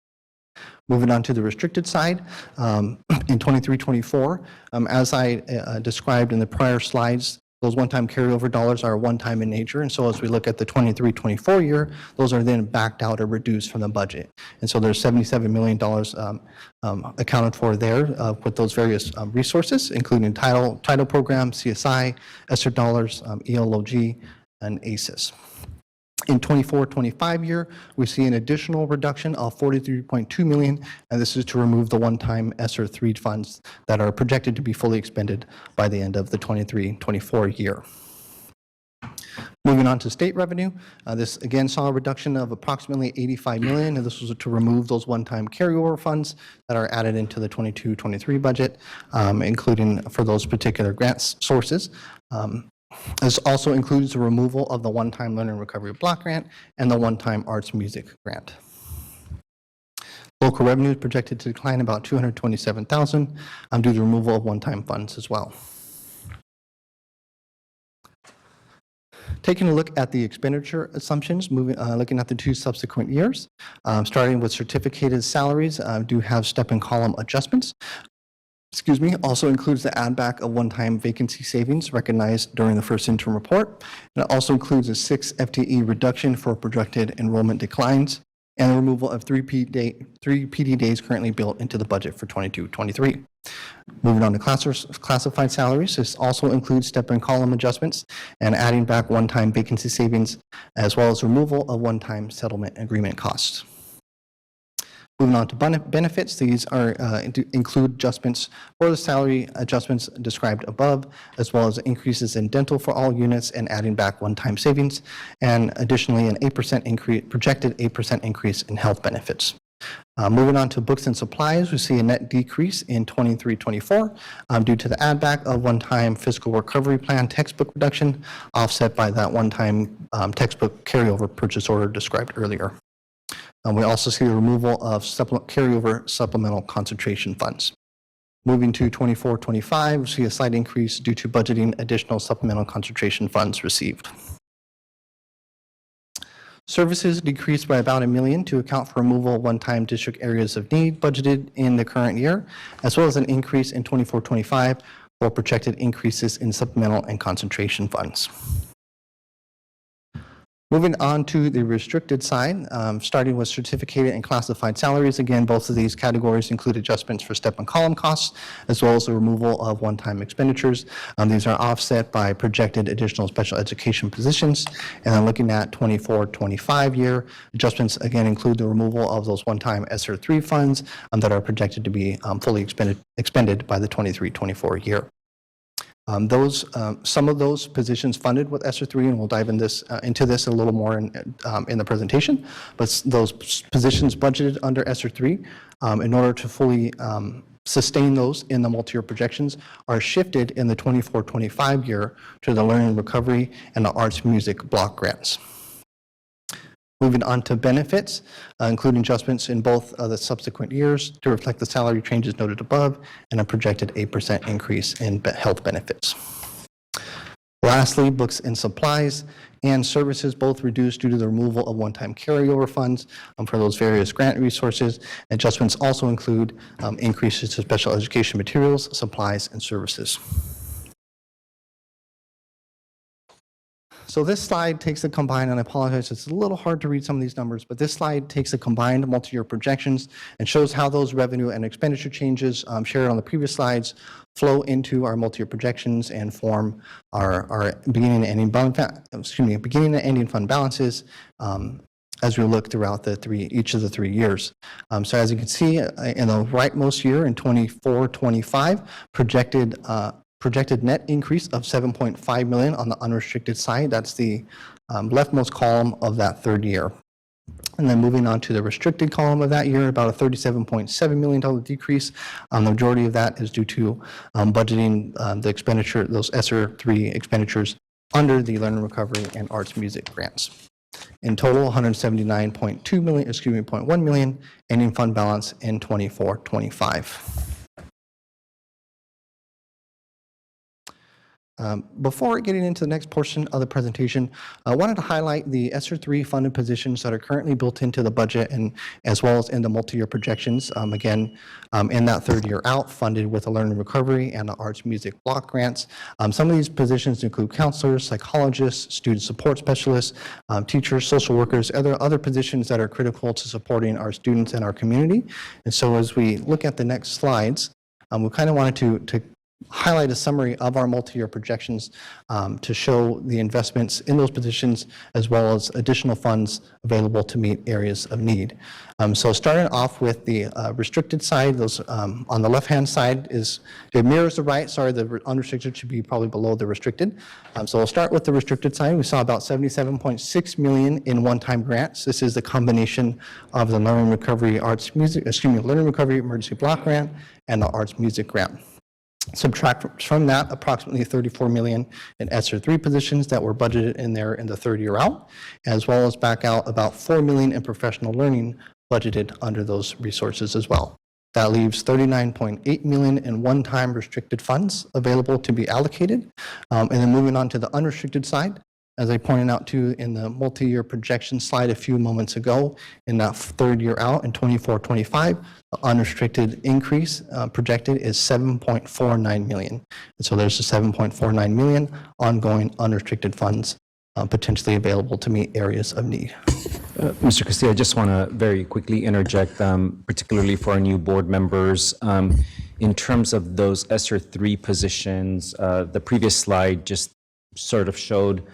Moving on to the restricted side, in 23-24, as I described in the prior slides, those one-time carryover dollars are one-time in nature, and so as we look at the 23-24 year, those are then backed out or reduced from the budget. And so there's $77 million accounted for there with those various resources, including title program, CSI, ESSER dollars, ELOG, and ACES. In 24-25 year, we see an additional reduction of $43.2 million, and this is to remove the one-time ESSER 3 funds that are projected to be fully expended by the end of the 23-24 year. Moving on to state revenue, this again saw a reduction of approximately $85 million, and this was to remove those one-time carryover funds that are added into the 22-23 budget, including for those particular grant sources. This also includes the removal of the one-time learning recovery block grant and the one-time arts music grant. Local revenue is projected to decline about $227,000 due to the removal of one-time funds as well. Taking a look at the expenditure assumptions, looking at the two subsequent years, starting with certificated salaries, do have step and column adjustments. Also includes the add back of one-time vacancy savings recognized during the first interim report. And it also includes a 6 FTE reduction for projected enrollment declines and the removal of 3 PD days currently built into the budget for 22-23. Moving on to classified salaries, this also includes step and column adjustments and adding back one-time vacancy savings as well as removal of one-time settlement agreement costs. Moving on to benefits, these are include adjustments for the salary adjustments described above, as well as increases in dental for all units and adding back one-time savings, and additionally an 8% increase, projected 8% increase in health benefits. Moving on to books and supplies, we see a net decrease in 23-24 due to the add back of one-time fiscal recovery plan textbook reduction, offset by that one-time textbook carryover purchase order described earlier. We also see the removal of carryover supplemental concentration funds. Moving to 24-25, we see a slight increase due to budgeting additional supplemental concentration funds received. Services decreased by about $1 million to account for removal of one-time district areas of need budgeted in the current year, as well as an increase in 24-25 for projected increases in supplemental and concentration funds. Moving on to the restricted side, starting with certificated and classified salaries. Again, both of these categories include adjustments for step and column costs, as well as the removal of one-time expenditures. These are offset by projected additional special education positions. And then looking at 24-25 year, adjustments again include the removal of those one-time ESSER 3 funds that are projected to be fully expended by the 23-24 year. Some of those positions funded with ESSER 3, and we'll dive into this a little more in the presentation, but those positions budgeted under ESSER 3, in order to fully sustain those in the multi-year projections, are shifted in the 24-25 year to the learning recovery and the arts music block grants. Moving on to benefits, including adjustments in both of the subsequent years to reflect the salary changes noted above and a projected 8% increase in health benefits. Lastly, books and supplies and services both reduced due to the removal of one-time carryover funds for those various grant resources. Adjustments also include increases to special education materials, supplies, and services. So this slide takes the combined, and I apologize, it's a little hard to read some of these numbers, but this slide takes the combined multi-year projections and shows how those revenue and expenditure changes shared on the previous slides flow into our multi-year projections and form our beginning and ending fund balances as we look throughout each of the 3 years. So as you can see, in the rightmost year in 24-25, projected net increase of $7.5 million on the unrestricted side. That's the leftmost column of that third year. And then moving on to the restricted column of that year, about a $37.7 million decrease. The majority of that is due to budgeting the expenditure, those ESSER 3 expenditures under the Learning Recovery and Arts Music grants. In total, 179.2 million, excuse me, 0.1 million ending fund balance in 24-25. Before getting into the next portion of the presentation, I wanted to highlight the ESSER 3 funded positions that are currently built into the budget and as well as in the multi-year projections. Again, in that third year out, funded with the Learning Recovery and the Arts Music block grants. Some of these positions include counselors, psychologists, student support specialists, teachers, social workers, other positions that are critical to supporting our students and our community. And so as we look at the next slides, we kind of wanted to highlight a summary of our multi-year projections to show the investments in those positions as well as additional funds available to meet areas of need. So starting off with the restricted side, those on the left-hand side it mirrors the right. Sorry, the unrestricted should be probably below the restricted. So we'll start with the restricted side. We saw about $77.6 million in one-time grants. This is the combination of the Learning Recovery Learning Recovery Emergency Block Grant and the Arts Music Grant. Subtract from that approximately $34 million in ESSER 3 positions that were budgeted in there in the third year out, as well as back out about $4 million in professional learning budgeted under those resources as well. That leaves $39.8 million in one-time restricted funds available to be allocated. And then moving on to the unrestricted side, as I pointed out too in the multi-year projection slide a few moments ago, in that third year out in 24-25, the unrestricted increase projected is $7.49 million. And so there's a $7.49 million ongoing unrestricted funds potentially available to meet areas of need. Mr. Castillo, I just want to very quickly interject, particularly for our new board members. In terms of those ESSER 3 positions, the previous slide just sort of showed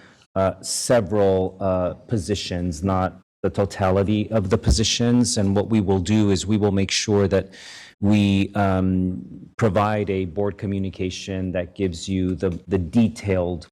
several positions, not the totality of the positions. And what we will do is we will make sure that we provide a board communication that gives you the detailed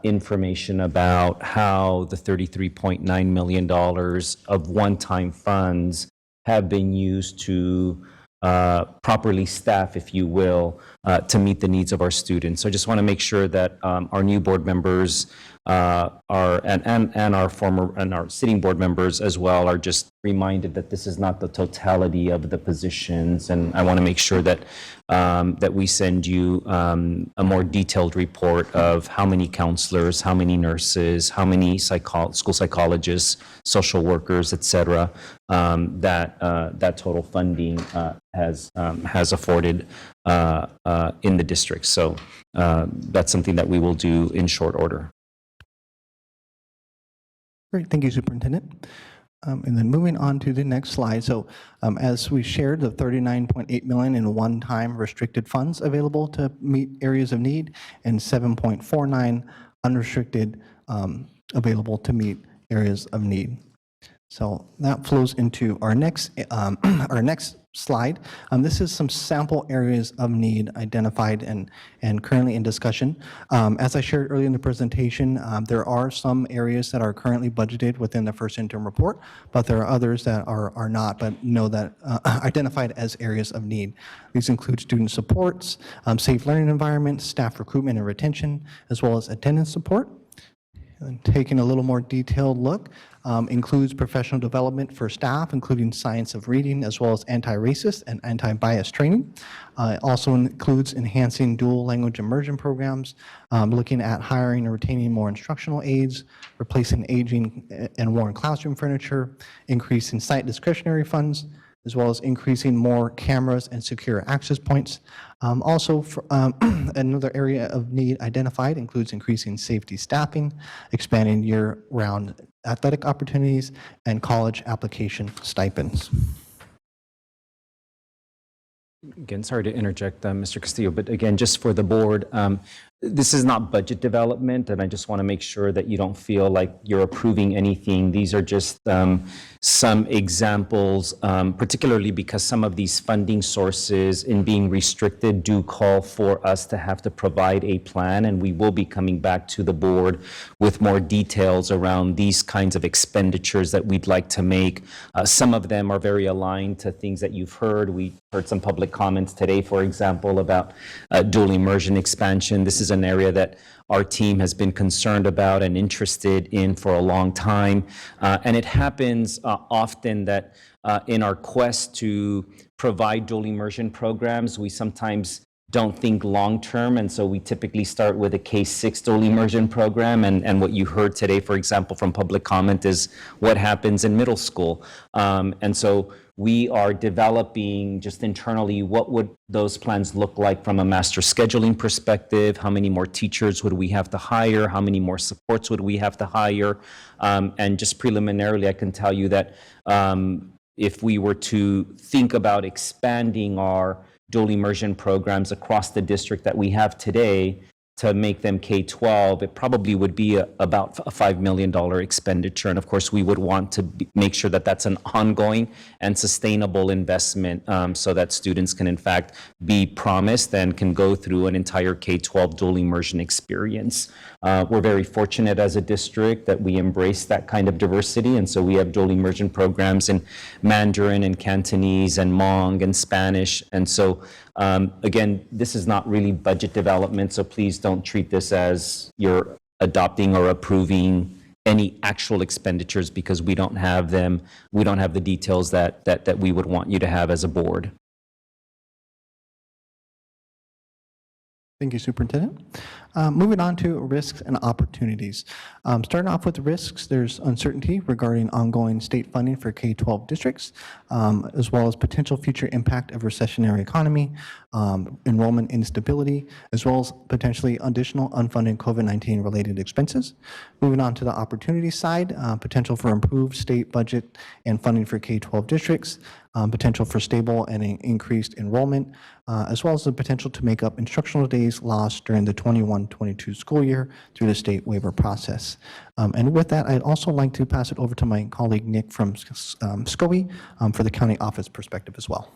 information about how the $33.9 million of one-time funds have been used to properly staff, if you will, to meet the needs of our students. So I just want to make sure that our new board members and our sitting board members as well are just reminded that this is not the totality of the positions, and I want to make sure that that we send you a more detailed report of how many counselors, how many nurses, how many school psychologists, social workers, et cetera, that total funding has afforded in the district. So that's something that we will do in short order. Great, thank you, Superintendent. And then moving on to the next slide. So as we shared, the $39.8 million in one-time restricted funds available to meet areas of need and $7.49 unrestricted available to meet areas of need. So that flows into our next slide. This is some sample areas of need identified and currently in discussion. As I shared earlier in the presentation, there are some areas that are currently budgeted within the first interim report, but there are others that are not, but know that identified as areas of need. These include student supports, safe learning environments, staff recruitment and retention, as well as attendance support. And taking a little more detailed look, includes professional development for staff, including science of reading, as well as anti-racist and anti-bias training. It also includes enhancing dual language immersion programs, looking at hiring and retaining more instructional aides, replacing aging and worn classroom furniture, increasing site discretionary funds, as well as increasing more cameras and secure access points. Also, another area of need identified includes increasing safety staffing, expanding year-round athletic opportunities, and college application stipends. Again, sorry to interject, Mr. Castillo, but again, just for the board, this is not budget development, and I just want to make sure that you don't feel like you're approving anything. These are just some examples, particularly because some of these funding sources in being restricted do call for us to have to provide a plan, and we will be coming back to the board with more details around these kinds of expenditures that we'd like to make. Some of them are very aligned to things that you've heard. We heard some public comments today, for example, about dual immersion expansion. This is an area that our team has been concerned about and interested in for a long time. And it happens often that in our quest to provide dual immersion programs, we sometimes don't think long-term, and so we typically start with a K-6 dual immersion program, and what you heard today, for example, from public comment is what happens in middle school. And so we are developing just internally, what would those plans look like from a master scheduling perspective? How many more teachers would we have to hire? How many more supports would we have to hire? And just preliminarily, I can tell you that if we were to think about expanding our dual immersion programs across the district that we have today to make them K-12, it probably would be about a $5 million expenditure. And of course, we would want to make sure that that's an ongoing and sustainable investment so that students can in fact be promised and can go through an entire K-12 dual immersion experience. We're very fortunate as a district that we embrace that kind of diversity, and so we have dual immersion programs in Mandarin and Cantonese and Hmong and Spanish. And so again, this is not really budget development, so please don't treat this as you're adopting or approving any actual expenditures, because we don't have them. We don't have the details that we would want you to have as a board. Thank you, Superintendent. Moving on to risks and opportunities. Starting off with risks, there's uncertainty regarding ongoing state funding for K-12 districts, as well as potential future impact of recessionary economy, enrollment instability, as well as potentially additional unfunded COVID-19 related expenses. Moving on to the opportunity side, potential for improved state budget and funding for K-12 districts, potential for stable and increased enrollment, as well as the potential to make up instructional days lost during the 21-22 school year through the state waiver process. And with that, I'd also like to pass it over to my colleague Nick from SCOE for the county office perspective as well.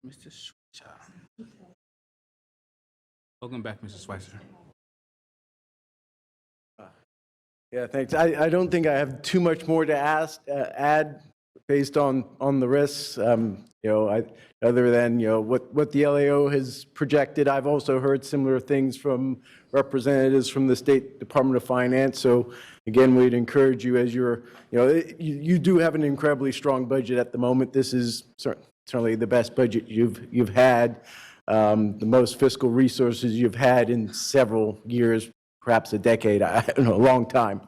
Mr. Schweitzer. Welcome back, Mr. Schweitzer. Yeah, thanks. I don't think I have too much more to add based on the risks. Other than what the LAO has projected. I've also heard similar things from representatives from the State Department of Finance. So again, we'd encourage you, as you do have an incredibly strong budget at the moment. This is certainly the best budget you've had, the most fiscal resources you've had in several years, perhaps a decade, I don't know, a long time.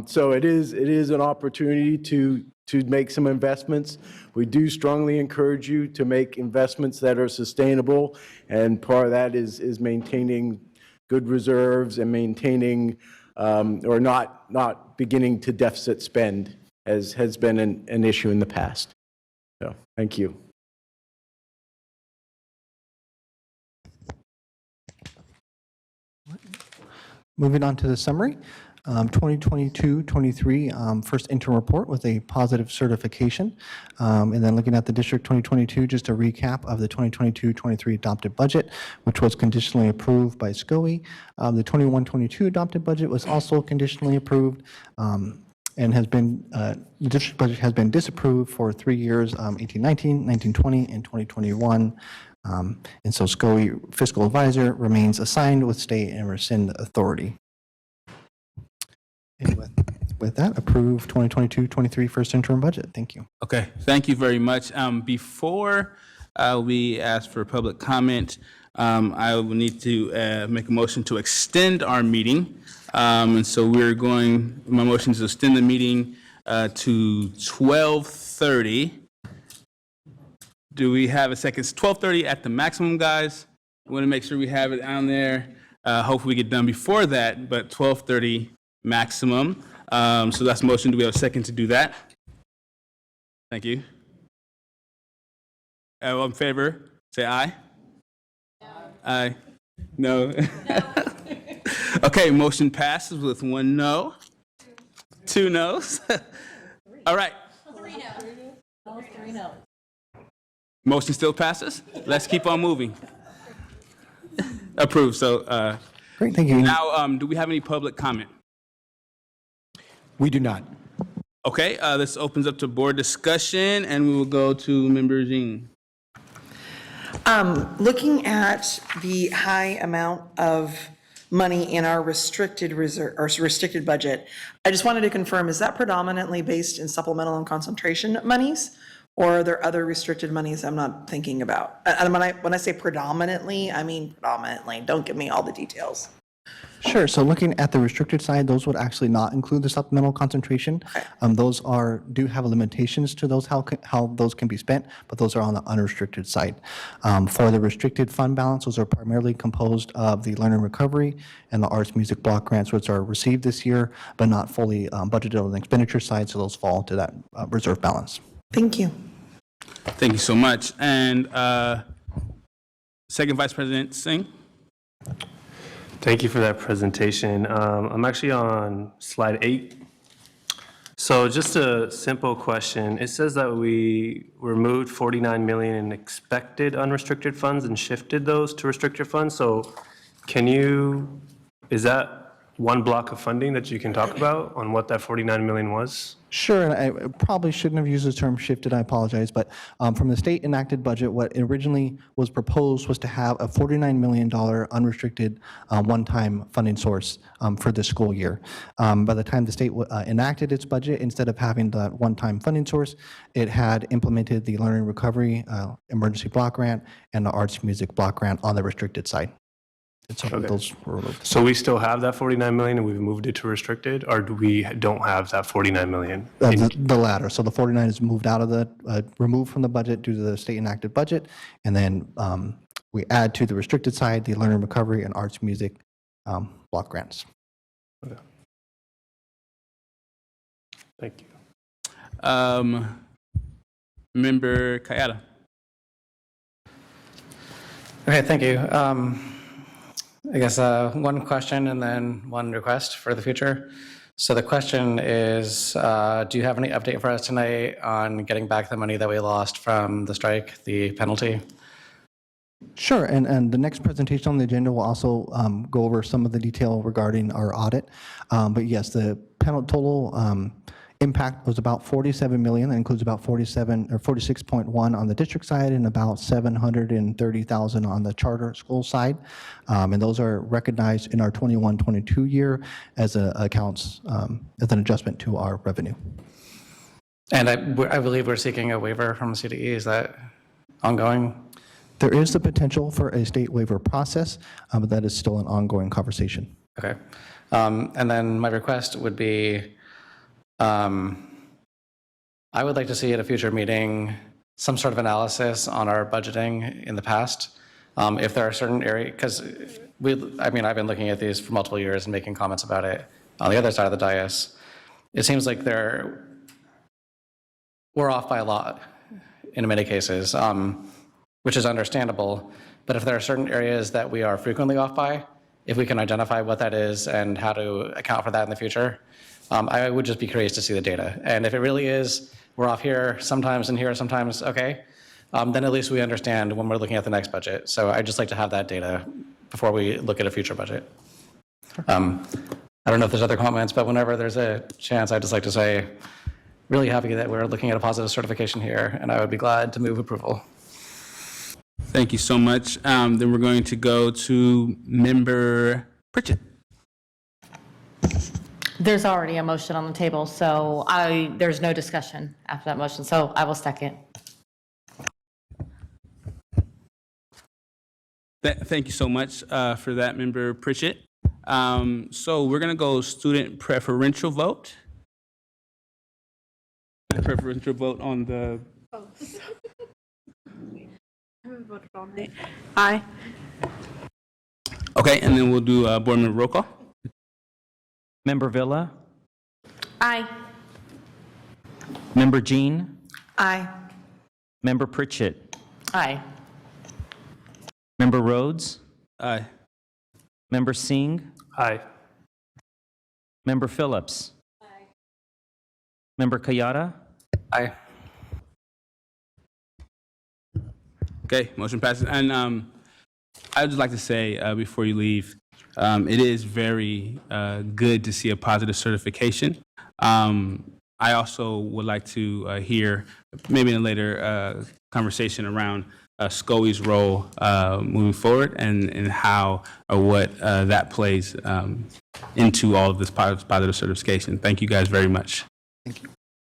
So it is an opportunity to make some investments. We do strongly encourage you to make investments that are sustainable, and part of that is maintaining good reserves and maintaining or not beginning to deficit spend, as has been an issue in the past. So thank you. Moving on to the summary. 2022-23 first interim report with a positive certification. And then looking at the district 2022, just a recap of the 2022-23 adopted budget, which was conditionally approved by SCOE. The 21-22 adopted budget was also conditionally approved and has been, the district budget has been disapproved for 3 years, 18-19, 19-20, and 2021. And so SCOE fiscal advisor remains assigned with state and rescind authority. And with that, approve 2022-23 first interim budget. Thank you. Okay, thank you very much. Before we ask for public comment, I will need to make a motion to extend our meeting. And so my motion is to extend the meeting to 12:30. Do we have a second? It's 12:30 at the maximum, guys. We want to make sure we have it on there. Hopefully we get done before that, but 12:30 maximum. So that's motion. Do we have a second to do that? Thank you. All in favor, say aye. Aye. No. Okay, motion passes with 1 no, 2 no's. All right. 3 no. Motion still passes. Let's keep on moving. Approved. So great, thank you. Now, do we have any public comment? We do not. Okay, this opens up to board discussion, and we will go to Member Jean. Looking at the high amount of money in our restricted reserve, or restricted budget, I just wanted to confirm, is that predominantly based in supplemental and concentration monies? Or are there other restricted monies I'm not thinking about? And when I say predominantly, I mean predominantly. Don't give me all the details. Sure. So looking at the restricted side, those would actually not include the supplemental concentration. Those do have limitations to those, how those can be spent, but those are on the unrestricted side. For the restricted fund balance, those are primarily composed of the learning recovery and the arts music block grants, which are received this year, but not fully budgeted on the expenditure side, so those fall to that reserve balance. Thank you. Thank you so much. And Second Vice President Singh. Thank you for that presentation. I'm actually on slide 8. So just a simple question. It says that we removed 49 million in expected unrestricted funds and shifted those to restricted funds. So is that one block of funding that you can talk about on what that 49 million was? Sure, and I probably shouldn't have used the term shifted, I apologize, but from the state enacted budget, what originally was proposed was to have a $49 million unrestricted one-time funding source for this school year. By the time the state enacted its budget, instead of having that one-time funding source, it had implemented the Learning Recovery Emergency Block Grant and the Arts Music Block Grant on the restricted side. And so those were removed. So we still have that 49 million and we've moved it to restricted, or we don't have that 49 million? The latter. So the 49 is moved out of removed from the budget due to the state enacted budget. And then we add to the restricted side, the learning recovery and arts music block grants. Okay. Thank you. Member Kayada. Okay, thank you. I guess one question and then one request for the future. So the question is, do you have any update for us tonight on getting back the money that we lost from the strike, the penalty? Sure, and the next presentation on the agenda will also go over some of the detail regarding our audit. But yes, the total impact was about 47 million. That includes about 46.1 on the district side and about 730,000 on the charter school side. And those are recognized in our 21-22 year as accounts as an adjustment to our revenue. And I believe we're seeking a waiver from CDE. Is that ongoing? There is the potential for a state waiver process, but that is still an ongoing conversation. Okay. And then my request would be, I would like to see at a future meeting some sort of analysis on our budgeting in the past. If there are certain areas, because I've been looking at these for multiple years and making comments about it on the other side of the dais. It seems like we're off by a lot in many cases, which is understandable. But if there are certain areas that we are frequently off by, if we can identify what that is and how to account for that in the future, I would just be curious to see the data. And if it really is, we're off here sometimes and here sometimes, okay, then at least we understand when we're looking at the next budget. So I'd just like to have that data before we look at a future budget. I don't know if there's other comments, but whenever there's a chance, I'd just like to say, really happy that we're looking at a positive certification here, and I would be glad to move approval. Thank you so much. Then we're going to go to Member Pritchett. There's already a motion on the table, so there's no discussion after that motion, so I will second. Thank you so much for that, Member Pritchett. So we're going to go student preferential vote. Preferential vote on the... Aye. Okay, and then we'll do board member roll call. Member Villa? Aye. Member Jean? Aye. Member Pritchett? Aye. Member Rhodes? Aye. Member Singh? Aye. Member Phillips? Aye. Member Kayada? Aye. Okay, motion passes. And I would just like to say before you leave, it is very good to see a positive certification. I also would like to hear, maybe in a later conversation around SCOE's role moving forward and how or what that plays into all of this positive certification. Thank you guys very much.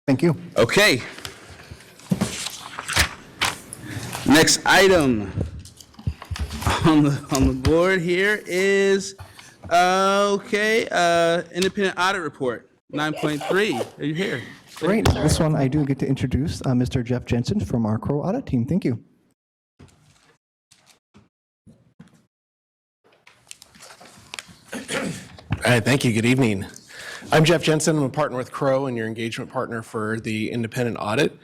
Thank you. Okay. Next item on the board here is independent audit report 9.3. Are you here? Great. This one I do get to introduce Mr. Jeff Jensen from our Crow Audit Team. Thank you. All right, thank you. Good evening. I'm Jeff Jensen. I'm a partner with Crow and your engagement partner for the independent audit.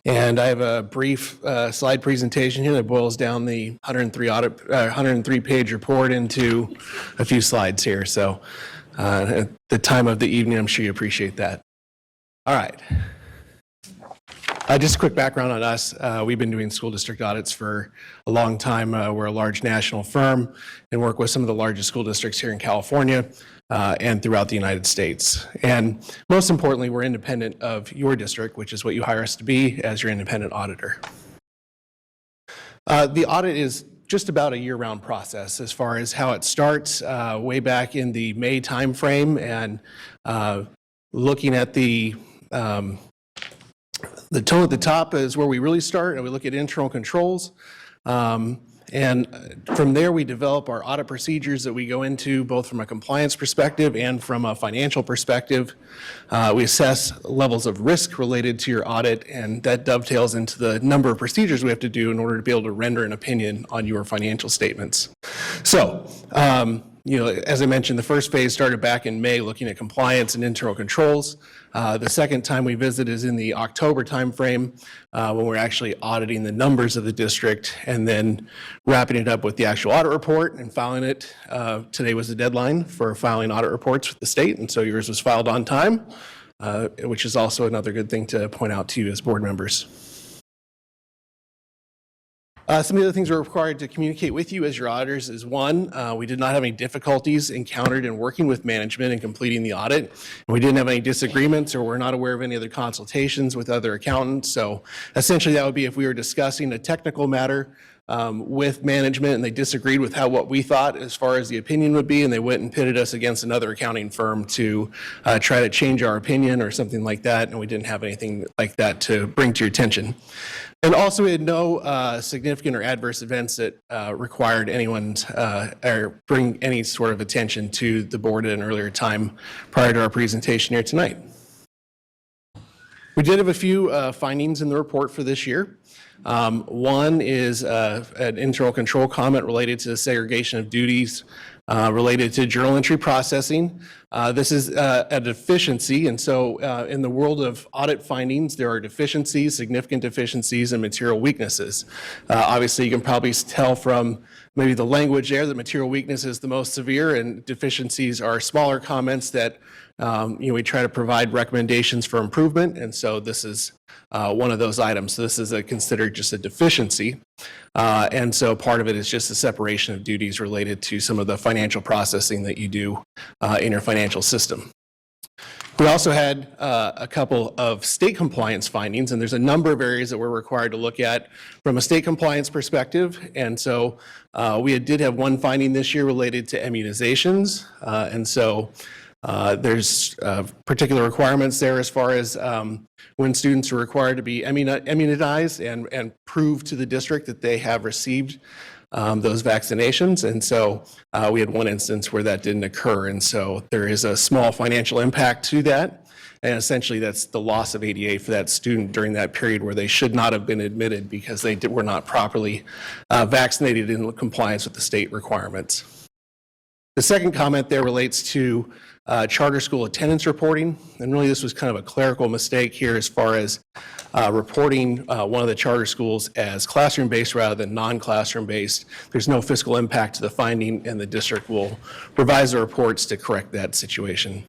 And I have a brief slide presentation here that boils down the 103-page report into a few slides here. So at the time of the evening, I'm sure you appreciate that. All right. Just a quick background on us. We've been doing school district audits for a long time. We're a large national firm and work with some of the largest school districts here in California and throughout the United States. And most importantly, we're independent of your district, which is what you hire us to be as your independent auditor. The audit is just about a year-round process as far as how it starts way back in the May timeframe and looking at the tone at the top is where we really start, and we look at internal controls. And from there, we develop our audit procedures that we go into both from a compliance perspective and from a financial perspective. We assess levels of risk related to your audit, and that dovetails into the number of procedures we have to do in order to be able to render an opinion on your financial statements. So, as I mentioned, the first phase started back in May looking at compliance and internal controls. The second time we visit is in the October timeframe when we're actually auditing the numbers of the district and then wrapping it up with the actual audit report and filing it. Today was the deadline for filing audit reports with the state, and so yours was filed on time, which is also another good thing to point out to you as board members. Some of the other things we're required to communicate with you as your auditors is one, we did not have any difficulties encountered in working with management and completing the audit. We didn't have any disagreements or we're not aware of any other consultations with other accountants. So essentially that would be if we were discussing a technical matter with management and they disagreed with what we thought as far as the opinion would be, and they went and pitted us against another accounting firm to try to change our opinion or something like that, and we didn't have anything like that to bring to your attention. And also, we had no significant or adverse events that required anyone or bring any sort of attention to the board at an earlier time prior to our presentation here tonight. We did have a few findings in the report for this year. One is an internal control comment related to the segregation of duties related to journal entry processing. This is a deficiency, and so in the world of audit findings, there are deficiencies, significant deficiencies, and material weaknesses. Obviously, you can probably tell from maybe the language there that material weakness is the most severe, and deficiencies are smaller comments that we try to provide recommendations for improvement, and so this is one of those items. So this is considered just a deficiency, and so part of it is just the separation of duties related to some of the financial processing that you do in your financial system. We also had a couple of state compliance findings, and there's a number of areas that we're required to look at from a state compliance perspective. And so we did have one finding this year related to immunizations, and so there's particular requirements there as far as when students are required to be immunized and prove to the district that they have received those vaccinations. And so we had one instance where that didn't occur. And so there is a small financial impact to that. And essentially that's the loss of ADA for that student during that period where they should not have been admitted because they were not properly vaccinated in compliance with the state requirements. The second comment there relates to charter school attendance reporting, and really this was kind of a clerical mistake here as far as reporting one of the charter schools as classroom-based rather than non-classroom-based. There's no fiscal impact to the finding, and the district will revise the reports to correct that situation.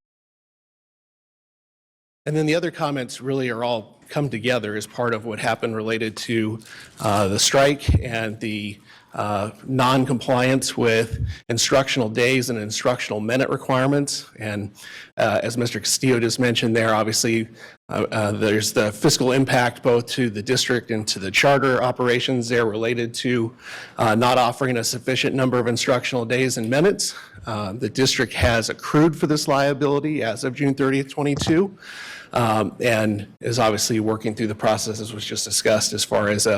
And then the other comments really are all come together as part of what happened related to the strike and the non-compliance with instructional days and instructional minute requirements. And as Mr. Castillo just mentioned there, obviously, there's the fiscal impact both to the district and to the charter operations there related to not offering a sufficient number of instructional days and minutes. The district has accrued for this liability as of June 30th, 22, and is obviously working through the process as was just discussed as far as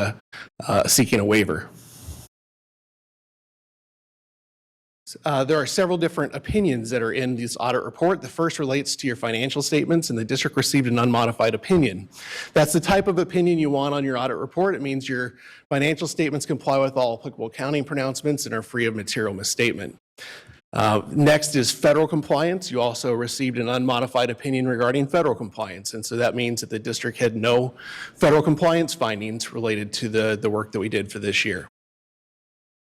seeking a waiver. There are several different opinions that are in this audit report. The first relates to your financial statements, and the district received an unmodified opinion. That's the type of opinion you want on your audit report. It means your financial statements comply with all applicable accounting pronouncements and are free of material misstatement. Next is federal compliance. You also received an unmodified opinion regarding federal compliance, and so that means that the district had no federal compliance findings related to the work that we did for this year.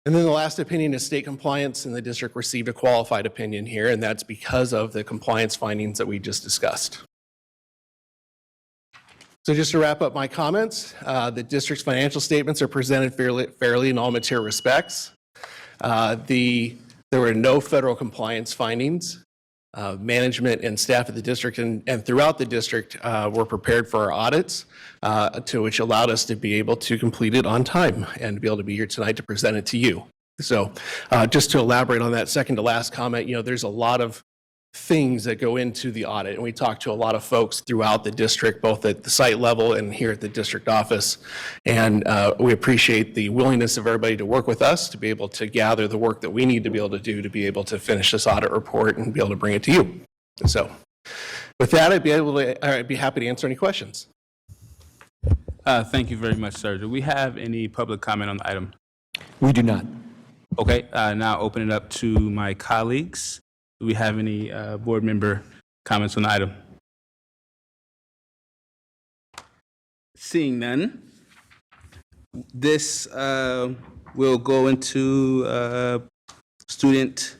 And then the last opinion is state compliance, and the district received a qualified opinion here, and that's because of the compliance findings that we just discussed. So just to wrap up my comments, the district's financial statements are presented fairly in all material respects. There were no federal compliance findings. Management and staff at the district and throughout the district were prepared for our audits, to which allowed us to be able to complete it on time and to be able to be here tonight to present it to you. So just to elaborate on that second to last comment, there's a lot of things that go into the audit, and we talked to a lot of folks throughout the district, both at the site level and here at the district office, and we appreciate the willingness of everybody to work with us to be able to gather the work that we need to be able to do to be able to finish this audit report and be able to bring it to you. So with that, I'd be happy to answer any questions. Thank you very much, sir. Do we have any public comment on the item? We do not. Okay, now open it up to my colleagues. Do we have any board member comments on the item? Seeing none, this will go into student,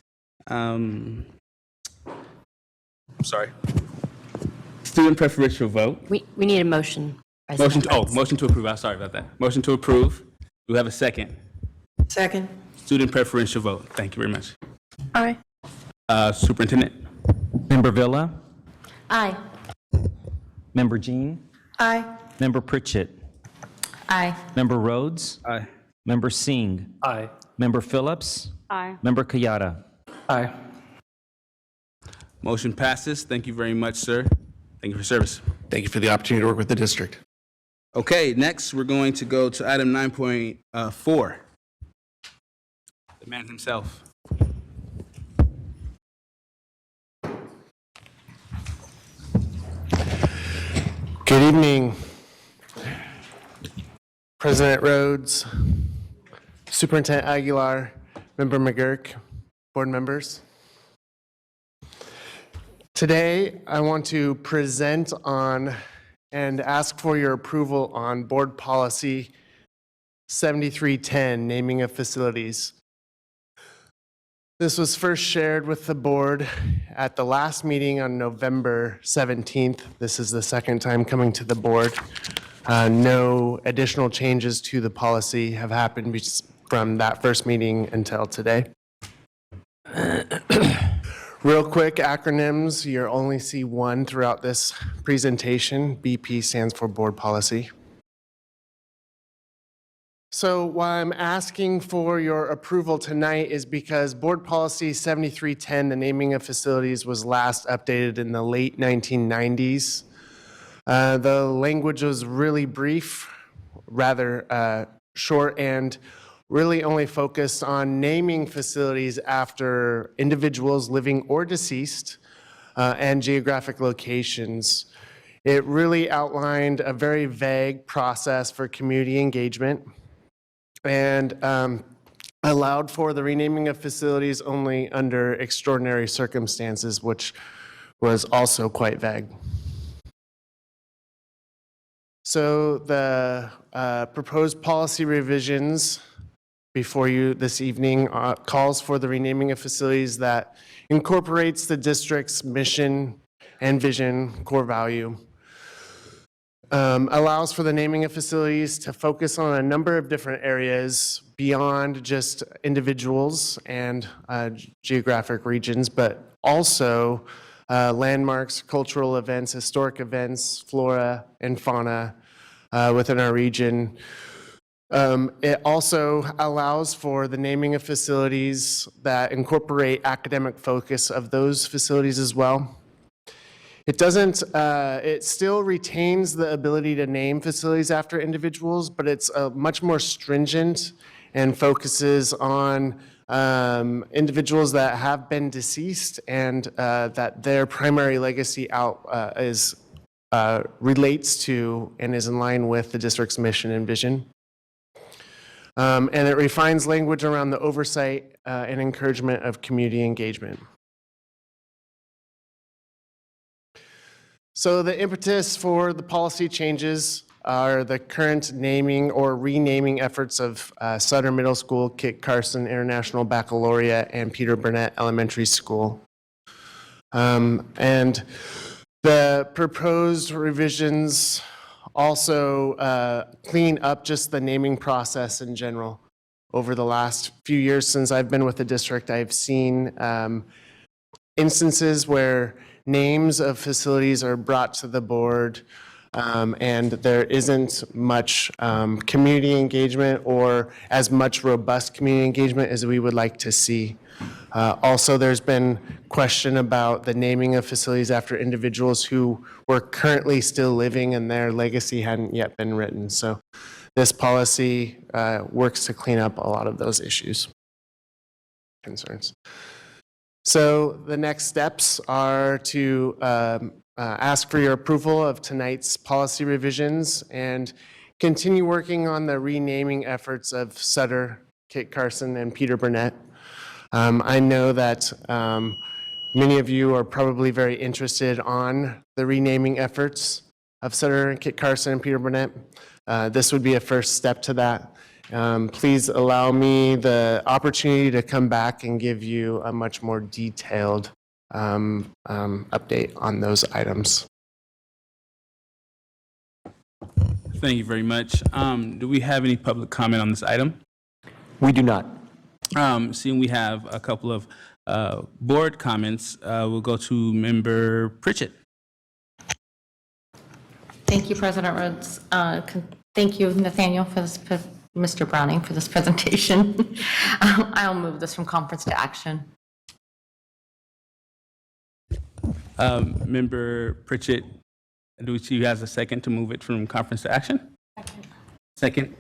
student preferential vote. We need a motion. Motion to approve. I'm sorry about that. Motion to approve. Do we have a second? Second. Student preferential vote. Thank you very much. Aye. Superintendent. Member Villa, Aye. Member Jean, Aye. Member Pritchett, Aye. Member Rhodes, Aye. Member Singh, Aye. Member Phillips, Aye. Member Kayada. Aye. Motion passes. Thank you very much, sir. Thank you for your service. Thank you for the opportunity to work with the district. Okay, next we're going to go to item 9.4. The man himself. Good evening, President Rhodes, Superintendent Aguilar, Member McGurk, board members. Today, I want to present on and ask for your approval on Board Policy 7310, naming of facilities. This was first shared with the board at the last meeting on November 17th. This is the second time coming to the board. No additional changes to the policy have happened from that first meeting until today. Real quick acronyms, you'll only see one throughout this presentation. BP stands for Board Policy. So why I'm asking for your approval tonight is because Board Policy 7310, the naming of facilities, was last updated in the late 1990s. The language was really brief, rather short, and really only focused on naming facilities after individuals living or deceased and geographic locations. It really outlined a very vague process for community engagement and allowed for the renaming of facilities only under extraordinary circumstances, which was also quite vague. So the proposed policy revisions before you this evening calls for the renaming of facilities that incorporates the district's mission and vision, core value. Allows for the naming of facilities to focus on a number of different areas beyond just individuals and geographic regions, but also landmarks, cultural events, historic events, flora and fauna within our region. It also allows for the naming of facilities that incorporate academic focus of those facilities as well. It doesn't, it still retains the ability to name facilities after individuals, but it's much more stringent and focuses on individuals that have been deceased and that their primary legacy relates to and is in line with the district's mission and vision. And it refines language around the oversight and encouragement of community engagement. So the impetus for the policy changes are the current naming or renaming efforts of Sutter Middle School, Kit Carson International Baccalaureate, and Peter Burnett Elementary School. And the proposed revisions also clean up just the naming process in general. Over the last few years since I've been with the district, I've seen instances where names of facilities are brought to the board and there isn't much community engagement or as much robust community engagement as we would like to see. Also, there's been question about the naming of facilities after individuals who were currently still living and their legacy hadn't yet been written. So this policy works to clean up a lot of those issues, concerns. So the next steps are to ask for your approval of tonight's policy revisions and continue working on the renaming efforts of Sutter, Kit Carson, and Peter Burnett. I know that many of you are probably very interested on the renaming efforts of Sutter, Kit Carson, and Peter Burnett. This would be a first step to that. Please allow me the opportunity to come back and give you a much more detailed update on those items. Thank you very much. Do we have any public comment on this item? We do not. Seeing we have a couple of board comments, we'll go to Member Pritchett. Thank you, President Rhodes. Thank you, Nathaniel, for this, Mr. Browning, for this presentation. I'll move this from conference to action. Member Pritchett, do we see you has a second to move it from conference to action? Second.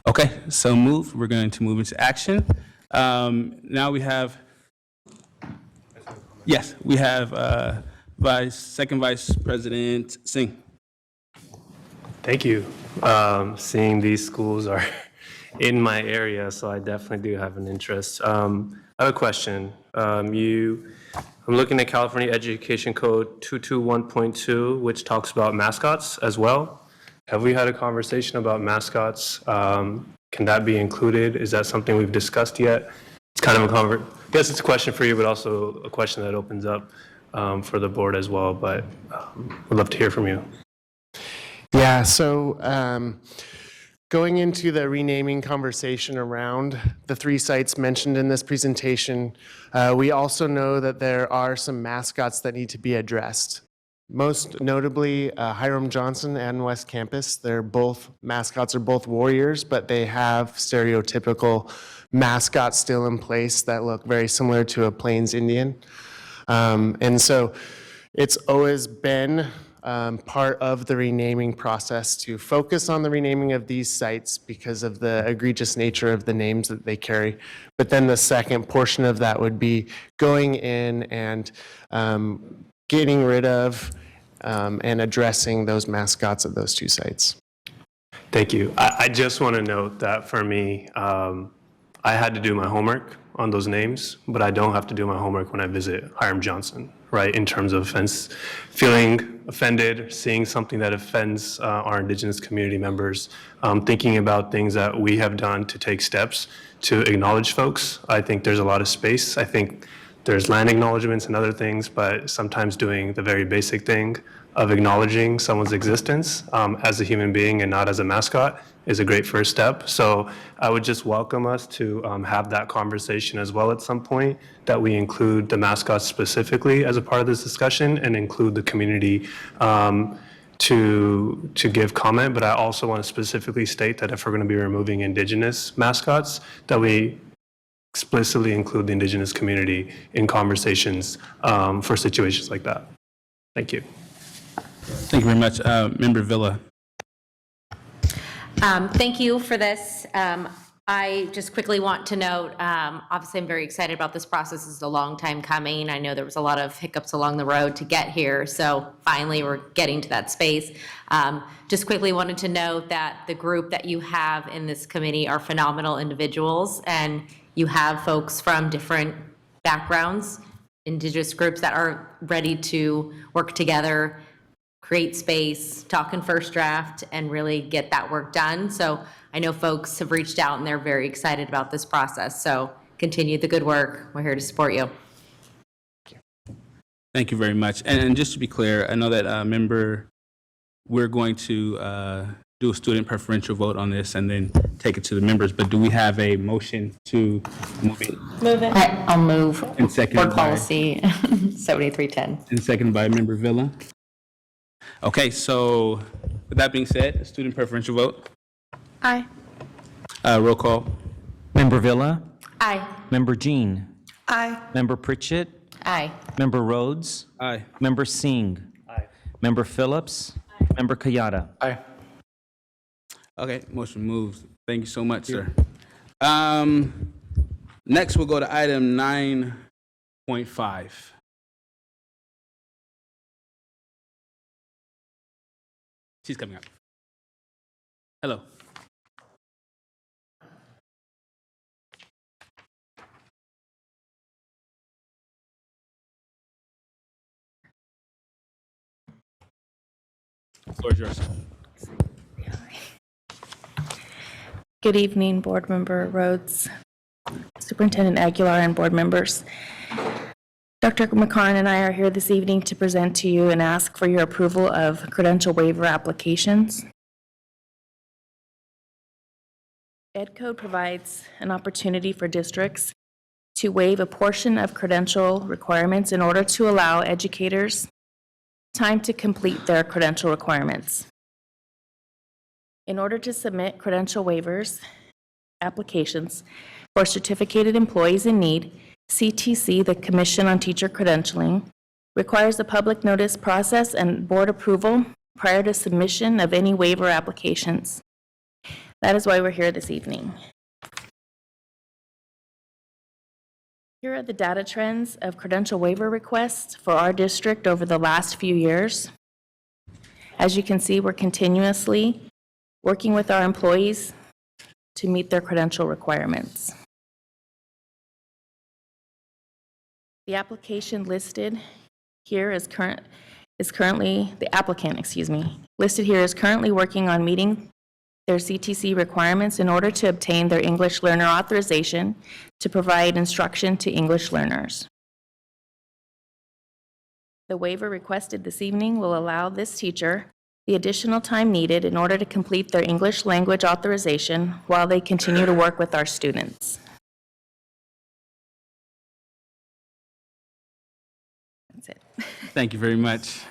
Okay, so moved. We're going to move into action. Now we have, yes, we have Second Vice President Singh. Thank you. Seeing these schools are in my area, so I definitely do have an interest. I have a question. I'm looking at California Education Code 221.2, which talks about mascots as well. Have we had a conversation about mascots? Can that be included? Is that something we've discussed yet? It's kind of I guess it's a question for you, but also a question that opens up for the board as well, but would love to hear from you. Yeah, so going into the renaming conversation around the 3 sites mentioned in this presentation, we also know that there are some mascots that need to be addressed. Most notably, Hiram Johnson and West Campus. They're both mascots, are both warriors, but they have stereotypical mascots still in place that look very similar to a Plains Indian. And so it's always been part of the renaming process to focus on the renaming of these sites because of the egregious nature of the names that they carry. But then the second portion of that would be going in and getting rid of and addressing those mascots at those 2 sites. Thank you. I just want to note that for me, I had to do my homework on those names, but I don't have to do my homework when I visit Hiram Johnson, right? In terms of feeling offended, seeing something that offends our Indigenous community members, thinking about things that we have done to take steps to acknowledge folks. I think there's a lot of space. I think there's land acknowledgements and other things, but sometimes doing the very basic thing of acknowledging someone's existence as a human being and not as a mascot is a great first step. So I would just welcome us to have that conversation as well at some point, that we include the mascots specifically as a part of this discussion and include the community to give comment. But I also want to specifically state that if we're going to be removing Indigenous mascots, that we explicitly include the Indigenous community in conversations for situations like that. Thank you. Thank you very much. Member Villa. Thank you for this. I just quickly want to note, obviously I'm very excited about this process. This is a long time coming. I know there was a lot of hiccups along the road to get here, so finally we're getting to that space. Just quickly wanted to note that the group that you have in this committee are phenomenal individuals, and you have folks from different backgrounds, Indigenous groups that are ready to work together, create space, talk in first draft, and really get that work done. So I know folks have reached out and they're very excited about this process. So continue the good work. We're here to support you. Thank you very much. And just to be clear, I know that we're going to do a student preferential vote on this and then take it to the members. But do we have a motion to move it? Move it. I'll move. And seconded Board by- policy 7310. And seconded by Member Villa. Okay, so with that being said, student preferential vote. Aye. Roll call. Member Villa? Aye. Member Jean? Aye. Member Pritchett? Aye. Member Rhodes? Aye. Member Singh? Aye. Member Phillips? Member Kayada? Aye. Okay, motion moves. Thank you so much, sir. Next, we'll go to item 9.5. She's coming up. Hello. Floor is yours. Good evening, Board Member Rhodes, Superintendent Aguilar, and board members. Dr. McCarn and I are here this evening to present to you and ask for your approval of credential waiver applications. Ed Code provides an opportunity for districts to waive a portion of credential requirements in order to allow educators time to complete their credential requirements. In order to submit credential waivers applications for certificated employees in need, CTC, the Commission on Teacher Credentialing, requires a public notice process and board approval prior to submission of any waiver applications. That is why we're here this evening. Here are the data trends of credential waiver requests for our district over the last few years. As you can see, we're continuously working with our employees to meet their credential requirements. The application listed here is currently, the applicant, listed here is currently working on meeting their CTC requirements in order to obtain their English learner authorization to provide instruction to English learners. The waiver requested this evening will allow this teacher the additional time needed in order to complete their English language authorization while they continue to work with our students. That's it. Thank you very much.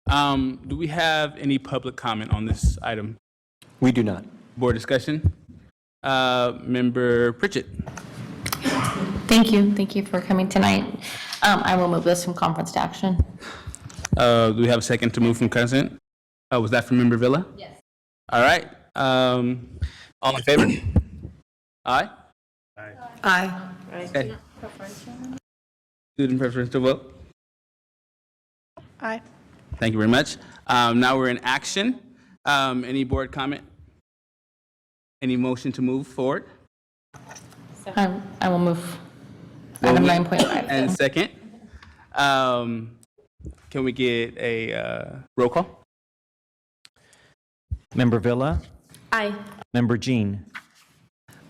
Do we have any public comment on this item? We do not. Board discussion? Member Pritchett. Thank you. Thank you for coming tonight. I will move this from conference to action. Do we have a second to move from consent? Was that from Member Villa? Yes. All right. All in favor? Aye? Aye. Okay. Student preferential vote? Aye. Thank you very much. Now we're in action. Any board comment? Any motion to move forward? I will move item 9.5. And second. Can we get a roll call? Member Villa? Aye. Member Jean?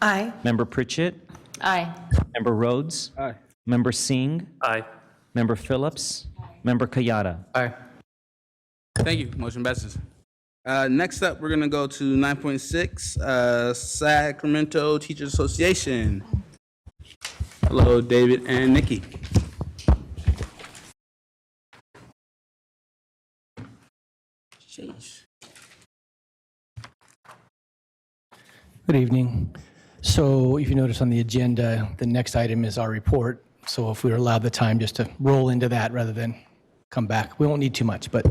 Aye. Member Pritchett? Aye. Member Rhodes? Aye. Member Singh? Aye. Member Phillips? Member Kayada? Aye. Thank you. Motion passes. Next up, we're going to go to 9.6, Sacramento Teachers Association. Hello, David and Nikki. Sheesh. Good evening. So if you notice on the agenda, the next item is our report. So if we were allowed the time just to roll into that rather than come back. We won't need too much, but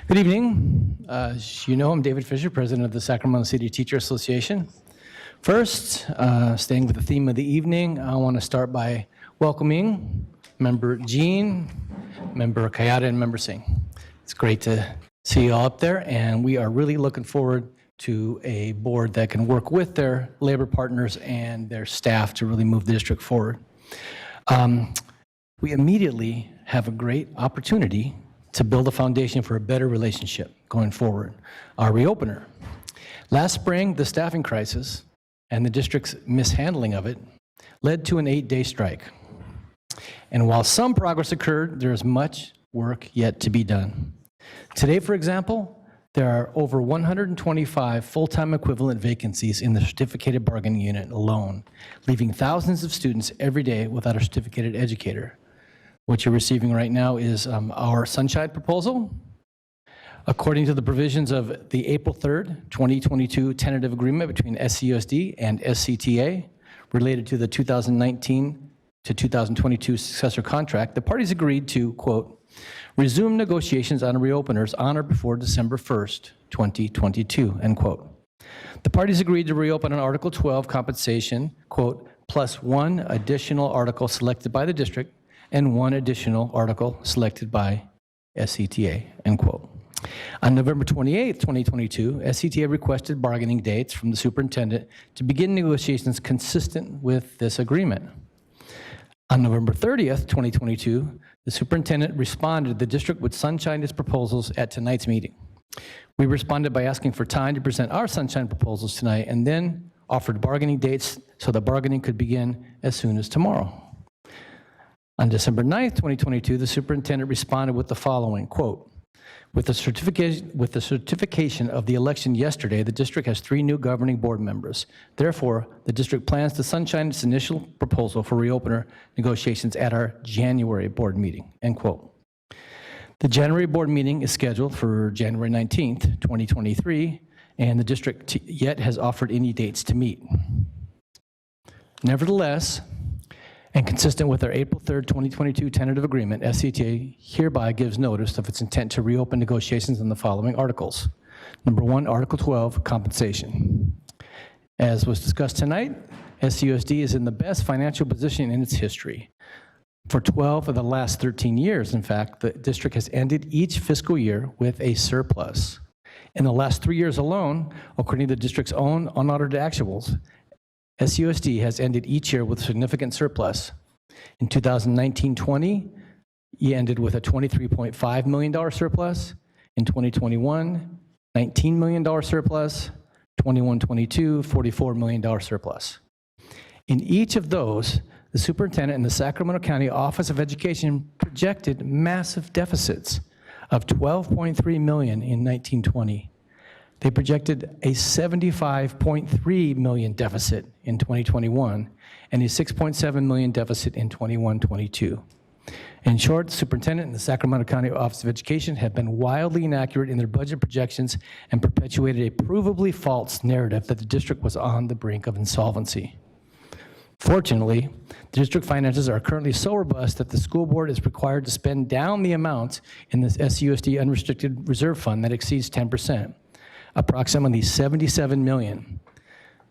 good evening. As you know, I'm David Fisher, president of the Sacramento City Teacher Association. First, staying with the theme of the evening, I want to start by welcoming Member Jean, Member Kayada, and Member Singh. It's great to see you all up there, and we are really looking forward to a board that can work with their labor partners and their staff to really move the district forward. We immediately have a great opportunity to build a foundation for a better relationship going forward. Our reopener. Last spring, the staffing crisis and the district's mishandling of it led to an 8-day strike. And while some progress occurred, there is much work yet to be done. Today, for example, there are over 125 full-time equivalent vacancies in the certificated bargaining unit alone, leaving thousands of students every day without a certificated educator. What you're receiving right now is our Sunshine proposal. According to the provisions of the April 3rd, 2022 tentative agreement between SCUSD and SCTA related to the 2019 to 2022 successor contract, the parties agreed to, quote, resume negotiations on reopeners on or before December 1st, 2022, end quote. The parties agreed to reopen an Article 12 compensation, quote, plus one additional article selected by the district and one additional article selected by SCTA, end quote. On November 28th, 2022, SCTA requested bargaining dates from the superintendent to begin negotiations consistent with this agreement. On November 30th, 2022, the superintendent responded the district would sunshine its proposals at tonight's meeting. We responded by asking for time to present our sunshine proposals tonight and then offered bargaining dates so the bargaining could begin as soon as tomorrow. On December 9th, 2022, the superintendent responded with the following, quote, with the certification of the election yesterday, the district has 3 new governing board members. Therefore, the district plans to sunshine its initial proposal for reopener negotiations at our January board meeting, end quote. The January board meeting is scheduled for January 19th, 2023, and the district yet has offered any dates to meet. Nevertheless, and consistent with our April 3rd, 2022 tentative agreement, SCTA hereby gives notice of its intent to reopen negotiations in the following articles. Number 1, Article 12, compensation. As was discussed tonight, SCUSD is in the best financial position in its history. For 12 of the last 13 years, in fact, the district has ended each fiscal year with a surplus. In the last 3 years alone, according to the district's own unaudited actuals, SCUSD has ended each year with significant surplus. In 2019-20, he ended with a $23.5 million surplus. In 2021, $19 million surplus. 21-22, $44 million surplus. In each of those, the superintendent and the Sacramento County Office of Education projected massive deficits of $12.3 million in 1920. They projected a $75.3 million deficit in 2021 and a $6.7 million deficit in 21-22. In short, the superintendent and the Sacramento County Office of Education have been wildly inaccurate in their budget projections and perpetuated a provably false narrative that the district was on the brink of insolvency. Fortunately, the district finances are currently so robust that the school board is required to spend down the amount in the SCUSD unrestricted reserve fund that exceeds 10%. Approximately $77 million.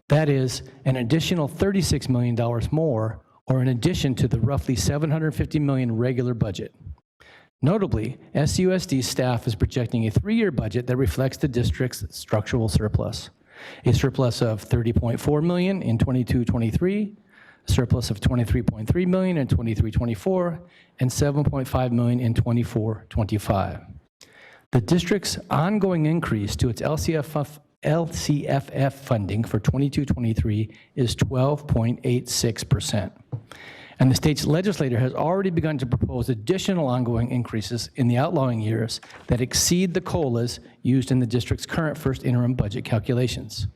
That is an additional $36 million more, or in addition to the roughly $750 million regular budget. Notably, SCUSD staff is projecting a 3-year budget that reflects the district's structural surplus. A surplus of $30.4 million in 22-23, a surplus of $23.3 million in 23-24, and $7.5 million in 24-25. The district's ongoing increase to its LCFF funding for 22-23 is 12.86%. And the state's legislature has already begun to propose additional ongoing increases in the outlawing years that exceed the COLAs used in the district's current first interim budget calculations.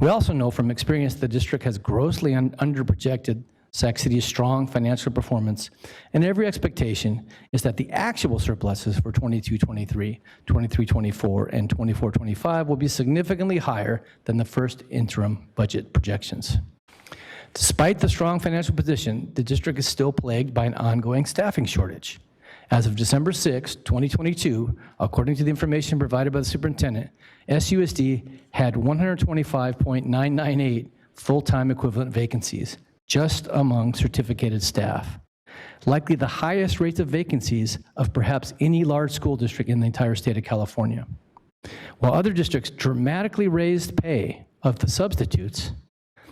We also know from experience the district has grossly underprojected Sac City's strong financial performance, and every expectation is that the actual surpluses for 22-23, 23-24, and 24-25 will be significantly higher than the first interim budget projections. Despite the strong financial position, the district is still plagued by an ongoing staffing shortage. As of December 6, 2022, according to the information provided by the superintendent, SUSD had 125.998 full-time equivalent vacancies, just among certificated staff, likely the highest rates of vacancies of perhaps any large school district in the entire state of California. While other districts dramatically raised pay of the substitutes,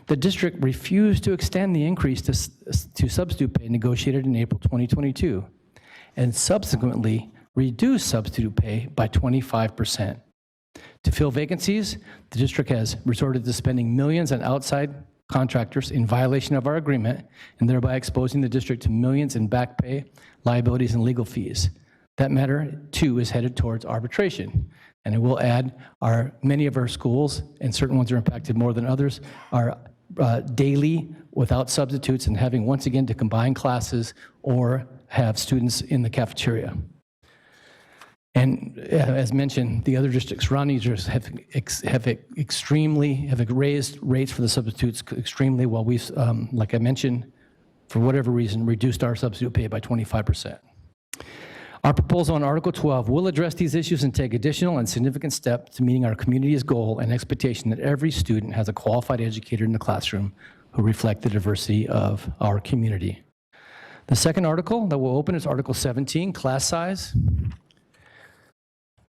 the district refused to extend the increase to substitute pay negotiated in April 2022, and subsequently reduced substitute pay by 25%. To fill vacancies, the district has resorted to spending millions on outside contractors in violation of our agreement, and thereby exposing the district to millions in back pay, liabilities, and legal fees. That matter, too, is headed towards arbitration. And I will add, many of our schools, and certain ones are impacted more than others, are daily without substitutes and having once again to combine classes or have students in the cafeteria. And as mentioned, the other districts surrounding us have raised rates for the substitutes extremely, while we've, like I mentioned, for whatever reason, reduced our substitute pay by 25%. Our proposal on Article 12 will address these issues and take additional and significant steps to meeting our community's goal and expectation that every student has a qualified educator in the classroom who reflect the diversity of our community. The second article that we'll open is Article 17, class size.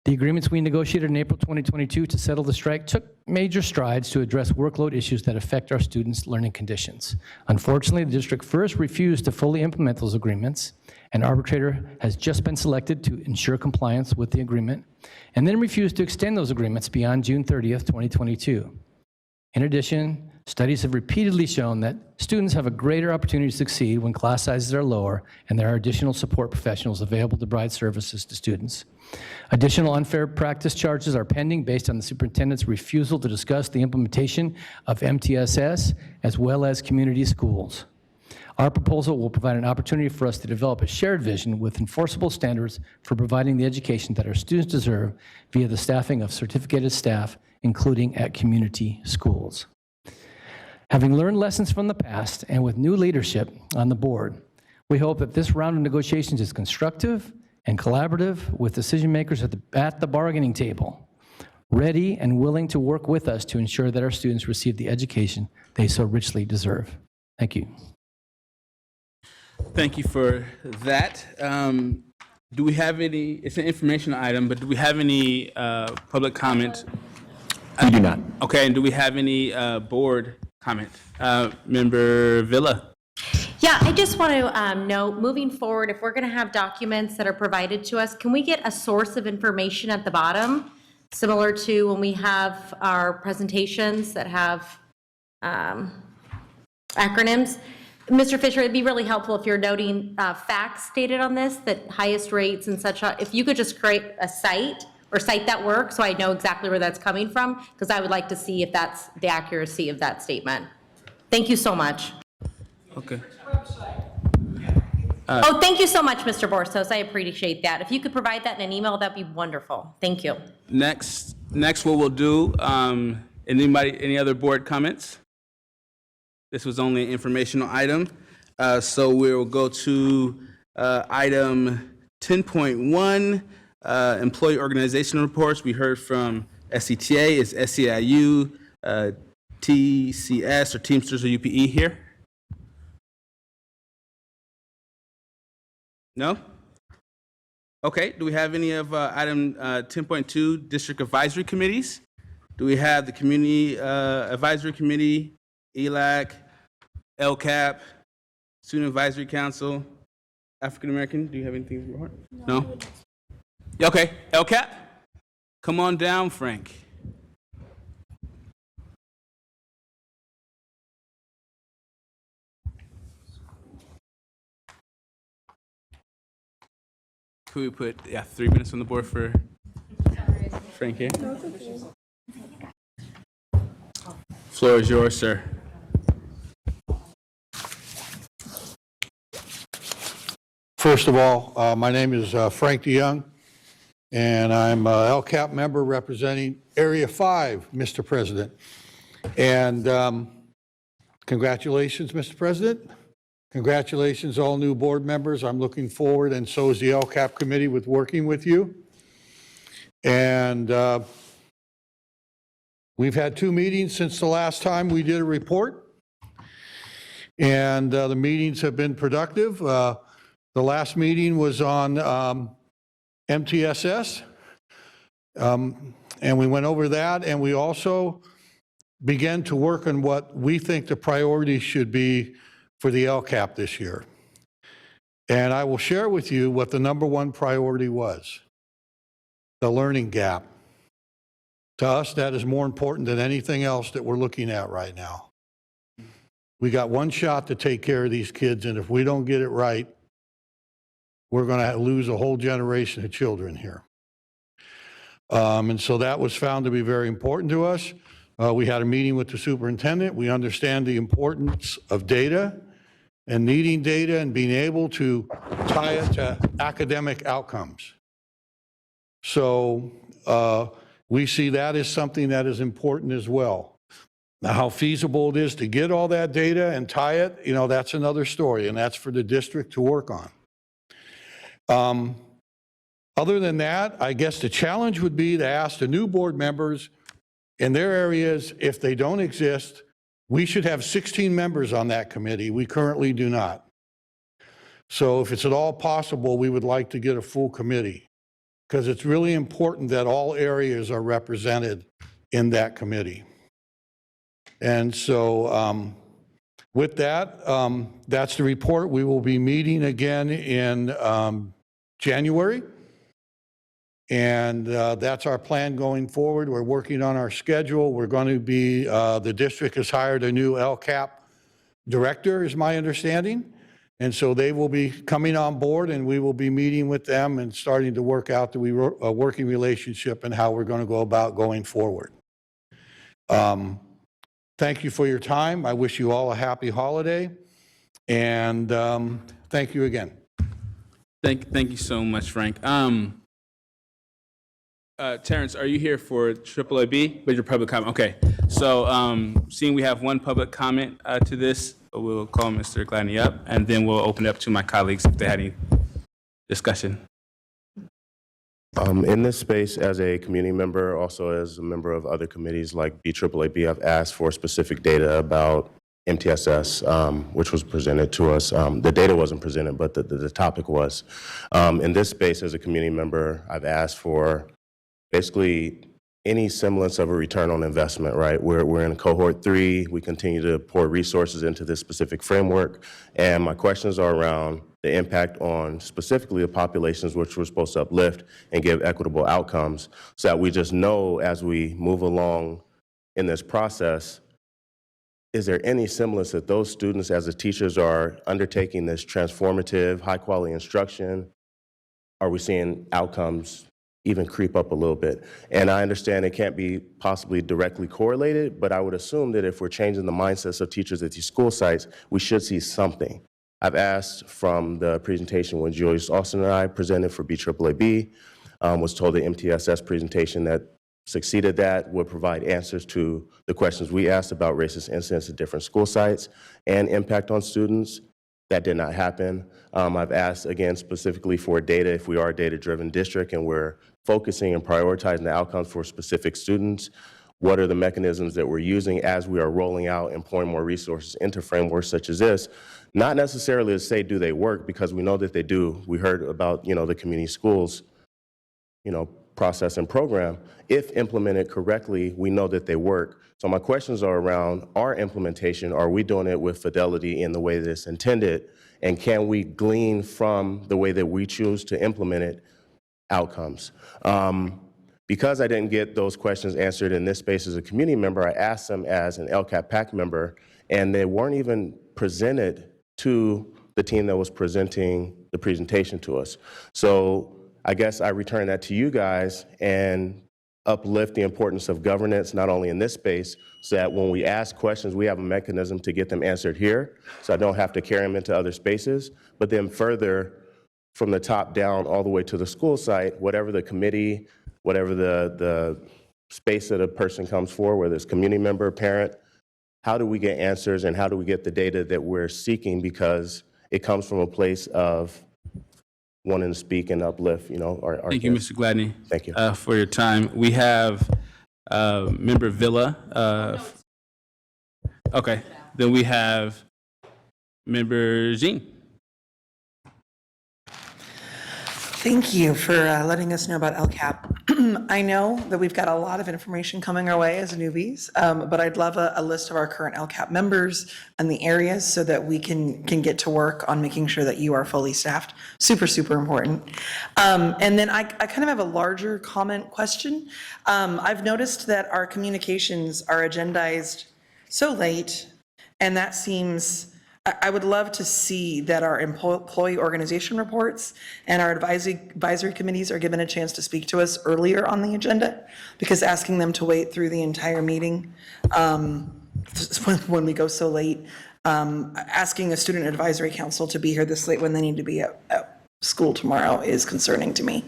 The agreements we negotiated in April 2022 to settle the strike took major strides to address workload issues that affect our students' learning conditions. Unfortunately, the district first refused to fully implement those agreements. An arbitrator has just been selected to ensure compliance with the agreement, and then refused to extend those agreements beyond June 30th, 2022. In addition, studies have repeatedly shown that students have a greater opportunity to succeed when class sizes are lower and there are additional support professionals available to provide services to students. Additional unfair practice charges are pending based on the superintendent's refusal to discuss the implementation of MTSS as well as community schools. Our proposal will provide an opportunity for us to develop a shared vision with enforceable standards for providing the education that our students deserve via the staffing of certificated staff, including at community schools. Having learned lessons from the past and with new leadership on the board, we hope that this round of negotiations is constructive and collaborative with decision makers at the bargaining table, ready and willing to work with us to ensure that our students receive the education they so richly deserve. Thank you. Thank you for that. Do we have any, it's an information item, but do we have any public comment? We do not. Okay, and do we have any board comment? Member Villa? Yeah, I just want to note, moving forward, if we're going to have documents that are provided to us, can we get a source of information at the bottom, similar to when we have our presentations that have acronyms? Mr. Fisher, it'd be really helpful if you're noting facts stated on this, that highest rates and such. If you could just create a site or cite that work so I know exactly where that's coming from, because I would like to see if that's the accuracy of that statement. Thank you so much. Okay. Oh, thank you so much, Mr. Borsos. I appreciate that. If you could provide that in an email, that'd be wonderful. Thank you. Next what we'll do, any other board comments? This was only an informational item. So we'll go to item 10.1, employee organization reports. We heard from SCTA, is SEIU, TCS, or Teamsters or UPE here? No? Okay, do we have any of item 10.2, district advisory committees? Do we have the community advisory committee, ELAC, LCAP, Student Advisory Council, African American? Do you have anything to report? No? Okay, LCAP? Come on down, Frank. Could we put 3 minutes on the board for Frank here? Floor is yours, sir. First of all, my name is Frank DeYoung, and I'm a LCAP member representing Area 5, Mr. President. And congratulations, Mr. President. Congratulations, all new board members. I'm looking forward, and so is the LCAP committee, with working with you. And we've had 2 meetings since the last time we did a report, and the meetings have been productive. The last meeting was on MTSS, and we went over that, and we also began to work on what we think the priorities should be for the LCAP this year. And I will share with you what the #1 priority was: the learning gap. To us, that is more important than anything else that we're looking at right now. We got one shot to take care of these kids, and if we don't get it right, we're going to lose a whole generation of children here. And so that was found to be very important to us. We had a meeting with the superintendent. We understand the importance of data and needing data and being able to tie it to academic outcomes. So we see that as something that is important as well. Now, how feasible it is to get all that data and tie it, that's another story, and that's for the district to work on. Other than that, I guess the challenge would be to ask the new board members in their areas, if they don't exist, we should have 16 members on that committee. We currently do not. So if it's at all possible, we would like to get a full committee, because it's really important that all areas are represented in that committee. And so with that, that's the report. We will be meeting again in January. And that's our plan going forward. We're working on our schedule. We're going to be, the district has hired a new LCAP director, is my understanding. And so they will be coming on board, and we will be meeting with them and starting to work out the working relationship and how we're going to go about going forward. Thank you for your time. I wish you all a happy holiday. And thank you again. Thank you so much, Frank. Terrence, are you here for AAAB? But your public comment. Okay. So seeing we have one public comment to this, we'll call Mr. Gladney up, and then we'll open it up to my colleagues if they had any discussion. In this space, as a community member, also as a member of other committees like BAAB, I've asked for specific data about MTSS, which was presented to us. The data wasn't presented, but the topic was. In this space, as a community member, I've asked for basically any semblance of a return on investment, right? We're in cohort 3. We continue to pour resources into this specific framework. And my questions are around the impact on specifically the populations which we're supposed to uplift and give equitable outcomes, so that we just know as we move along in this process, is there any semblance that those students as the teachers are undertaking this transformative, high quality instruction, are we seeing outcomes even creep up a little bit? And I understand it can't be possibly directly correlated, but I would assume that if we're changing the mindsets of teachers at these school sites, we should see something. I've asked from the presentation when Joyce Austin and I presented for BAAB, was told the MTSS presentation that succeeded that would provide answers to the questions we asked about racist incidents at different school sites and impact on students. That did not happen. I've asked again specifically for data, if we are a data-driven district and we're focusing and prioritizing the outcomes for specific students, what are the mechanisms that we're using as we are rolling out and pouring more resources into frameworks such as this? Not necessarily to say, do they work, because we know that they do. We heard about, the community schools, process and program. If implemented correctly, we know that they work. So my questions are around our implementation. Are we doing it with fidelity in the way that it's intended? And can we glean from the way that we choose to implement it outcomes? Because I didn't get those questions answered in this space as a community member, I asked them as an LCAP PAC member, and they weren't even presented to the team that was presenting the presentation to us. So I guess I return that to you guys and uplift the importance of governance, not only in this space, so that when we ask questions, we have a mechanism to get them answered here, so I don't have to carry them into other spaces. But then further, from the top down all the way to the school site, whatever the committee, whatever the space that a person comes for, whether it's community member, parent, how do we get answers and how do we get the data that we're seeking, because it comes from a place of wanting to speak and uplift, our Thank you, Mr. Gladney. Thank you. For your time. We have Member Villa. Okay, then we have Member Jean. Thank you for letting us know about LCAP. I know that we've got a lot of information coming our way as newbies, but I'd love a list of our current LCAP members and the areas so that we can get to work on making sure that you are fully staffed. Super, super important. And then I kind of have a larger comment question. I've noticed that our communications are agendized so late, and that seems, I would love to see that our employee organization reports and our advisory committees are given a chance to speak to us earlier on the agenda, because asking them to wait through the entire meeting when we go so late, asking a student advisory council to be here this late when they need to be at school tomorrow is concerning to me.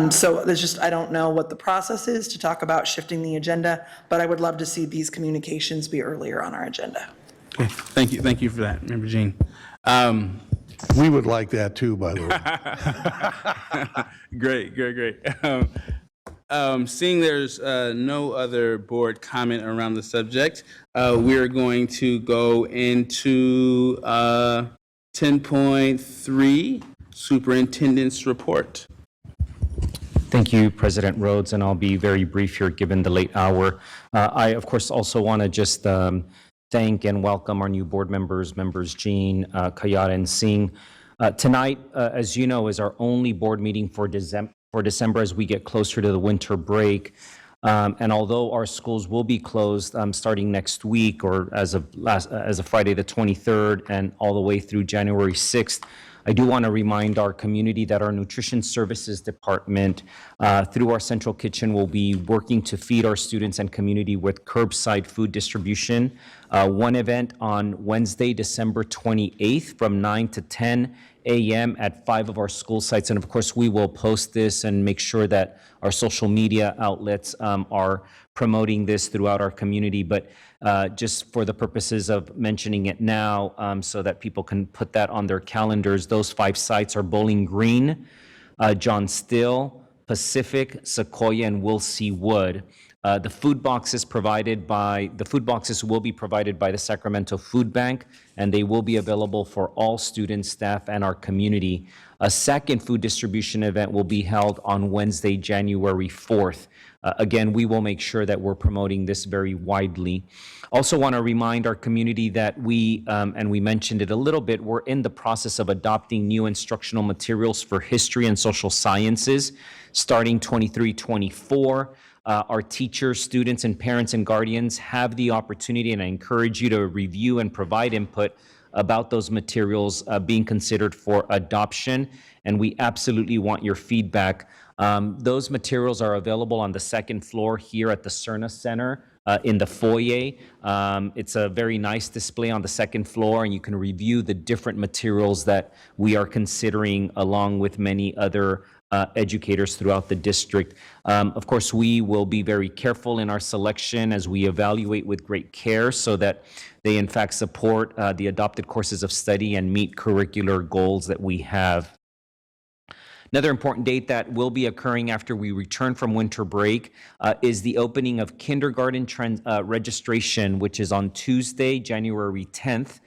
So there's just, I don't know what the process is to talk about shifting the agenda, but I would love to see these communications be earlier on our agenda. Okay, thank you for that, Member Jean. We would like that too, by the way. Great. Seeing there's no other board comment around the subject, we're going to go into 10.3, Superintendent's Report. Thank you, President Rhodes, and I'll be very brief here given the late hour. I, of course, also want to just thank and welcome our new board members, Members Jean, Kayada, and Singh. Tonight, as you know, is our only board meeting for December as we get closer to the winter break. And although our schools will be closed starting next week, or as of Friday the 23rd and all the way through January 6th, I do want to remind our community that our Nutrition Services Department, through our central kitchen, will be working to feed our students and community with curbside food distribution. One event on Wednesday, December 28th from 9 to 10 a.m. at 5 of our school sites. And of course, we will post this and make sure that our social media outlets are promoting this throughout our community. But just for the purposes of mentioning it now, so that people can put that on their calendars, those 5 sites are Bowling Green, John Still, Pacific, Sequoia, and Wilsey Wood. The food boxes will be provided by the Sacramento Food Bank, and they will be available for all students, staff, and our community. A second food distribution event will be held on Wednesday, January 4th. Again, we will make sure that we're promoting this very widely. Also want to remind our community that we, and we mentioned it a little bit, we're in the process of adopting new instructional materials for history and social sciences starting 23-24. Our teachers, students, and parents and guardians have the opportunity, and I encourage you to review and provide input about those materials being considered for adoption, and we absolutely want your feedback. Those materials are available on the second floor here at the Cerna Center in the foyer. It's a very nice display on the second floor, and you can review the different materials that we are considering along with many other educators throughout the district. Of course, we will be very careful in our selection as we evaluate with great care so that they in fact support the adopted courses of study and meet curricular goals that we have. Another important date that will be occurring after we return from winter break is the opening of kindergarten registration, which is on Tuesday, January 10th.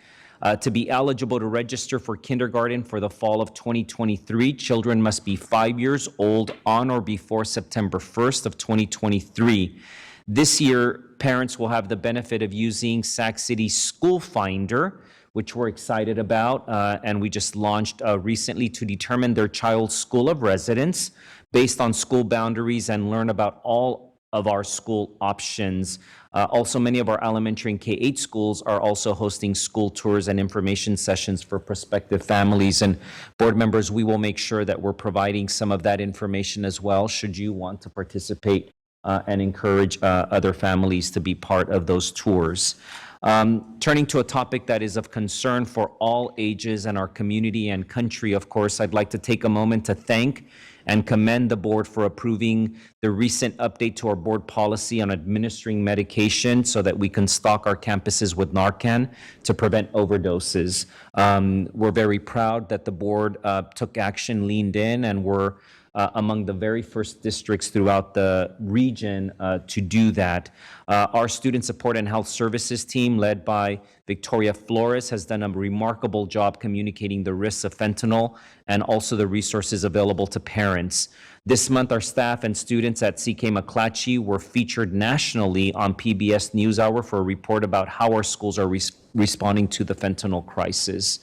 To be eligible to register for kindergarten for the fall of 2023, children must be 5 years old on or before September 1st of 2023. This year, parents will have the benefit of using Sac City School Finder, which we're excited about, and we just launched recently to determine their child's school of residence based on school boundaries and learn about all of our school options. Also, many of our elementary and K-8 schools are also hosting school tours and information sessions for prospective families. And board members, we will make sure that we're providing some of that information as well, should you want to participate and encourage other families to be part of those tours. Turning to a topic that is of concern for all ages and our community and country, of course, I'd like to take a moment to thank and commend the board for approving the recent update to our board policy on administering medication so that we can stock our campuses with Narcan to prevent overdoses. We're very proud that the board took action, leaned in, and were among the very first districts throughout the region to do that. Our Student Support and Health Services team, led by Victoria Flores, has done a remarkable job communicating the risks of fentanyl and also the resources available to parents. This month, our staff and students at CK McClatchy were featured nationally on PBS NewsHour for a report about how our schools are responding to the fentanyl crisis.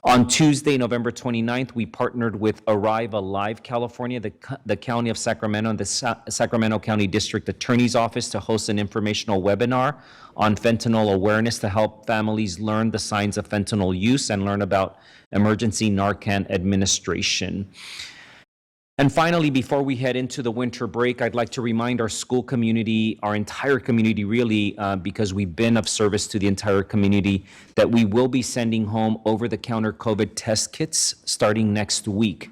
On Tuesday, November 29th, we partnered with Arrive Alive California, the County of Sacramento, and the Sacramento County District Attorney's Office to host an informational webinar on fentanyl awareness to help families learn the signs of fentanyl use and learn about emergency Narcan administration. And finally, before we head into the winter break, I'd like to remind our school community, our entire community really, because we've been of service to the entire community, that we will be sending home over-the-counter COVID test kits starting next week.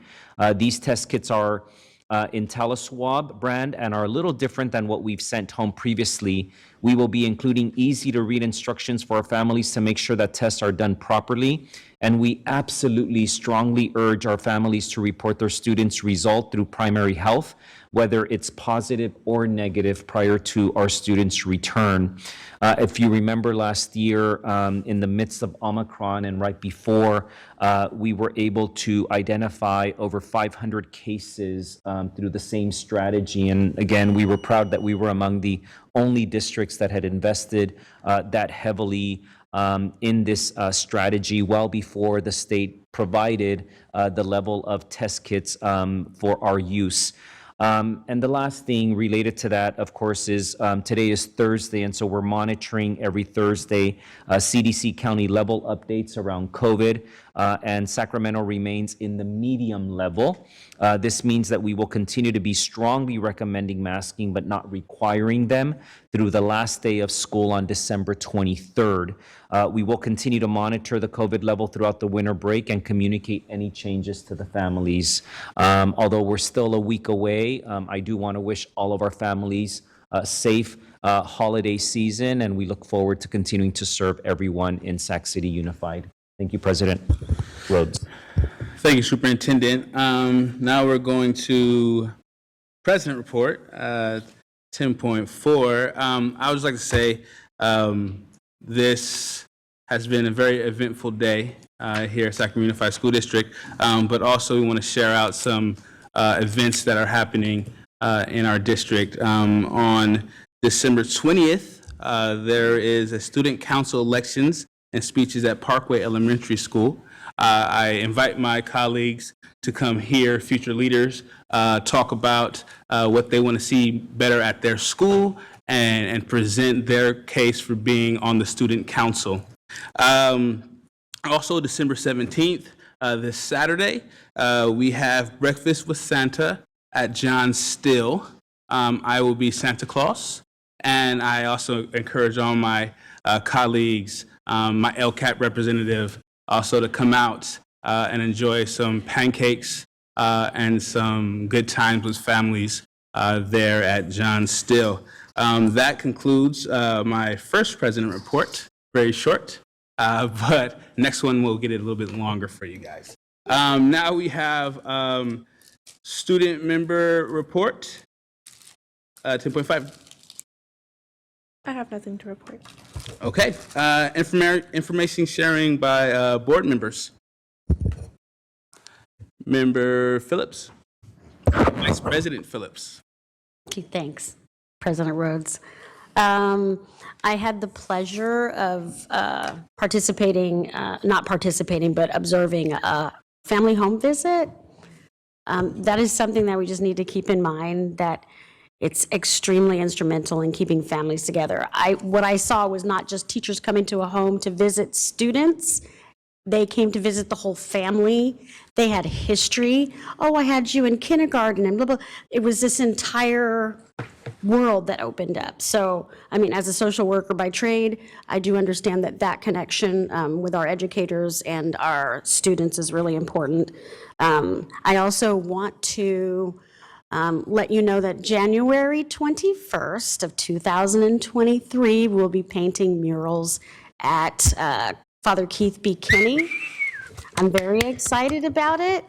These test kits are IntelliSwab brand and are a little different than what we've sent home previously. We will be including easy-to-read instructions for our families to make sure that tests are done properly. And we absolutely strongly urge our families to report their students' result through primary health, whether it's positive or negative, prior to our students' return. If you remember last year, in the midst of Omicron and right before, we were able to identify over 500 cases through the same strategy. And again, we were proud that we were among the only districts that had invested that heavily in this strategy well before the state provided the level of test kits for our use. And the last thing related to that, of course, is today is Thursday, and so we're monitoring every Thursday CDC county level updates around COVID, and Sacramento remains in the medium level. This means that we will continue to be strongly recommending masking, but not requiring them through the last day of school on December 23rd. We will continue to monitor the COVID level throughout the winter break and communicate any changes to the families. Although we're still a week away, I do want to wish all of our families a safe holiday season, and we look forward to continuing to serve everyone in Sac City Unified. Thank you, President Rhodes. Thank you, Superintendent. Now we're going to President Report, 10.4. I would just like to say this has been a very eventful day here at Sacramento Unified School District, but also we want to share out some events that are happening in our district. On December 20th, there is a student council elections and speeches at Parkway Elementary School. I invite my colleagues to come hear future leaders talk about what they want to see better at their school and present their case for being on the student council. Also, December 17th, this Saturday, we have Breakfast with Santa at John Still. I will be Santa Claus, and I also encourage all my colleagues, my LCAP representative, also to come out and enjoy some pancakes and some good times with families there at John Still. That concludes my first president report, very short, but next one we'll get it a little bit longer for you guys. Now we have student member report, 10.5. I have nothing to report. Okay, information sharing by board members. Member Phillips. Vice President Phillips. Okay, thanks, President Rhodes. I had the pleasure of not participating, but observing a family home visit. That is something that we just need to keep in mind, that It's extremely instrumental in keeping families together. What I saw was not just teachers coming to a home to visit students. They came to visit the whole family. They had history. Oh, I had you in kindergarten and blah, blah. It was this entire world that opened up. So, I mean, as a social worker by trade, I do understand that that connection with our educators and our students is really important. I also want to let you know that January 21st of 2023, we'll be painting murals at Father Keith B. Kinney. I'm very excited about it,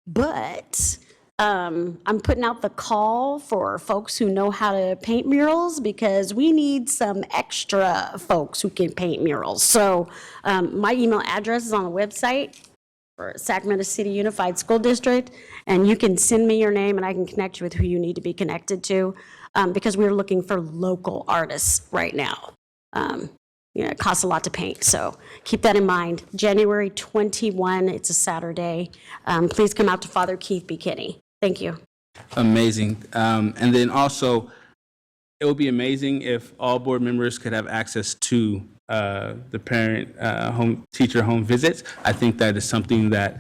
but I'm putting out the call for folks who know how to paint murals because we need some extra folks who can paint murals. So my email address is on the website for Sacramento City Unified School District, and you can send me your name and I can connect you with who you need to be connected to because we're looking for local artists right now. It costs a lot to paint, so keep that in mind. January 21, it's a Saturday. Please come out to Father Keith B. Kinney. Thank you. Amazing. And then also, it would be amazing if all board members could have access to the parent teacher home visits. I think that is something that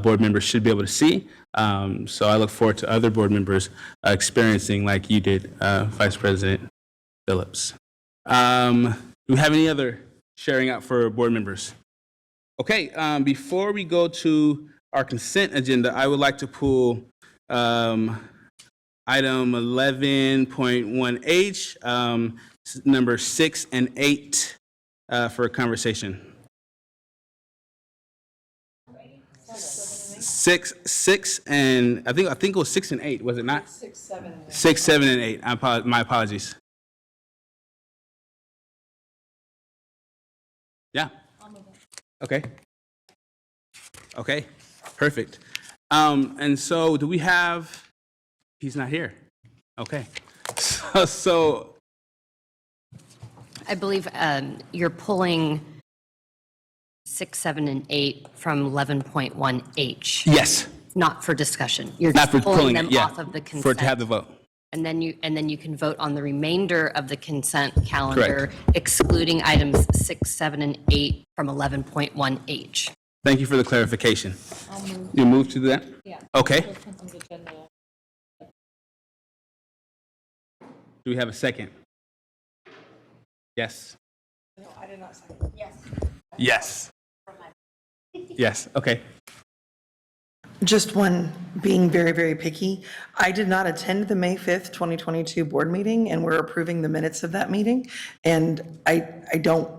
board members should be able to see. So I look forward to other board members experiencing like you did, Vice President Phillips. Do we have any other sharing out for board members? Okay, before we go to our consent agenda, I would like to pull item 11.1H, number 6 and 8 for a conversation. 6 and I think it was 6 and 8, was it not? 6, 7, and 8. 6, 7, and 8. My apologies. Yeah. Okay. Okay. Perfect. And so, do we have? He's not here. Okay. So I believe you're pulling 6, 7, and 8 from 11.1H. yes, Not for discussion. You're not for just pulling pulling them it. Yeah, off of the consent. for it to have the vote. And then you can vote on the remainder of the consent calendar, excluding items 6, 7, and 8 from 11.1H. Thank you for the clarification. You move to that? Yeah. Okay. Do we have a second? Yes. No, I did not second. Yes. Yes. Yes. Okay. Just one, being very, very picky. I did not attend the May 5th, 2022 board meeting, and we're approving the minutes of that meeting. And I don't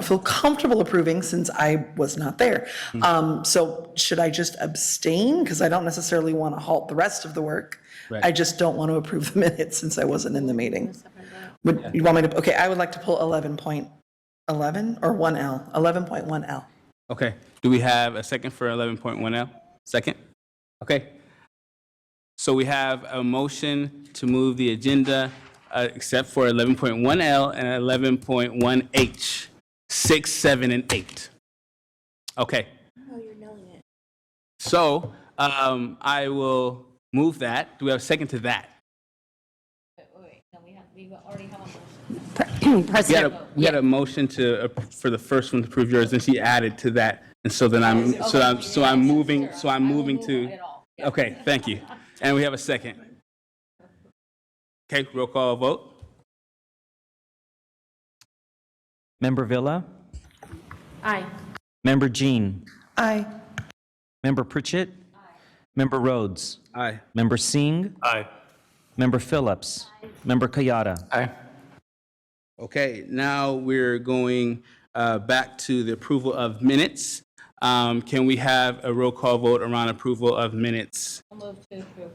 feel comfortable approving since I was not there. So should I just abstain? Because I don't necessarily want to halt the rest of the work. Right. I just don't want to approve the minutes since I wasn't in the meeting. Would you want me to, okay, I would like to pull 11.11 or 1L, 11.1L. Okay. Do we have a second for 11.1L? Second? Okay. So we have a motion to move the agenda except for 11.1L and 11.1H, 6, 7, and 8. Okay. Oh, you're nailing it. So I will move that. Do we have a second to that? We already have a motion. President, We had a motion for the first one to approve yours, and she added to that. And so then I'm moving to. Okay, thank you. And we have a second. Okay, roll call vote. Member Villa? Aye. Member Jean? Aye. Member Pritchett? Member Rhodes? Aye. Member Singh? Aye. Member Phillips? Member Kayada? Aye. Okay, now we're going back to the approval of minutes. Can we have a roll call vote around approval of minutes? I'll move to approve.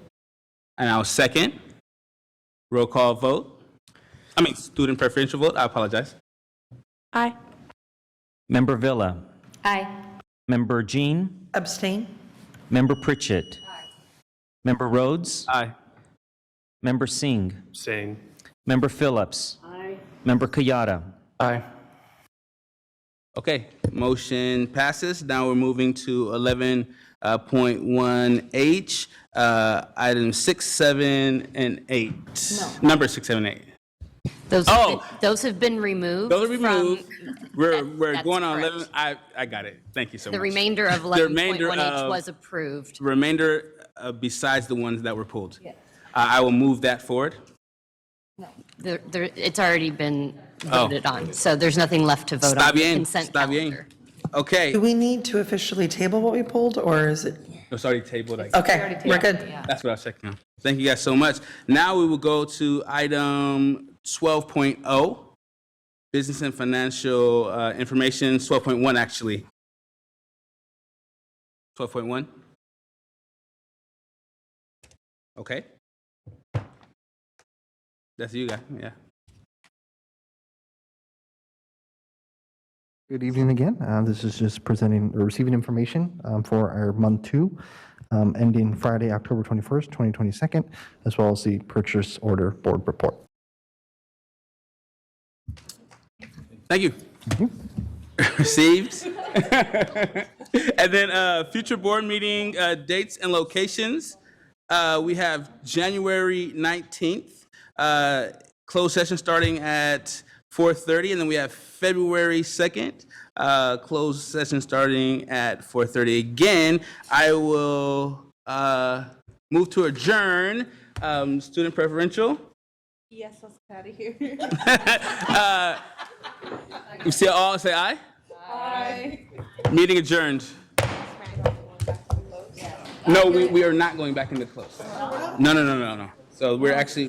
And I'll second. Roll call vote. Student preferential vote. I apologize. Aye. Member Villa? Aye. Member Jean? Abstain? Member Pritchett? Member Rhodes? Aye. Member Singh? Abstain. Member Phillips? Member Kayada? Aye. Okay, motion passes. Now we're moving to 11.1H, items 6, 7, and 8. No. Number 6, 7, 8. Those have been removed. Those are removed. We're that's going on correct. 11. I got it. Thank you so much. The remainder of The 11.1H was approved. Remainder besides the ones that were pulled. I will move that forward. It's already been voted on, so there's nothing left to vote Está on. The bien, consent está bien. calendar. Okay. Do we need to officially table what we pulled, or is it? It's already tabled. Okay, we're good. That's what I was checking on. Thank you guys so much. Now we will go to item 12.0, business and financial information, 12.1 actually. 12.1? Okay. That's you guys, yeah. Good evening again. This is just presenting or receiving information for our month 2, ending Friday, October 21st, 2022, as well as the purchase order board report. Thank you. Received. And then future board meeting dates and locations. We have January 19th, closed session starting at 4:30, and then we have February 2nd, closed session starting at 4:30. Again, I will move to adjourn. Student preferential. Yes, let's get out of here. You see all say aye? Aye. Meeting adjourned. No, we are not going back into close. No. So we're actually.